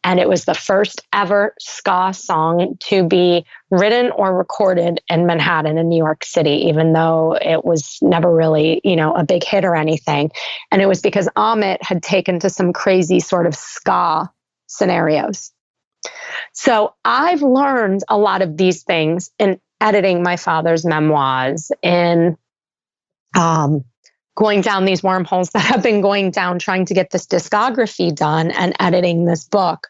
Speaker 2: And it was the first ever ska song to be written or recorded in Manhattan in New York City, even though it was never really, a big hit or anything. And it was because Ahmet had taken to some crazy sort of ska scenarios. So I've learned a lot of these things in editing my father's memoirs, in going down these wormholes that I've been going down, trying to get this discography done and editing this book.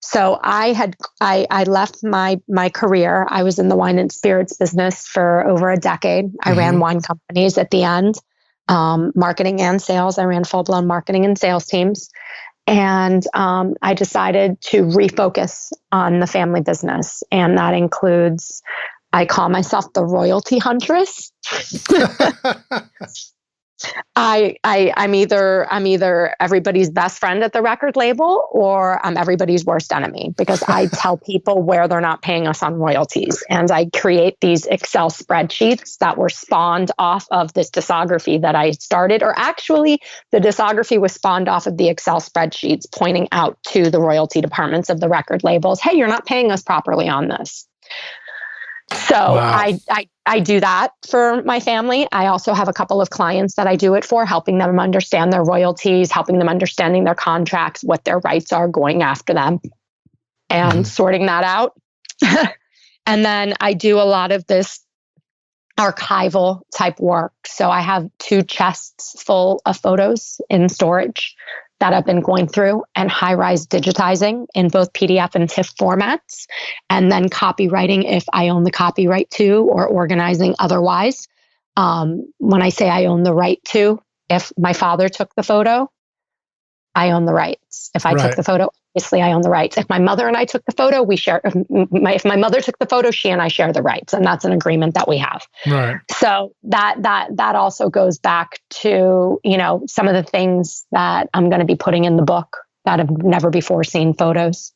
Speaker 2: So I left my career. I was in the wine and spirits business for over a decade. I ran wine companies at the end, marketing and sales. I ran full-blown marketing and sales teams. And I decided to refocus on the family business. And that includes, I call myself the royalty huntress. I'm either everybody's best friend at the record label, or I'm everybody's worst enemy, because I tell people where they're not paying us on royalties. And I create these Excel spreadsheets that were spawned off of this discography that I started, or actually the discography was spawned off of the Excel spreadsheets pointing out to the royalty departments of the record labels, hey, you're not paying us properly on this. So wow. I do that for my family. I also have a couple of clients that I do it for, helping them understand their royalties, helping them understanding their contracts, what their rights are, going after them and sorting that out. And then I do a lot of this archival type work. So I have 2 chests full of photos in storage that I've been going through and high-rise digitizing in both PDF and TIFF formats, and then copywriting if I own the copyright to, or organizing otherwise. When I say I own the right to, if my father took the photo, I own the rights. If I took the photo, obviously I own the rights. If my mother and I took the photo, we share. If my mother took the photo, she and I share the rights, and that's an agreement that we have. Right. So that also goes back to some of the things that I'm going to be putting in the book that have never before seen photos.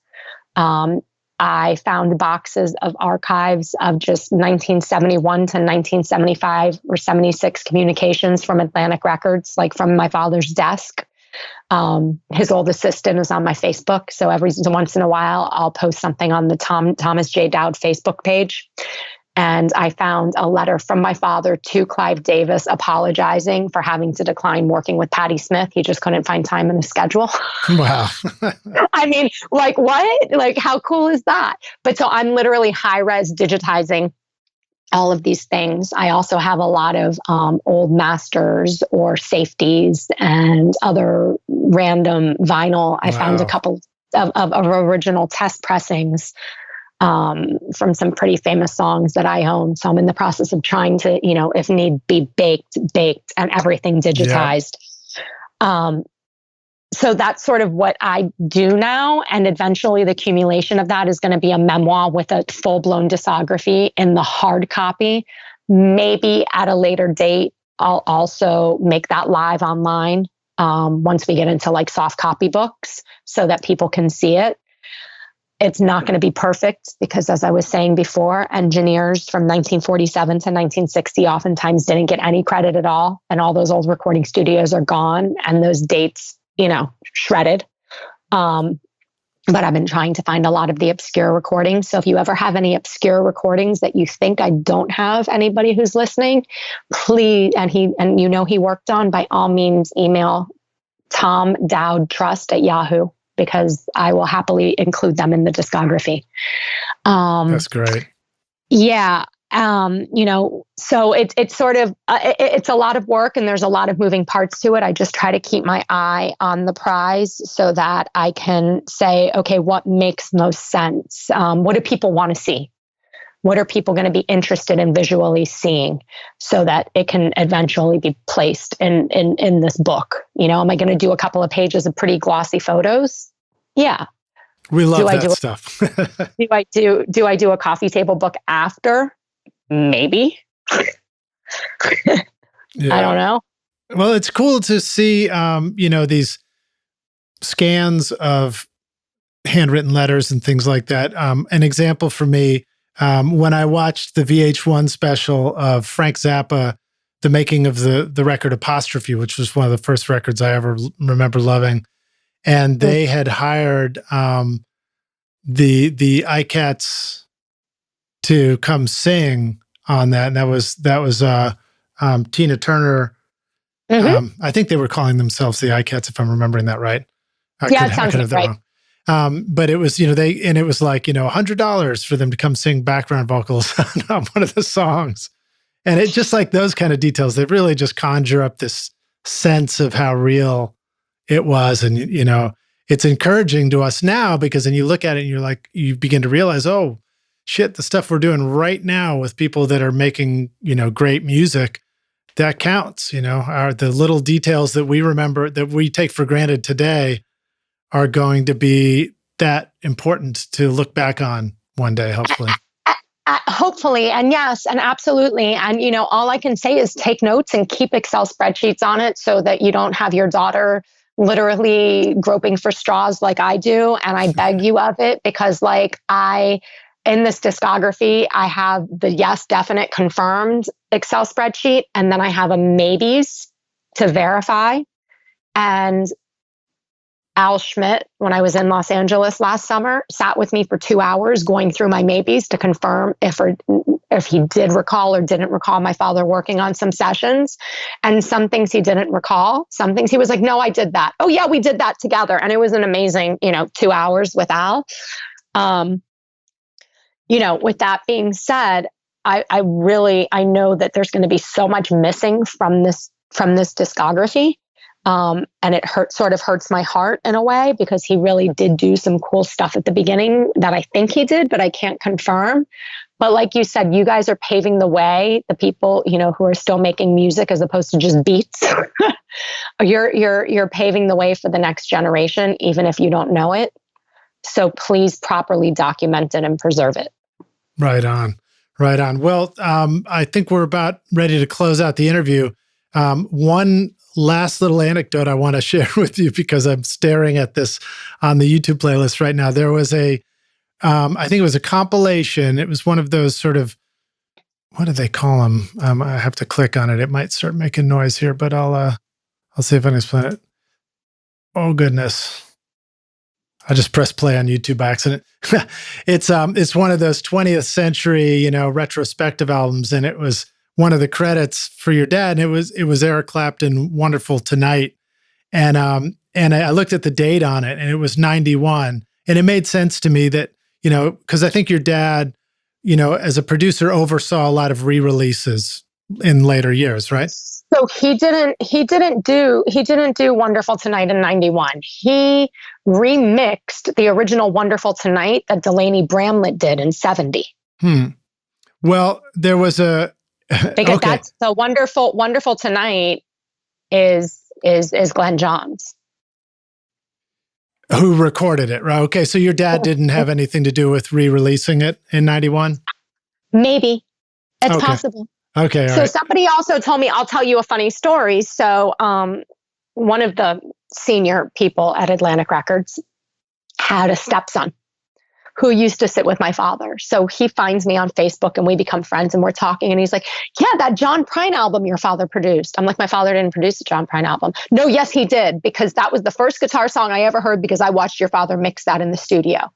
Speaker 2: I found boxes of archives of just 1971 to 1975 or 76 communications from Atlantic Records, like from my father's desk. His old assistant is on my Facebook. So every once in a while, I'll post something on the Thomas J. Dowd Facebook page. And I found a letter from my father to Clive Davis apologizing for having to decline working with Patti Smith. He just couldn't find time in the schedule.
Speaker 1: Wow.
Speaker 2: I mean, like, what? Like, how cool is that? But so I'm literally high res digitizing all of these things. I also have a lot of old masters or safeties and other random vinyl. I found a couple of original test pressings from some pretty famous songs that I own. So I'm in the process of trying to, if need be, baked, and everything digitized. Yeah. So that's sort of what I do now. And eventually the accumulation of that is going to be a memoir with a full-blown discography in the hard copy. Maybe at a later date, I'll also make that live online once we get into like soft copy books so that people can see it. It's not going to be perfect because, as I was saying before, engineers from 1947 to 1960 oftentimes didn't get any credit at all. And all those old recording studios are gone and those dates, shredded. But I've been trying to find a lot of the obscure recordings. So if you ever have any obscure recordings that you think I don't have anybody who's listening, please, and he worked on, by all means, email Tom Dowd Trust at Yahoo, because I will happily include them in the discography.
Speaker 1: That's great.
Speaker 2: Yeah. So it's sort of, it's a lot of work and there's a lot of moving parts to it. I just try to keep my eye on the prize so that I can say, okay, what makes most sense? What do people want to see? What are people going to be interested in visually seeing so that it can eventually be placed in this book? Am I going to do a couple of pages of pretty glossy photos? Yeah.
Speaker 1: We love that stuff.
Speaker 2: Do I do a coffee table book after? Maybe. I don't know.
Speaker 1: Well, it's cool to see, these scans of handwritten letters and things like that. An example for me, when I watched the VH1 special of Frank Zappa, the making of the record Apostrophe, which was one of the first records I ever remember loving. And they had hired the iCats to come sing on that, and that was Tina Turner. Mm-hmm. I think they were calling themselves the iCats, if I'm remembering that right.
Speaker 2: It sounds right.
Speaker 1: Wrong. But it was, it was like, $100 for them to come sing background vocals on one of the songs. And it just like those kind of details, they really just conjure up this sense of how real it was. And, it's encouraging to us now because then you look at it and you're like, you begin to realize, oh, shit, the stuff we're doing right now with people that are making, great music, that counts, the little details that we remember that we take for granted today are going to be that important to look back on one day, hopefully.
Speaker 2: Hopefully. And yes, and absolutely. And, all I can say is take notes and keep Excel spreadsheets on it so that you don't have your daughter literally groping for straws like I do. And I beg you of it because in this discography, I have the yes, definite, confirmed Excel spreadsheet. And then I have a maybes to verify. And Al Schmidt, when I was in Los Angeles last summer, sat with me for 2 hours going through my maybes to confirm if he did recall or didn't recall my father working on some sessions. And some things he didn't recall. Some things he was like, no, I did that. Oh yeah, we did that together. And it was an amazing, 2 hours with Al. With that being said, I know that there's going to be so much missing from this discography. And it sort of hurts my heart in a way because he really did do some cool stuff at the beginning that I think he did, but I can't confirm. But like you said, you guys are paving the way, the people, who are still making music as opposed to just beats. You're paving the way for the next generation, even if you don't know it. So please properly document it and preserve it.
Speaker 1: Right on. Well, I think we're about ready to close out the interview. One last little anecdote I want to share with you because I'm staring at this on the YouTube playlist right now. There was I think it was a compilation. It was one of those sort of, what do they call them? I have to click on it. It might start making noise here, but I'll see if I can explain it. Oh goodness. I just pressed play on YouTube by accident. It's one of those 20th century, retrospective albums, and it was one of the credits for your dad, and it was Eric Clapton, "Wonderful Tonight," and I looked at the date on it, and it was 91, and it made sense to me that because I think your dad, as a producer, oversaw a lot of re-releases in later years, right?
Speaker 2: So he didn't do Wonderful Tonight in 91. He remixed the original Wonderful Tonight that Delaney Bramlett did in 70.
Speaker 1: Well, there was
Speaker 2: because that's the Wonderful Tonight is Glenn Johns,
Speaker 1: who recorded it, right? Okay, so your dad didn't have anything to do with re-releasing it in 91?
Speaker 2: Maybe. It's possible.
Speaker 1: Okay.
Speaker 2: So somebody also told me, I'll tell you a funny story. So one of the senior people at Atlantic Records had a stepson who used to sit with my father. So he finds me on Facebook and we become friends and we're talking. And he's like, yeah, that John Prine album your father produced. I'm like, my father didn't produce a John Prine album. No, yes, he did. Because that was the first guitar song I ever heard because I watched your father mix that in the studio.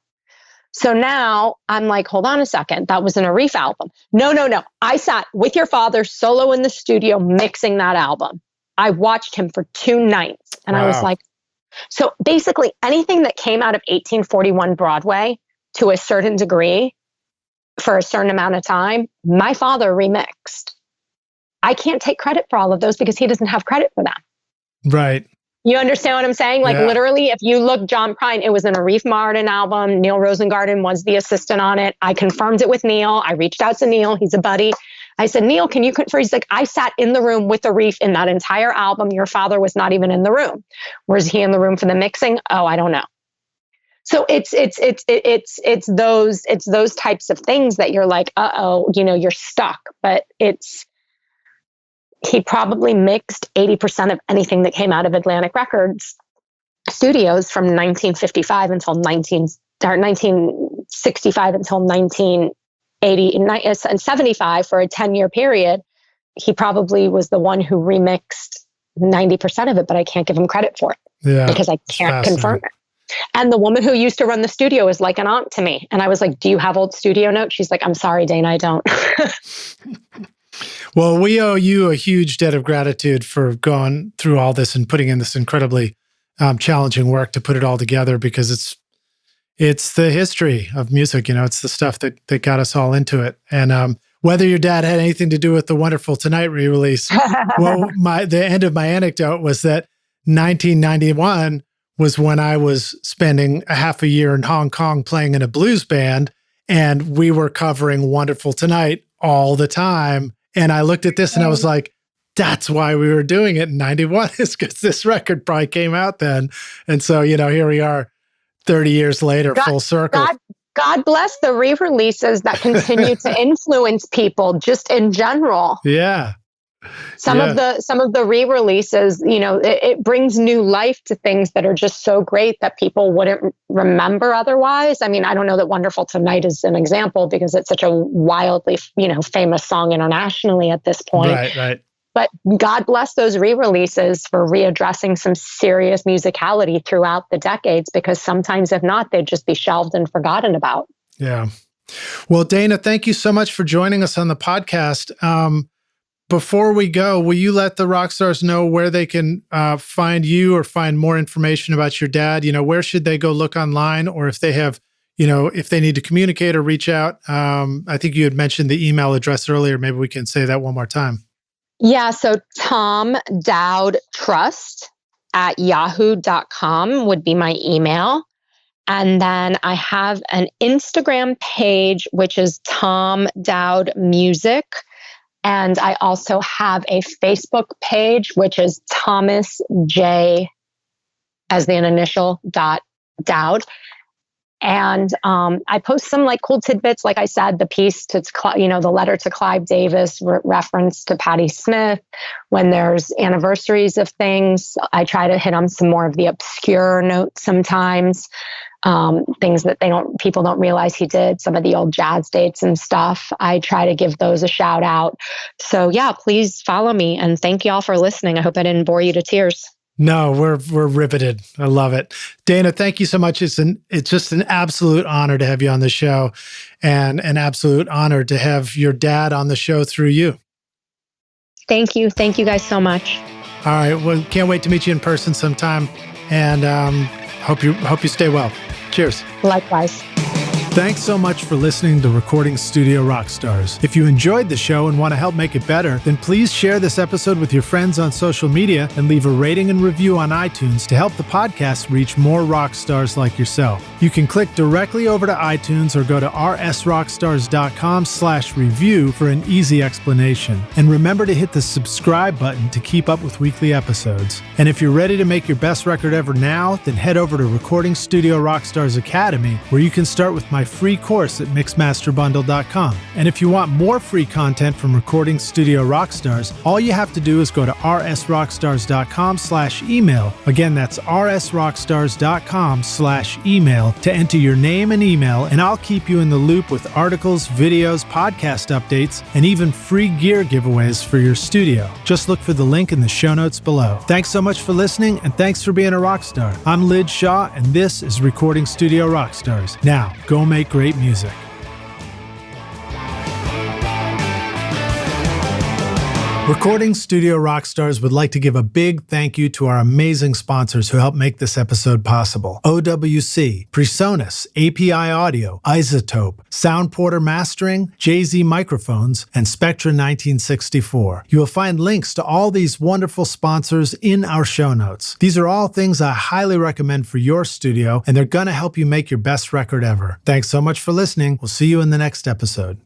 Speaker 2: So now I'm like, hold on a second. That was an Arif album. No. I sat with your father solo in the studio mixing that album. I watched him for 2 nights. And I was like, so basically anything that came out of 1841 Broadway to a certain degree for a certain amount of time, my father remixed. I can't take credit for all of those because he doesn't have credit for them.
Speaker 1: Right.
Speaker 2: You understand what I'm saying? Like literally, if you look John Prine, it was an Arif Martin album. Neil Rosengarten was the assistant on it. I confirmed it with Neil. I reached out to Neil. He's a buddy. I said, Neil, can you confirm? He's like, I sat in the room with Arif in that entire album. Your father was not even in the room. Was he in the room for the mixing? Oh, I don't know. So it's those types of things that you're like, you're stuck. But he probably mixed 80% of anything that came out of Atlantic Records studios from 1955 until 1965 until 1980 and 75 for a 10-year period. He probably was the one who remixed 90% of it, but I can't give him credit for it because I can't confirm it. And the woman who used to run the studio is like an aunt to me. And I was like, do you have old studio notes? She's like, I'm sorry, Dana, I don't.
Speaker 1: Well, we owe you a huge debt of gratitude for going through all this and putting in this incredibly challenging work to put it all together, because it's the history of music. It's the stuff that got us all into it. And whether your dad had anything to do with the Wonderful Tonight re-release, well, the end of my anecdote was that 1991 was when I was spending a half a year in Hong Kong playing in a blues band, and we were covering Wonderful Tonight all the time. And I looked at this and I was like, that's why we were doing it in 91, is because this record probably came out then. And so, here we are 30 years later, full circle.
Speaker 2: God bless the re-releases that continue to influence people just in general.
Speaker 1: Yeah.
Speaker 2: Some of the re-releases, it brings new life to things that are just so great that people wouldn't remember otherwise. I mean, I don't know that Wonderful Tonight is an example because it's such a wildly, famous song internationally at this point.
Speaker 1: Right.
Speaker 2: But God bless those re-releases for readdressing some serious musicality throughout the decades, because sometimes if not, they'd just be shelved and forgotten about.
Speaker 1: Yeah. Well, Dana, thank you so much for joining us on the podcast. Before we go, will you let the rock stars know where they can find you or find more information about your dad? Where should they go look online, or if they have, if they need to communicate or reach out? I think you had mentioned the email address earlier. Maybe we can say that one more time.
Speaker 2: Yeah. So Tom Dowd Trust at yahoo.com would be my email. And then I have an Instagram page, which is Tom Dowd Music. And I also have a Facebook page, which is Thomas J as the initial Dowd. And I post some cool tidbits. Like I said, the piece to, the letter to Clive Davis, reference to Patti Smith. When there's anniversaries of things, I try to hit on some more of the obscure notes sometimes. Things that people don't realize he did, some of the old jazz dates and stuff. I try to give those a shout out. So yeah, please follow me, and thank y'all for listening. I hope I didn't bore you to tears.
Speaker 1: No, we're riveted. I love it. Dana, thank you so much. It's just an absolute honor to have you on the show, and an absolute honor to have your dad on the show through you.
Speaker 2: Thank you. Thank you guys so much.
Speaker 1: All right. Well, can't wait to meet you in person sometime, and hope you stay well. Cheers.
Speaker 2: Likewise.
Speaker 1: Thanks so much for listening to Recording Studio Rockstars. If you enjoyed the show and want to help make it better, then please share this episode with your friends on social media and leave a rating and review on iTunes to help the podcast reach more rock stars like yourself. You can click directly over to iTunes or go to rsrockstars.com/review for an easy explanation. And remember to hit the subscribe button to keep up with weekly episodes. And if you're ready to make your best record ever now, then head over to Recording Studio Rockstars Academy, where you can start with my free course at mixmasterbundle.com. And if you want more free content from Recording Studio Rockstars, all you have to do is go to rsrockstars.com/email. Again, that's rsrockstars.com/email to enter your name and email, and I'll keep you in the loop with articles, videos, podcast updates, and even free gear giveaways for your studio. Just look for the link in the show notes below. Thanks so much for listening, and thanks for being a rock star. I'm Lid Shaw, and this is Recording Studio Rockstars. Now, go make great music. Recording Studio Rockstars would like to give a big thank you to our amazing sponsors who help make this episode possible. OWC, Presonus, API Audio, Isotope, Sound Porter Mastering, JZ Microphones, and Spectra 1964. You will find links to all these wonderful sponsors in our show notes. These are all things I highly recommend for your studio, and they're going to help you make your best record ever. Thanks so much for listening. We'll see you in the next episode.